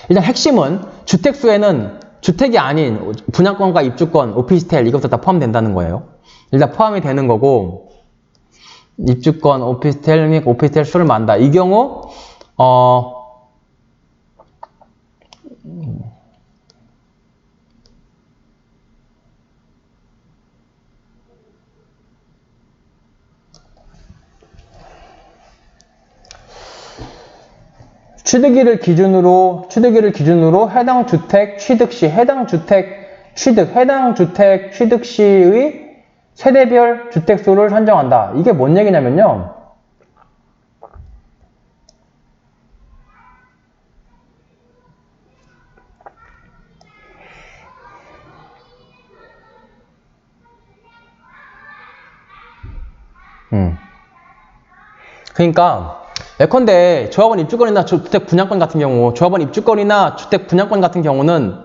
일단 핵심은 주택수에는 주택이 아닌 분양권과 입주권, 오피스텔 이것도 다 포함된다는 거예요. 일단 포함이 되는 거고 입주권, 오피스텔 및 오피스텔 수를 만다. 이 경우 취득일을 기준으로 해당 주택 취득 시의 세대별 주택수를 산정한다. 이게 뭔 얘기냐면요. 그러니까 예컨대 조합원 입주권이나 주택 분양권 같은 경우는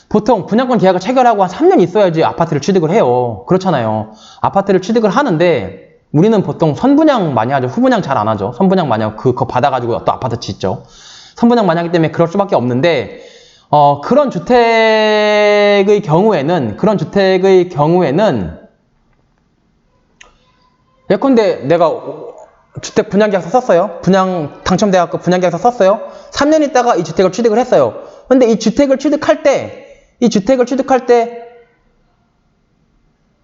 보통 분양권 계약을 체결하고 한 3년 있어야지 아파트를 취득을 해요. 그렇잖아요. 아파트를 취득을 하는데 우리는 보통 선분양 많이 하죠. 후분양 잘 안 하죠. 선분양 많이 하고 그거 받아가지고 또 아파트 짓죠. 선분양 많이 하기 때문에 그럴 수밖에 없는데 그런 주택의 경우에는 예컨대 내가 주택 분양계약서 썼어요. 당첨돼갖고 분양계약서 썼어요. 3년 있다가 이 주택을 취득을 했어요. 근데 이 주택을 취득할 때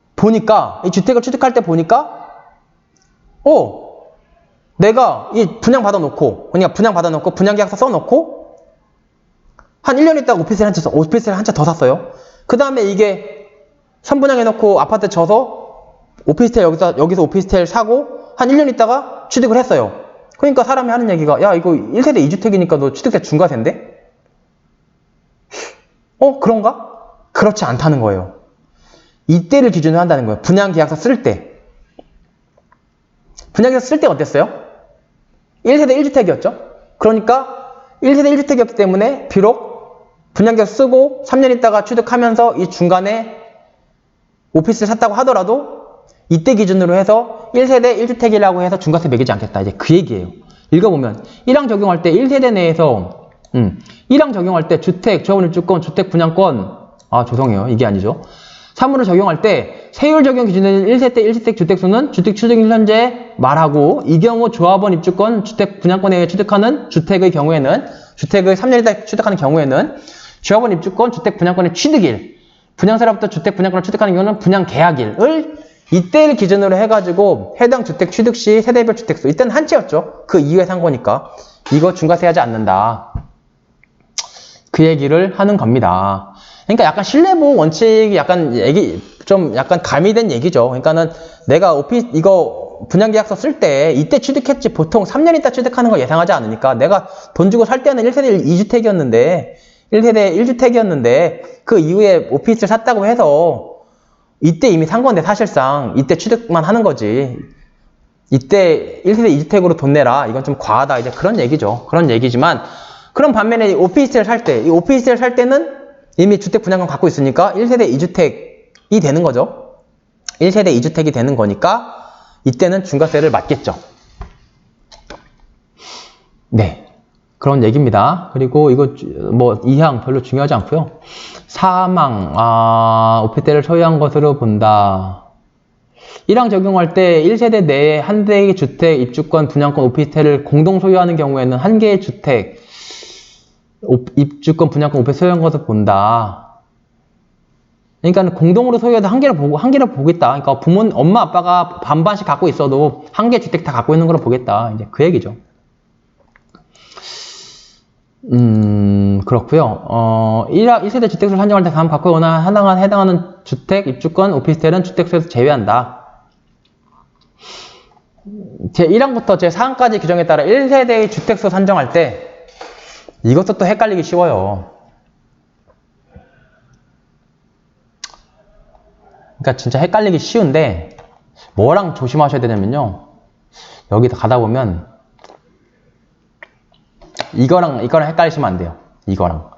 보니까 내가 이 분양 받아놓고, 그러니까 분양 받아놓고, 분양계약서 써놓고, 한 1년 있다가 오피스텔 한 채 더 샀어요. 그 다음에 이게 선분양해놓고 아파트 져서 오피스텔 여기서 오피스텔 사고, 한 1년 있다가 취득을 했어요. 그러니까 사람이 하는 얘기가, 야, 이거 1세대 2주택이니까 너 취득세 중과세인데? 그런가? 그렇지 않다는 거예요. 이때를 기준으로 한다는 거예요. 분양계약서 쓸 때. 분양계약서 쓸 때 어땠어요? 1세대 1주택이었죠? 그러니까 1세대 1주택이었기 때문에 비록 분양계약서 쓰고 3년 있다가 취득하면서 이 중간에 오피스를 샀다고 하더라도 이때 기준으로 해서 1세대 1주택이라고 해서 중과세 매기지 않겠다. 이제 그 얘기예요. 읽어보면 1항 적용할 때 1세대 내에서 1항 적용할 때 주택, 조합원일주권, 주택 분양권 죄송해요. 이게 아니죠. 3호를 적용할 때 세율 적용 기준에는 1세대 1주택 주택수는 주택 취득일 현재 말하고 이 경우 조합원 입주권, 주택 분양권에 의해 취득하는 주택의 경우에는 주택의 3년 이다 취득하는 경우에는 조합원 입주권, 주택 분양권의 취득일 분양사로부터 주택 분양권을 취득하는 경우는 분양 계약일을 이때를 기준으로 해가지고 해당 주택 취득 시 세대별 주택수 이때는 한 채였죠. 그 이후에 산 거니까 이거 중과세하지 않는다. 그 얘기를 하는 겁니다. 그러니까 약간 신뢰보호 원칙이 약간 약간 가미된 얘기죠. 그러니까는 내가 이거 분양계약서 쓸 때 이때 취득했지 보통 3년 있다 취득하는 거 예상하지 않으니까 내가 돈 주고 살 때는 1세대 2주택이었는데 1세대 1주택이었는데 그 이후에 오피스를 샀다고 해서 이때 이미 산 건데 사실상 이때 취득만 하는 거지. 이때 1세대 2주택으로 돈 내라. 이건 좀 과하다. 이제 그런 얘기죠. 그런 얘기지만 그럼 반면에 오피스텔 살 때, 이 오피스텔 살 때는 이미 주택 분양권 갖고 있으니까 1세대 2주택이 되는 거죠. 1세대 2주택이 되는 거니까 이때는 중과세를 맞겠죠. 네. 그런 얘기입니다. 그리고 이거 뭐 2항 별로 중요하지 않고요. 3항 오피스텔을 소유한 것으로 본다. 1항 적용할 때 1세대 내에 한 대의 주택, 입주권, 분양권, 오피스텔을 공동 소유하는 경우에는 한 개의 주택, 입주권, 분양권, 오피스텔 소유한 것을 본다. 그러니까 공동으로 소유해도 한 개를 보겠다. 그러니까 엄마, 아빠가 반반씩 갖고 있어도 한 개 주택 다 갖고 있는 걸 보겠다. 이제 그 얘기죠. 그렇고요. 1세대 주택수를 산정할 때 다음 갖고 오거나 해당하는 주택, 입주권, 오피스텔은 주택수에서 제외한다. 제1항부터 제4항까지 규정에 따라 1세대의 주택수 산정할 때 이것도 또 헷갈리기 쉬워요. 그러니까 진짜 헷갈리기 쉬운데 뭐랑 조심하셔야 되냐면요. 여기 가다 보면 이거랑 헷갈리시면 안 돼요. 이거랑.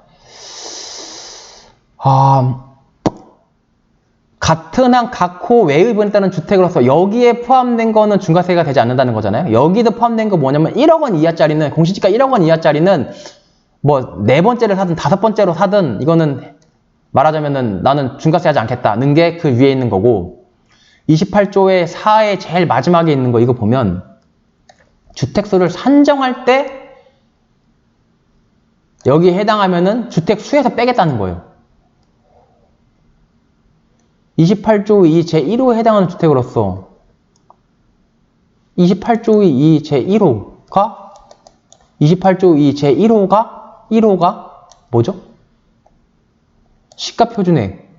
같은 항 각호 외의분에 따른 주택으로서 여기에 포함된 거는 중과세가 되지 않는다는 거잖아요. 여기도 포함된 거 뭐냐면 1억 원 이하짜리는 공시지가 1억 원 이하짜리는 뭐 네 번째를 사든 다섯 번째로 사든 이거는 말하자면은 나는 중과세 하지 않겠다는 게 그 위에 있는 거고 28조의 4의 제일 마지막에 있는 거 이거 보면 주택수를 산정할 때 여기에 해당하면은 주택수에서 빼겠다는 거예요. 28조 2 제1호에 해당하는 주택으로서 28조 2 제1호가 28조 2 제1호가 뭐죠? 시가표준액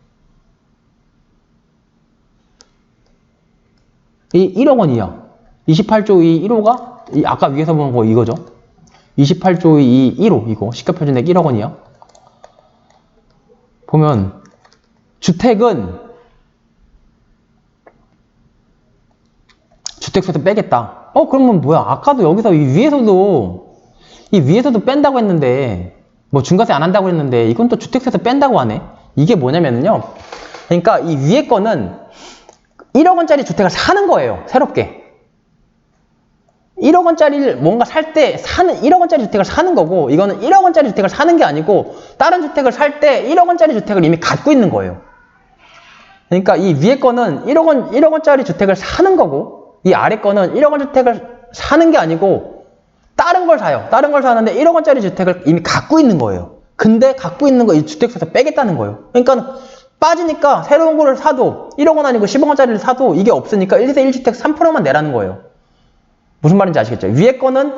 이 1억 원이야. 28조 2 1호가 아까 위에서 본 거 이거죠. 28조 2 1호 이거 시가표준액 1억 원이야. 보면 주택은 주택수에서 빼겠다. 그러면 뭐야? 아까도 여기서 이 위에서도 뺀다고 했는데 뭐 중과세 안 한다고 했는데 이건 또 주택수에서 뺀다고 하네. 이게 뭐냐면요. 그러니까 이 위에 거는 1억 원짜리 주택을 사는 거예요. 새롭게. 1억 원짜리를 뭔가 살 때 1억 원짜리 주택을 사는 거고 이거는 1억 원짜리 주택을 사는 게 아니고 다른 주택을 살 때 1억 원짜리 주택을 이미 갖고 있는 거예요. 그러니까 이 위에 거는 1억 원짜리 주택을 사는 거고 이 아래 거는 1억 원 주택을 사는 게 아니고 다른 걸 사요. 다른 걸 사는데 1억 원짜리 주택을 이미 갖고 있는 거예요. 근데 갖고 있는 거 이 주택수에서 빼겠다는 거예요. 그러니까 빠지니까 새로운 거를 사도 1억 원 아니고 10억 원짜리를 사도 이게 없으니까 1세대 1주택 3%만 내라는 거예요. 무슨 말인지 아시겠죠? 위에 거는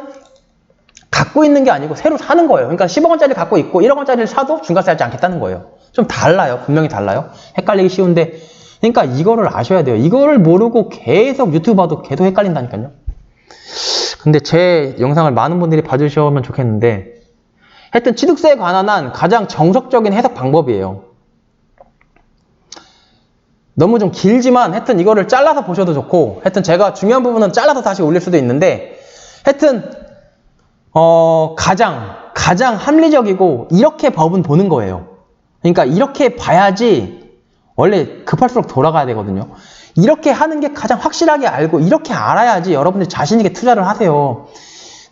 갖고 있는 게 아니고 새로 사는 거예요. 그러니까 10억 원짜리 갖고 있고 1억 원짜리를 사도 중과세 하지 않겠다는 거예요. 좀 달라요. 분명히 달라요. 헷갈리기 쉬운데 그러니까 이거를 아셔야 돼요. 이거를 모르고 계속 유튜브 봐도 계속 헷갈린다니까요. 근데 제 영상을 많은 분들이 봐주시면 좋겠는데 하여튼 취득세에 관한 한 가장 정석적인 해석 방법이에요. 너무 좀 길지만 하여튼 이거를 잘라서 보셔도 좋고 하여튼 제가 중요한 부분은 잘라서 다시 올릴 수도 있는데 하여튼 가장 합리적이고 이렇게 법은 보는 거예요. 그러니까 이렇게 봐야지 원래 급할수록 돌아가야 되거든요. 이렇게 하는 게 가장 확실하게 알고 이렇게 알아야지 여러분들이 자신있게 투자를 하세요.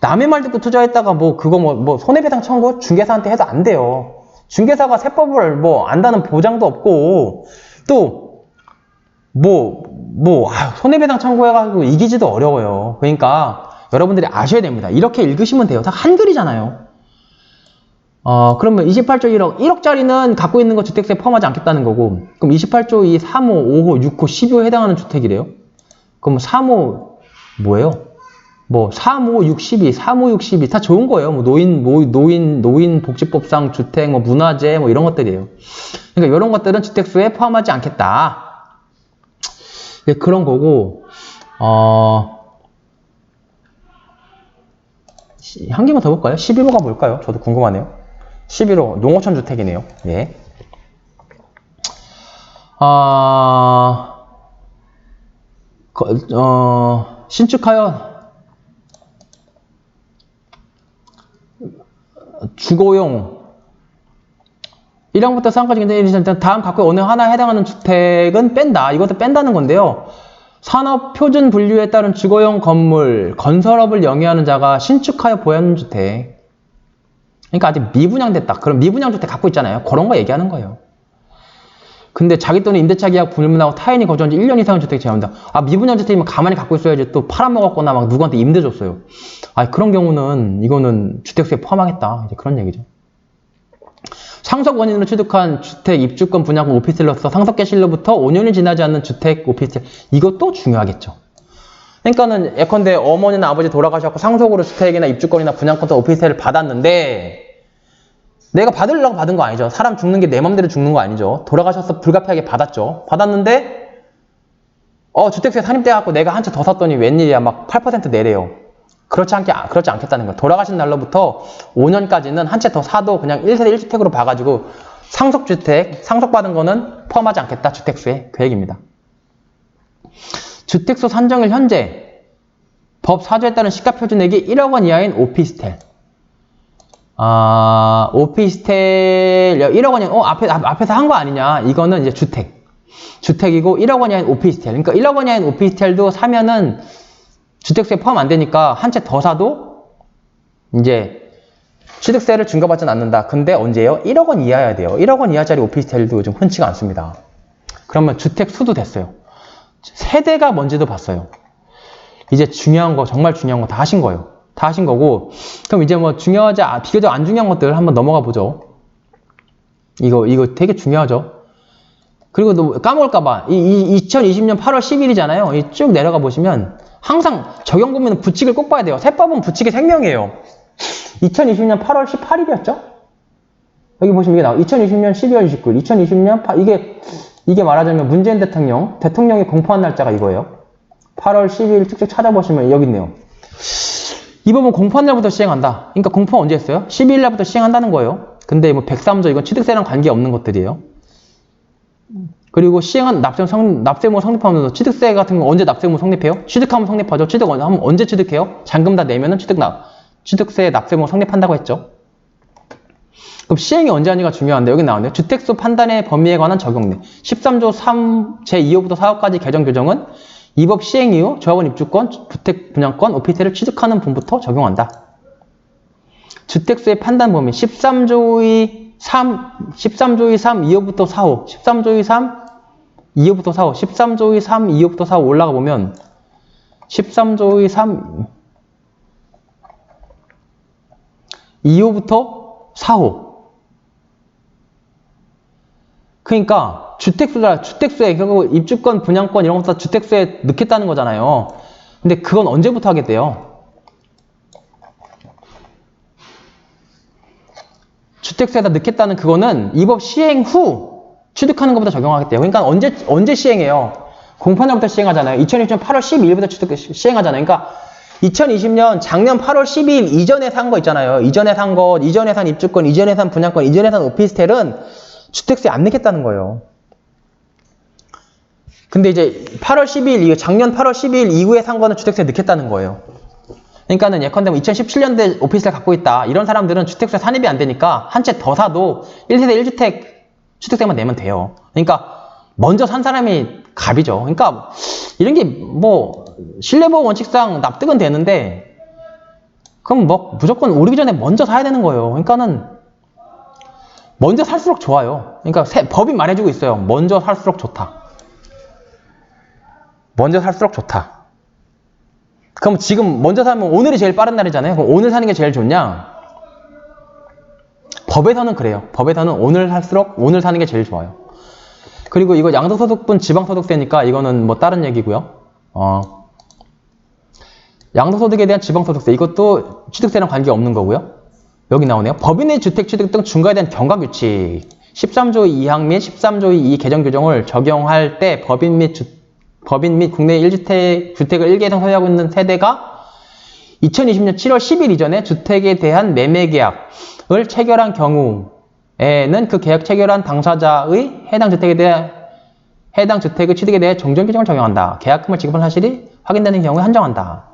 남의 말 듣고 투자했다가 그거 손해배상 청구 중개사한테 해도 안 돼요. 중개사가 세법을 안다는 보장도 없고 또 손해배상 청구해가지고 이기지도 어려워요. 그러니까 여러분들이 아셔야 됩니다. 이렇게 읽으시면 돼요. 다 한글이잖아요. 그러면 28조 1억, 1억짜리는 갖고 있는 거 주택세 포함하지 않겠다는 거고, 그럼 28조 2, 3호, 5호, 6호, 12호 해당하는 주택이래요? 그럼 3호, 뭐예요? 3호, 62, 3호, 62, 다 좋은 거예요. 노인복지법상 주택, 문화재, 이런 것들이에요. 그러니까 이런 것들은 주택수에 포함하지 않겠다. 그런 거고, 한 개만 더 볼까요? 11호가 뭘까요? 저도 궁금하네요. 11호, 농어촌 주택이네요. 예. 신축하여 주거용 1항부터 3까지 다음 각각 어느 하나에 해당하는 주택은 뺀다. 이것도 뺀다는 건데요. 산업 표준 분류에 따른 주거용 건물, 건설업을 영위하는 자가 신축하여 보유하는 주택. 그러니까 아직 미분양됐다. 그럼 미분양 주택 갖고 있잖아요. 그런 거 얘기하는 거예요. 근데 자기 또는 임대차 계약 불문하고 타인이 거주한 지 1년 이상의 주택 제외합니다. 미분양 주택이면 가만히 갖고 있어야지 또 팔아먹었거나 누구한테 임대 줬어요. 그런 경우는 이거는 주택수에 포함하겠다. 이제 그런 얘기죠. 상속 원인으로 취득한 주택, 입주권, 분양권, 오피스텔로서 상속 개시일로부터 5년이 지나지 않는 주택, 오피스텔. 이것도 중요하겠죠. 그러니까는 예컨대 어머니나 아버지 돌아가셨고 상속으로 주택이나 입주권이나 분양권과 오피스텔을 받았는데 내가 받으려고 받은 거 아니죠. 사람 죽는 게 내 맘대로 죽는 거 아니죠. 돌아가셔서 불가피하게 받았죠. 받았는데 주택수에 산입돼갖고 내가 한 채 더 샀더니 웬일이야 8% 내래요. 그렇지 않겠다는 거예요. 돌아가신 날로부터 5년까지는 한 채 더 사도 그냥 1세대 1주택으로 봐가지고 상속주택, 상속받은 거는 포함하지 않겠다. 주택수에 계획입니다. 주택수 산정일 현재 법 4조에 따른 시가표준액이 1억 원 이하인 오피스텔. 오피스텔 1억 원이 앞에서 한 거 아니냐. 이거는 이제 주택이고 1억 원 이하인 오피스텔. 그러니까 1억 원 이하인 오피스텔도 사면은 주택수에 포함 안 되니까 한 채 더 사도 이제 취득세를 중과받지는 않는다. 근데 언제예요? 1억 원 이하여야 돼요. 1억 원 이하짜리 오피스텔도 요즘 흔치가 않습니다. 그러면 주택 수도 됐어요. 세대가 뭔지도 봤어요. 이제 중요한 거, 정말 중요한 거 다 하신 거예요. 다 하신 거고, 그럼 이제 중요하지, 비교적 안 중요한 것들 한번 넘어가 보죠. 이거 되게 중요하죠. 그리고 또 까먹을까봐, 2020년 8월 10일이잖아요. 쭉 내려가 보시면, 항상 적용보면 부칙을 꼭 봐야 돼요. 세법은 부칙의 생명이에요. 2020년 8월 18일이었죠? 여기 보시면 이게 나와. 2020년 12월 29일, 2020년 이게 말하자면 문재인 대통령이 공포한 날짜가 이거예요. 8월 12일 쭉쭉 찾아보시면 여기 있네요. 이 법은 공포한 날부터 시행한다. 그러니까 공포는 언제 했어요? 12일 날부터 시행한다는 거예요. 근데 103조 이건 취득세랑 관계없는 것들이에요. 그리고 시행한 납세무 성립하면서 취득세 같은 거 언제 납세무 성립해요? 취득하면 성립하죠. 취득하면 언제 취득해요? 잔금 다 내면은 취득세 납세무 성립한다고 했죠. 그럼 시행이 언제 하니가 중요한데 여기 나오네요. 주택수 판단의 범위에 관한 적용례. 13조 3 제2호부터 4호까지 개정 규정은 이 법 시행 이후 조합원 입주권, 주택 분양권, 오피스텔을 취득하는 분부터 적용한다. 주택수의 판단 범위 13조의 3, 2호부터 4호, 13조의 3, 2호부터 4호, 13조의 3, 2호부터 4호 올라가 보면 13조의 3, 2호부터 4호. 그러니까 주택수에 결국 입주권, 분양권 이런 것도 주택수에 넣겠다는 거잖아요. 근데 그건 언제부터 하겠대요? 주택수에다 넣겠다는 그거는 이 법 시행 후 취득하는 것부터 적용하겠대요. 그러니까 언제 시행해요? 공판날부터 시행하잖아요. 2020년 8월 12일부터 취득 시행하잖아요. 그러니까 2020년 작년 8월 12일 이전에 산 거 있잖아요. 이전에 산 것, 이전에 산 입주권, 이전에 산 분양권, 이전에 산 오피스텔은 주택수에 안 내겠다는 거예요. 근데 이제 8월 12일, 작년 8월 12일 이후에 산 거는 주택수에 넣겠다는 거예요. 그러니까는 예컨대 2017년대 오피스텔 갖고 있다. 이런 사람들은 주택수에 산입이 안 되니까 한 채 더 사도 1세대 1주택 취득세만 내면 돼요. 그러니까 먼저 산 사람이 갑이죠. 그러니까 이런 게 뭐 실내보호 원칙상 납득은 되는데 그럼 뭐 무조건 오르기 전에 먼저 사야 되는 거예요. 그러니까는 먼저 살수록 좋아요. 그러니까 법이 말해주고 있어요. 먼저 살수록 좋다. 먼저 살수록 좋다. 그럼 지금 먼저 사면 오늘이 제일 빠른 날이잖아요. 그럼 오늘 사는 게 제일 좋냐? 법에서는 그래요. 법에서는 오늘 살수록 오늘 사는 게 제일 좋아요. 그리고 이거 양도소득분 지방소득세니까 이거는 뭐 다른 얘기고요. 양도소득에 대한 지방소득세 이것도 취득세랑 관계없는 거고요. 여기 나오네요. 법인의 주택 취득 등 중과에 대한 경과규칙 13조 2항 및 13조 2 개정 규정을 적용할 때 법인 및 국내 1주택, 주택을 1개 이상 소유하고 있는 세대가 2020년 7월 10일 이전에 주택에 대한 매매 계약을 체결한 경우에는 그 계약 체결한 당사자의 해당 주택의 취득에 대해 종전 규정을 적용한다. 계약금을 지급한 사실이 확인되는 경우에 한정한다.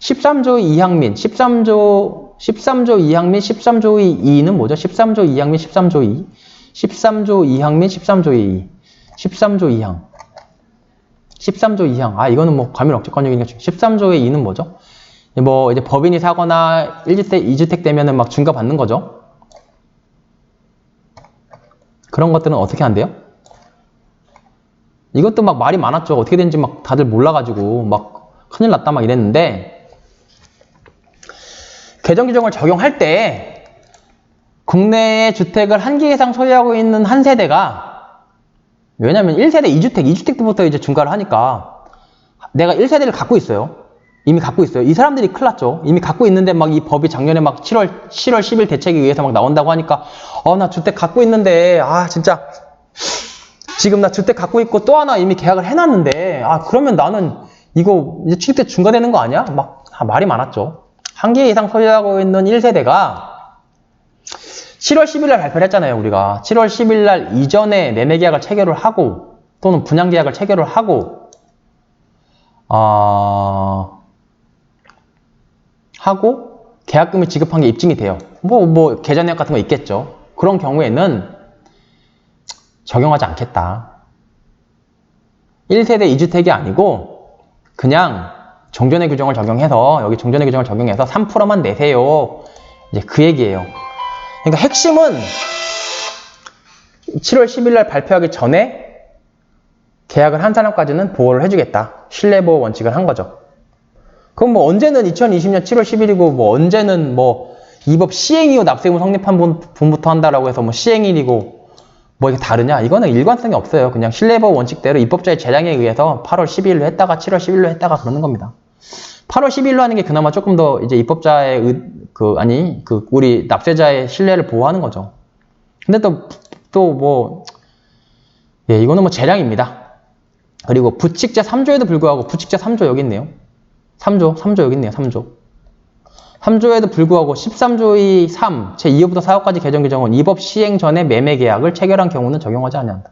13조 2항 및 13조 2항 및 13조 2는 뭐죠? 13조 2항 및 13조 2 13조 2항 및 13조 2 13조 2항 13조 2항. 이거는 뭐 과밀 억제권역이니까 13조의 2는 뭐죠? 뭐 이제 법인이 사거나 1주택, 2주택 되면은 막 중과 받는 거죠. 그런 것들은 어떻게 한대요? 이것도 막 말이 많았죠. 어떻게 되는지 막 다들 몰라가지고 막 큰일 났다 막 이랬는데 개정 규정을 적용할 때 국내에 주택을 한 개 이상 소유하고 있는 한 세대가 왜냐면 1세대, 2주택, 2주택 때부터 이제 중과를 하니까 내가 1세대를 갖고 있어요. 이미 갖고 있어요. 이 사람들이 큰일 났죠. 이미 갖고 있는데 막 이 법이 작년에 막 7월 10일 대책에 의해서 막 나온다고 하니까 나 주택 갖고 있는데 진짜 지금 나 주택 갖고 있고 또 하나 이미 계약을 해놨는데 그러면 나는 이거 이제 취득세 중과되는 거 아니야? 막 말이 많았죠. 한 개 이상 소유하고 있는 1세대가 7월 10일 날 발표를 했잖아요, 우리가. 7월 10일 날 이전에 매매 계약을 체결을 하고 또는 분양 계약을 체결을 하고 계약금을 지급한 게 입증이 돼요. 뭐 계좌 내역 같은 거 있겠죠. 그런 경우에는 적용하지 않겠다. 1세대 2주택이 아니고 그냥 종전의 규정을 적용해서 여기 종전의 규정을 적용해서 3%만 내세요. 이제 그 얘기예요. 그러니까 핵심은 7월 10일 날 발표하기 전에 계약을 한 사람까지는 보호를 해주겠다. 신뢰보호 원칙을 한 거죠. 그럼 뭐 언제는 2020년 7월 10일이고 뭐 언제는 뭐 이 법 시행 이후 납세의무 성립한 분부터 한다라고 해서 뭐 시행일이고 뭐 이게 다르냐? 이거는 일관성이 없어요. 그냥 신뢰보호 원칙대로 입법자의 재량에 의해서 8월 12일로 했다가 7월 10일로 했다가 그러는 겁니다. 8월 10일로 하는 게 그나마 조금 더 이제 입법자의 우리 납세자의 신뢰를 보호하는 거죠. 근데 또 뭐 이거는 뭐 재량입니다. 그리고 부칙제 3조에도 불구하고 부칙제 3조 여기 있네요. 3조 여기 있네요. 3조에도 불구하고 13조의 3 제2호부터 4호까지 개정 규정은 이 법 시행 전에 매매 계약을 체결한 경우는 적용하지 아니한다.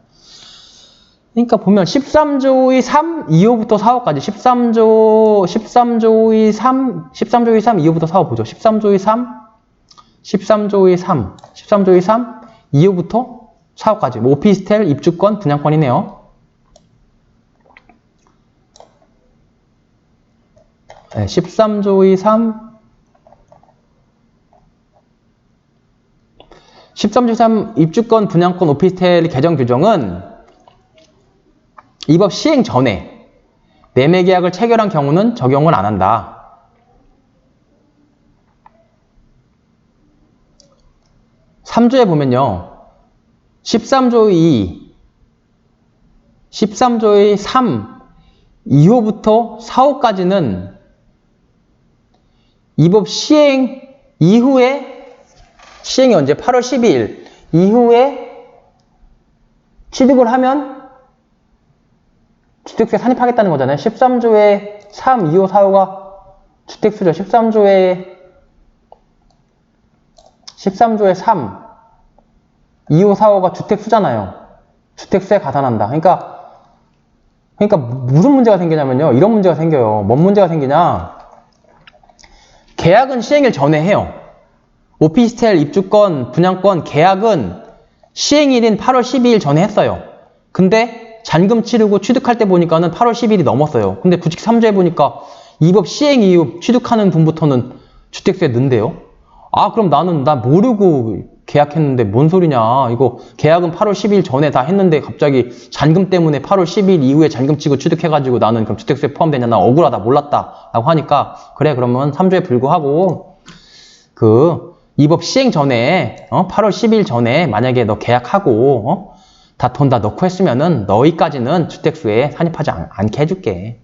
그러니까 보면 13조의 3 2호부터 4호까지 13조의 3 2호부터 4호 보죠. 13조의 3 2호부터 4호까지 뭐 오피스텔, 입주권, 분양권이네요. 네, 13조의 3 입주권, 분양권, 오피스텔 개정 규정은 이 법 시행 전에 매매 계약을 체결한 경우는 적용을 안 한다. 3조에 보면요. 13조의 3, 2호부터 4호까지는 이 법 시행 이후에, 시행이 언제? 8월 12일 이후에 취득을 하면 주택수에 산입하겠다는 거잖아요. 13조의 3, 2, 5, 4, 5가 주택수죠. 13조의 3, 2, 5, 4, 5가 주택수잖아요. 주택수에 가산한다. 그러니까 무슨 문제가 생기냐면요. 이런 문제가 생겨요. 뭔 문제가 생기냐. 계약은 시행일 전에 해요. 오피스텔, 입주권, 분양권, 계약은 시행일인 8월 12일 전에 했어요. 근데 잔금 치르고 취득할 때 보니까는 8월 10일이 넘었어요. 근데 93조에 보니까 이 법 시행 이후 취득하는 분부터는 주택수에 넣는데요. 아, 그럼 나 모르고 계약했는데 뭔 소리냐. 이거 계약은 8월 10일 전에 다 했는데 갑자기 잔금 때문에 8월 10일 이후에 잔금 치고 취득해가지고 나는 그럼 주택수에 포함되냐. 나 억울하다. 몰랐다. 라고 하니까 그래, 그러면 3조에 불구하고 이 법 시행 전에 8월 10일 전에 만약에 너 계약하고 다 돈 다 넣고 했으면은 너희까지는 주택수에 산입하지 않게 해줄게.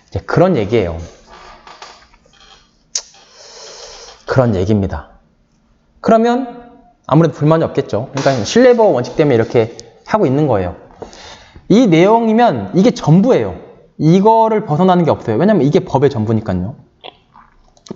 이제 그런 얘기예요. 그런 얘기입니다. 그러면 아무래도 불만이 없겠죠. 그러니까 신뢰보호 원칙 때문에 이렇게 하고 있는 거예요. 이 내용이면 이게 전부예요. 이거를 벗어나는 게 없어요. 왜냐면 이게 법의 전부니까요.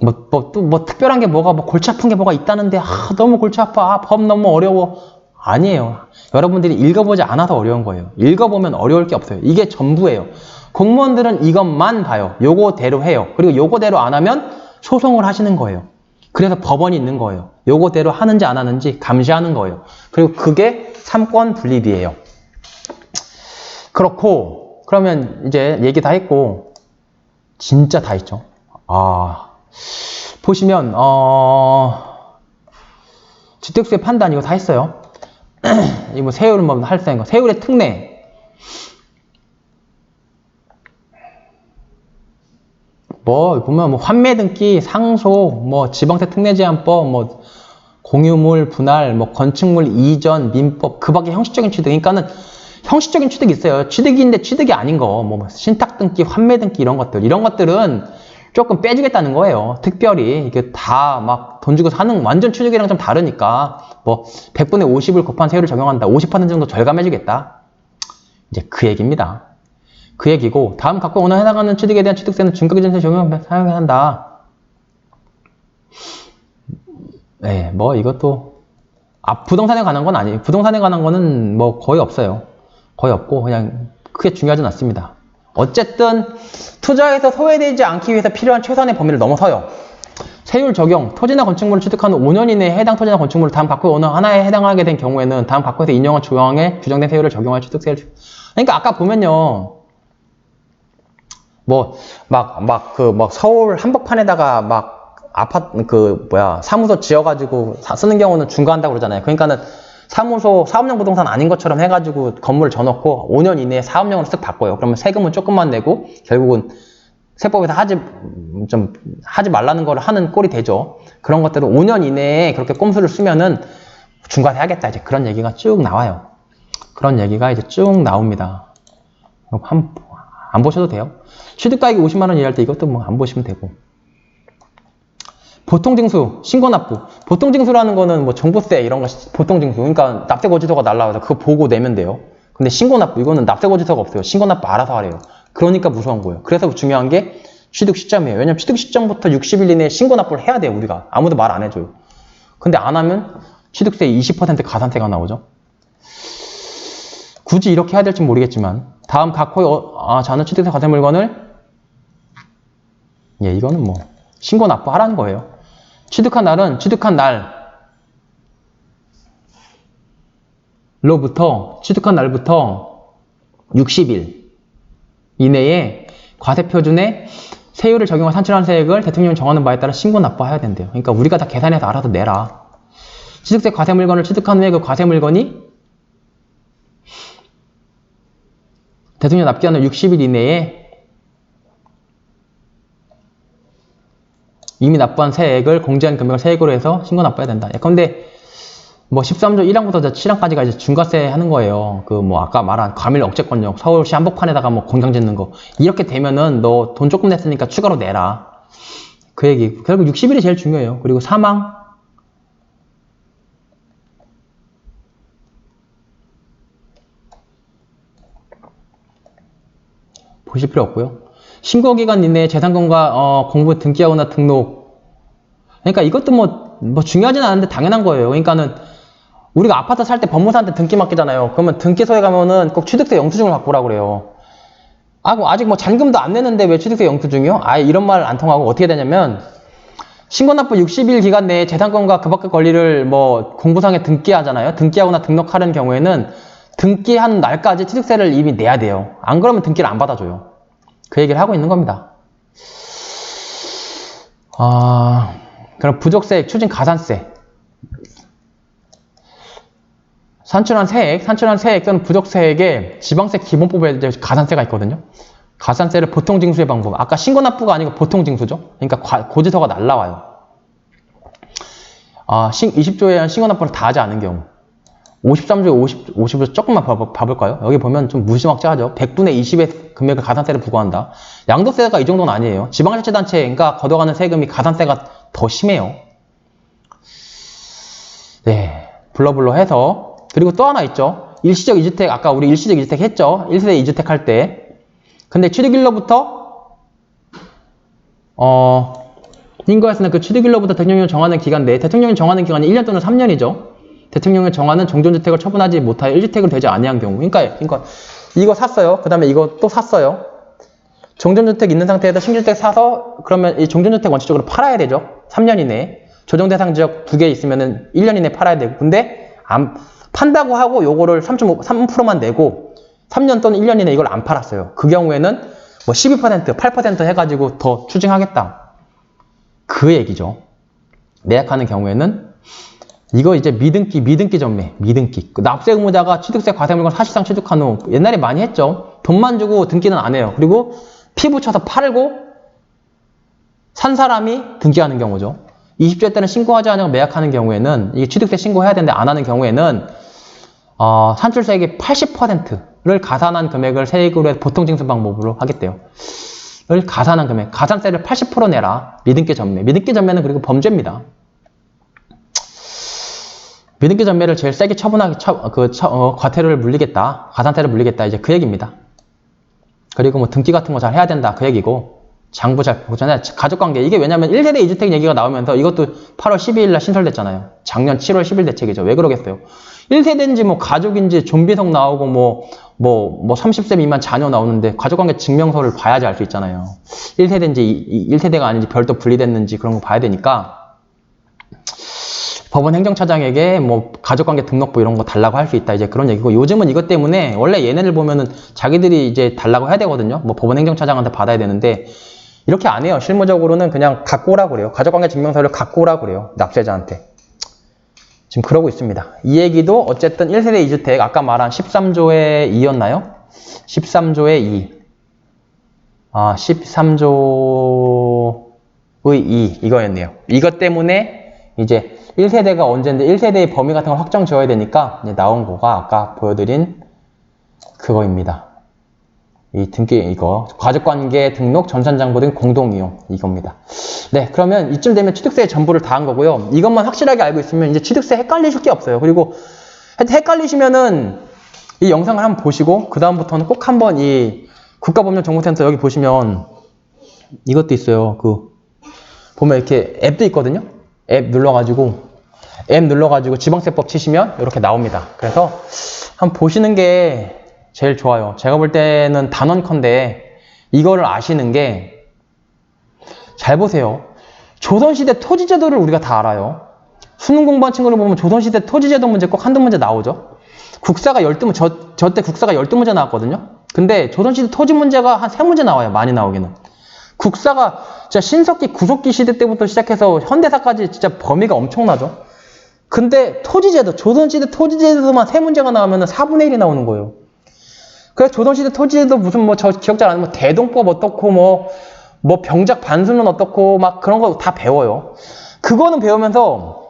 뭐 특별한 게 뭐가, 골치 아픈 게 뭐가 있다는데, 너무 골치 아파. 법 너무 어려워. 아니에요. 여러분들이 읽어보지 않아서 어려운 거예요. 읽어보면 어려울 게 없어요. 이게 전부예요. 공무원들은 이것만 봐요. 요거대로 해요. 그리고 요거대로 안 하면 소송을 하시는 거예요. 그래서 법원이 있는 거예요. 요거대로 하는지 안 하는지 감시하는 거예요. 그리고 그게 삼권 분립이에요. 그렇고, 그러면 이제 얘기 다 했고, 진짜 다 했죠. 보시면, 주택수의 판단 이거 다 했어요. 이 뭐 세율은 뭐 할 수 있는 거. 세율의 특례. 보면 환매 등기, 상속, 지방세 특례제한법, 공유물 분할, 건축물 이전, 민법, 그 밖에 형식적인 취득. 그러니까는 형식적인 취득이 있어요. 취득인데 취득이 아닌 거, 신탁 등기, 환매 등기 이런 것들은 조금 빼주겠다는 거예요. 특별히 이게 다 막 돈 주고 사는 완전 취득이랑 좀 다르니까 100분의 50을 곱한 세율을 적용한다. 50% 정도 절감해주겠다. 이제 그 얘기입니다. 그 얘기고, 다음 각각 원화에 해당하는 취득에 대한 취득세는 중과기준세 적용을 사용해야 한다. 네, 이것도 부동산에 관한 건 아니에요. 부동산에 관한 거는 거의 없어요. 거의 없고 그냥 크게 중요하진 않습니다. 어쨌든 투자에서 소외되지 않기 위해서 필요한 최소한의 범위를 넘어서요. 세율 적용, 토지나 건축물을 취득한 5년 이내에 해당 토지나 건축물을 다음 각각 원화 하나에 해당하게 된 경우에는 다음 각각에서 인정한 조항에 규정된 세율을 적용할 취득세를. 그러니까 아까 보면요. 서울 한복판에다가 아파트, 사무소 지어가지고 쓰는 경우는 중과한다고 그러잖아요. 그러니까는 사무소, 사업용 부동산 아닌 것처럼 해가지고 건물을 져놓고 5년 이내에 사업용으로 쓱 바꿔요. 그러면 세금은 조금만 내고 결국은 세법에서 하지 말라는 걸 하는 꼴이 되죠. 그런 것들은 5년 이내에 그렇게 꼼수를 쓰면은 중과세 하겠다. 이제 그런 얘기가 쭉 나와요. 그런 얘기가 이제 쭉 나옵니다. 안 보셔도 돼요. 취득가액이 50만원 이하일 때 이것도 안 보시면 되고. 보통징수, 신고납부. 보통징수라는 거는 종부세 이런 거 보통징수. 그러니까 납세고지서가 날라와서 그거 보고 내면 돼요. 근데 신고납부, 이거는 납세고지서가 없어요. 신고납부 알아서 하래요. 그러니까 무서운 거예요. 그래서 중요한 게 취득 시점이에요. 왜냐면 취득 시점부터 60일 이내에 신고납부를 해야 돼요. 우리가. 아무도 말 안 해줘요. 근데 안 하면 취득세 20% 가산세가 나오죠. 굳이 이렇게 해야 될지 모르겠지만 다음 각 호의 자는 취득세 과세 물건을 이거는 신고 납부하라는 거예요. 취득한 날은 취득한 날로부터 60일 이내에 과세표준에 세율을 적용한 산출한 세액을 대통령이 정하는 바에 따라 신고 납부해야 된대요. 그러니까 우리가 다 계산해서 알아서 내라. 취득세 과세 물건을 취득한 후에 그 과세 물건이 대통령 납기하는 60일 이내에 이미 납부한 세액을 공제한 금액을 세액으로 해서 신고 납부해야 된다. 그런데 13조 1항부터 7항까지가 이제 중과세 하는 거예요. 아까 말한 과밀 억제권력, 서울시 한복판에다가 공장 짓는 거. 이렇게 되면은 너 돈 조금 냈으니까 추가로 내라. 그 얘기. 결국 60일이 제일 중요해요. 그리고 사망. 보실 필요 없고요. 신고기간 이내에 재산권과 공부 등기하거나 등록. 그러니까 이것도 뭐 중요하진 않은데 당연한 거예요. 그러니까는 우리가 아파트 살 때 법무사한테 등기 맡기잖아요. 그러면 등기소에 가면은 꼭 취득세 영수증을 갖고 오라고 그래요. 아직 뭐 잔금도 안 내는데 왜 취득세 영수증이요? 아예 이런 말 안 통하고 어떻게 되냐면 신고납부 60일 기간 내에 재산권과 그 밖의 권리를 뭐 공부상에 등기하잖아요. 등기하거나 등록하는 경우에는 등기한 날까지 취득세를 이미 내야 돼요. 안 그러면 등기를 안 받아줘요. 그 얘기를 하고 있는 겁니다. 그럼 부족세액, 추징 가산세. 산출한 세액 또는 부족세액에 지방세 기본법에 가산세가 있거든요. 가산세를 보통징수의 방법. 아까 신고납부가 아니고 보통징수죠. 그러니까 고지서가 날라와요. 20조에 의한 신고납부를 다 하지 않은 경우. 53조에 50조 조금만 봐볼까요? 여기 보면 좀 무시막지하죠. 100분의 20의 금액을 가산세를 부과한다. 양도세가 이 정도는 아니에요. 지방자치단체가 걷어가는 세금이 가산세가 더 심해요. 네, 블러블러 해서. 그리고 또 하나 있죠. 일시적 2주택, 아까 우리 일시적 2주택 했죠. 1세대 2주택 할 때. 근데 취득일로부터 인거에서는 그 취득일로부터 대통령이 정하는 기간 내에 대통령이 정하는 기간이 1년 또는 3년이죠. 대통령이 정하는 종전주택을 처분하지 못하여 1주택으로 되지 아니한 경우. 그러니까 이거 샀어요. 그 다음에 이거 또 샀어요. 종전주택 있는 상태에서 신주택 사서 그러면 이 종전주택 원칙적으로 팔아야 되죠. 3년 이내에. 조정대상 지역 2개 있으면은 1년 이내에 팔아야 되고. 근데 판다고 하고 요거를 3%만 내고 3년 또는 1년 이내에 이걸 안 팔았어요. 그 경우에는 뭐 12%, 8% 해가지고 더 추징하겠다. 그 얘기죠. 매약하는 경우에는 이거 이제 미등기 전매, 미등기. 납세 의무자가 취득세 과세물건 사실상 취득한 후 옛날에 많이 했죠. 돈만 주고 등기는 안 해요. 그리고 피 붙여서 팔고 산 사람이 등기하는 경우죠. 20조에 따른 신고하지 않고 매약하는 경우에는 이게 취득세 신고해야 되는데 안 하는 경우에는 산출세액의 80%를 가산한 금액을 세액으로 해서 보통징수 방법으로 하겠대요. 를 가산한 금액, 가산세를 80% 내라. 미등기 전매. 미등기 전매는 그리고 범죄입니다. 미등기 전매를 제일 세게 과태료를 물리겠다. 가산세를 물리겠다. 이제 그 얘기입니다. 그리고 뭐 등기 같은 거 잘 해야 된다. 그 얘기고. 장부 잘 보잖아요. 가족관계. 이게 왜냐면 1세대 2주택 얘기가 나오면서 이것도 8월 12일 날 신설됐잖아요. 작년 7월 10일 대책이죠. 왜 그러겠어요? 1세대인지 뭐 가족인지 좀비속 나오고 뭐 30세 미만 자녀 나오는데 가족관계 증명서를 봐야지 알 수 있잖아요. 1세대인지 1세대가 아닌지 별도 분리됐는지 그런 거 봐야 되니까 법원 행정차장에게 뭐 가족관계 등록부 이런 거 달라고 할 수 있다. 이제 그런 얘기고 요즘은 이것 때문에 원래 얘네들 보면은 자기들이 이제 달라고 해야 되거든요. 뭐 법원 행정차장한테 받아야 되는데 이렇게 안 해요. 실무적으로는 그냥 갖고 오라고 그래요. 가족관계 증명서를 갖고 오라고 그래요. 납세자한테. 지금 그러고 있습니다. 이 얘기도 어쨌든 1세대 2주택 아까 말한 13조의 2였나요? 13조의 2. 13조의 2 이거였네요. 이것 때문에 이제 1세대가 언제인데 1세대의 범위 같은 걸 확정 지어야 되니까 이제 나온 거가 아까 보여드린 그거입니다. 이 등기 이거 가족관계 등록 전산장부 등 공동이용 이겁니다. 네, 그러면 이쯤 되면 취득세의 전부를 다 한 거고요. 이것만 확실하게 알고 있으면 이제 취득세 헷갈리실 게 없어요. 그리고 헷갈리시면은 이 영상을 한번 보시고 그 다음부터는 꼭 한번 이 국가법령정보센터 여기 보시면 이것도 있어요. 보면 이렇게 앱도 있거든요. 앱 눌러가지고 지방세법 치시면 이렇게 나옵니다. 그래서 한번 보시는 게 제일 좋아요. 제가 볼 때는 단언컨대 이거를 아시는 게 잘 보세요. 조선시대 토지제도를 우리가 다 알아요. 수능 공부한 친구를 보면 조선시대 토지제도 문제 꼭 한두 문제 나오죠. 국사가 12문제, 저 때 국사가 12문제 나왔거든요. 근데 조선시대 토지 문제가 한 3문제 나와요. 많이 나오기는. 국사가 진짜 신석기, 구석기 시대 때부터 시작해서 현대사까지 진짜 범위가 엄청나죠. 근데 토지제도, 조선시대 토지제도만 3문제가 나오면 4분의 1이 나오는 거예요. 그래서 조선시대 토지제도 무슨 저 기억 잘 안 나면 대동법 어떻고 뭐 병작 반수는 어떻고 막 그런 거 다 배워요. 그거는 배우면서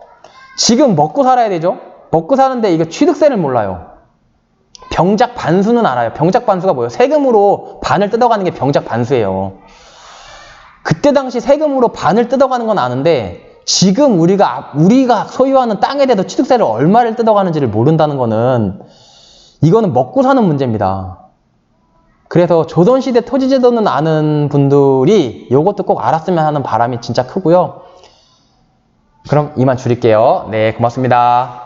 지금 먹고 살아야 되죠. 먹고 사는데 이거 취득세를 몰라요. 병작 반수는 알아요. 병작 반수가 뭐예요? 세금으로 반을 뜯어가는 게 병작 반수예요. 그때 당시 세금으로 반을 뜯어가는 건 아는데 지금 우리가 소유하는 땅에 대해서 취득세를 얼마를 뜯어가는지를 모른다는 거는 이거는 먹고 사는 문제입니다. 그래서 조선시대 토지제도는 아는 분들이 이것도 꼭 알았으면 하는 바람이 진짜 크고요. 그럼 이만 줄일게요. 네, 고맙습니다.